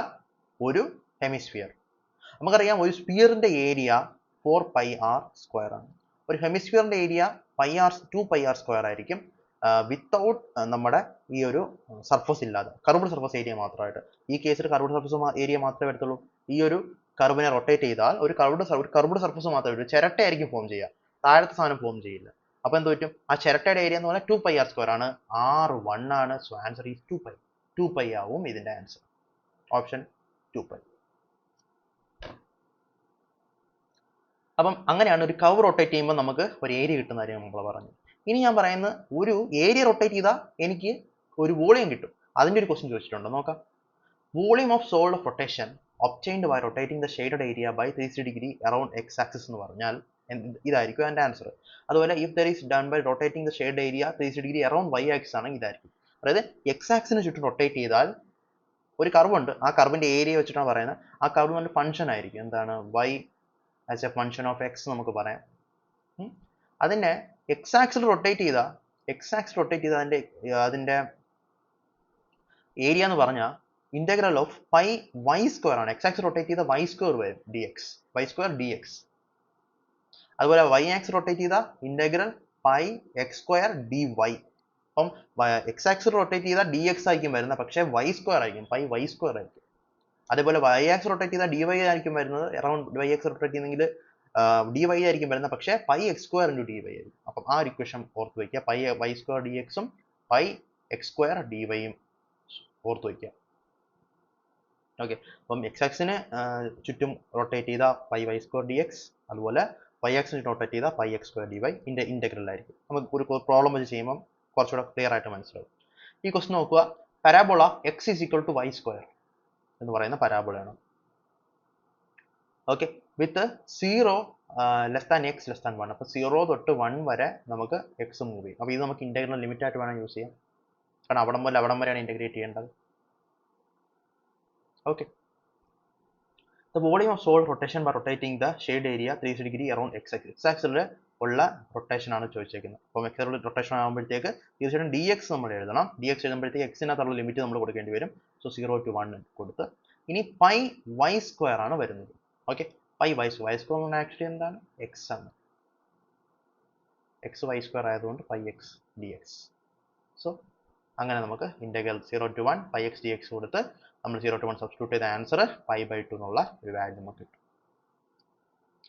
ഒരു ഹെമിസ്ഫിയർ. നമുക്കറിയാം ഒരു സ്ഫിയറിന്റെ ഏരിയ 4πr² ആണ്. ഒരു ഹെമിസ്ഫിയറിന്റെ ഏരിയ 2πr² ആയിരിക്കും, വിത്തൗട്ട് നമ്മുടെ ഈ ഒരു സർഫസ് ഇല്ലാതെ, കർവ്ഡ് സർഫസ് ഏരിയ മാത്രമായിട്ട്. ഈ കേസിൽ കർവ്ഡ് സർഫസ് ഏരിയ മാത്രമേ വരത്തുള്ളൂ. ഈ ഒരു കർവിനെ റൊട്ടേറ്റ് ചെയ്താൽ ഒരു കർവ്ഡ് സർഫസ് മാത്രമേ വരൂ. ചിരട്ടയായിരിക്കും ഫോം ചെയ്യുക, താഴത്തെ സാധനം ഫോം ചെയ്യില്ല. അപ്പോൾ എന്ത് പറ്റും, ആ ചിരട്ടയുടെ ഏരിയ എന്ന് പറഞ്ഞാൽ 2πr² ആണ്, r1 ആണ്. സോ ആൻസർ ഈസ് 2π ആവും ഇതിന്റെ ആൻസർ. ഓപ്ഷൻ 2π. അപ്പം അങ്ങനെയാണ് ഒരു കർവ് റൊട്ടേറ്റ് ചെയ്യുമ്പോൾ നമുക്ക് ഒരു ഏരിയ കിട്ടുന്ന കാര്യം നമ്മൾ പറഞ്ഞു. ഇനി ഞാൻ പറയുന്നത്, ഒരു ഏരിയ റൊട്ടേറ്റ് ചെയ്താൽ എനിക്ക് ഒരു വോളിയം കിട്ടും. അതിൻ്റെ ഒരു ക്വസ്റ്റ്യൻ ചോദിച്ചിട്ടുണ്ട്, നോക്കാം. Volume of solid of rotation obtained by rotating the shaded area by 360 degree around X axis എന്ന് പറഞ്ഞാൽ ഇതായിരിക്കും എൻ്റെ ആൻസർ. അതുപോലെ if there is done by rotating the shade area 360 degree around Y axis ആണെങ്കിൽ ഇതായിരിക്കും. അതായത് എക്സ് ആക്സിന് ചുറ്റും rotate ചെയ്താൽ ഒരു കർവ് ഉണ്ട്, ആ കർവിന്റെ ഏരിയ വെച്ചിട്ടാണ് പറയുന്നത്. ആ കർവ് ഫംഗ്ഷൻ ആയിരിക്കും, എന്താണ്, y as A function of x നമുക്ക് പറയാം. അതിനെ എക്സ് ആക്സിൽ റൊട്ടേറ്റ് ചെയ്താൽ അതിന്റെ ഏരിയ എന്ന് പറഞ്ഞാൽ ഇന്റഗ്രൽ ഓഫ് πy² ആണ്. എക്സ് ആക്സിൽ റൊട്ടേറ്റ് ചെയ്താൽ y² വരും, y²dx. അതുപോലെ y ആക്സിൽ റൊട്ടേറ്റ് ചെയ്താൽ ഇന്റഗ്രൽ πx² dy. അപ്പം എക്സ് ആക്സിൽ റൊട്ടേറ്റ് ചെയ്താൽ dx ആയിരിക്കും വരുന്നത്, പക്ഷേ y² ആയിരിക്കും, πy² ആയിരിക്കും. അതേപോലെ y ആക്സിൽ റൊട്ടേറ്റ് ചെയ്താൽ dy ആയിരിക്കും വരുന്നത്, അറൌണ്ട് y ആക്സിൽ റൊട്ടേറ്റ് ചെയ്യുന്നെങ്കിൽ dy ആയിരിക്കും വരുന്നത്, പക്ഷേ πx² × dy ആയിരിക്കും. അപ്പം ആ ഒരു ഇക്വേഷൻ ഓർത്ത് വയ്ക്കുക, πy² dx ഉം πx² dy യും ഓർത്ത് വയ്ക്കുക. ഓക്കെ, അപ്പം എക്സ് ആക്സിന് ചുറ്റും റൊട്ടേറ്റ് ചെയ്താൽ πy² dx, അതുപോലെ y ആക്സിന് റൊട്ടേറ്റ് ചെയ്താൽ πx² dy ഇന്റഗ്രൽ ആയിരിക്കും. നമുക്ക് ഒരു പ്രോബ്ലം വെച്ച് ചെയ്യുമ്പോൾ കുറച്ചുകൂടെ ക്ലിയർ ആയിട്ട് മനസ്സിലാവും. ഈ ക്വസ്റ്റ്യൻ നോക്കുക, പരാബോള x = y² എന്ന് പറയുന്ന പരാബോളയാണ്. ഓക്കെ, വിത്ത് 0 x < 1. അപ്പോൾ 0 തൊട്ട് 1 വരെ നമുക്ക് x മൂവ് ചെയ്യും. അപ്പോൾ ഇത് നമുക്ക് ഇന്റഗ്രൽ ലിമിറ്റ് ആയിട്ട് വേണം യൂസ് ചെയ്യാം, കാരണം അവിടം മുതൽ അവിടം വരെയാണ് ഇന്റഗ്രേറ്റ് ചെയ്യേണ്ടത്. Okay, the volume of solid rotation by rotating the shade area 360 degree around x axis. x axis ഉള്ള റൊട്ടേഷൻ ആണ് ചോദിച്ചേക്കുന്നത്. അപ്പോൾ x axis റൊട്ടേഷൻ ആകുമ്പോഴത്തേക്ക് തീർച്ചയായിട്ടും dx നമ്മൾ എഴുതണം. dx എഴുതുമ്പോഴത്തേക്ക് x-നകത്തുള്ള ലിമിറ്റ് നമ്മൾ കൊടുക്കേണ്ടി വരും. സോ 0 to 1 കൊടുത്ത്, ഇനി πy² ആണ് വരുന്നത്. ഓക്കെ, y² എന്ന് പറഞ്ഞാൽ ആക്ച്വലി എന്താണ്, x ആണ്. x y² ആയതുകൊണ്ട് πx dx. സോ അങ്ങനെ നമുക്ക് ഇന്റഗ്രൽ 0 to 1 πx dx കൊടുത്ത് നമ്മൾ 0 to 1 സബ്സ്റ്റിറ്റ്യൂട്ട് ചെയ്ത ആൻസർ π/2 എന്നുള്ള ഒരു വാല്യൂ നമുക്ക് കിട്ടും.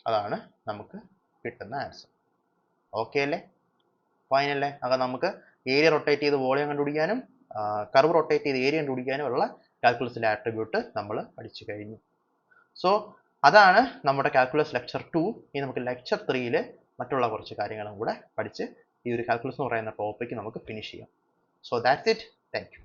അതാണ് നമുക്ക് കിട്ടുന്ന ആൻസർ. ഓക്കെ അല്ലേ, ഫൈൻ അല്ലേ? അത് നമുക്ക് ഏരിയ റൊട്ടേറ്റ് ചെയ്ത് വോളിയം കണ്ടുപിടിക്കാനും കർവ് റൊട്ടേറ്റ് ചെയ്ത് ഏരിയ കണ്ടുപിടിക്കാനും ഉള്ള കാൽക്കുലസിലെ ആട്രിബ്യൂട്ട് നമ്മൾ പഠിച്ചു കഴിഞ്ഞു. സോ അതാണ് നമ്മുടെ കാൽക്കുലസ് ലെക്ചർ 2. ഇനി നമുക്ക് ലെക്ചർ 3 മറ്റുള്ള കുറച്ച് കാര്യങ്ങളും കൂടെ പഠിച്ച് ഈ ഒരു കാൽക്കുലസ് എന്ന് പറയുന്ന ടോപ്പിക്ക് നമുക്ക് ഫിനിഷ് ചെയ്യാം. So that's it. Thank you.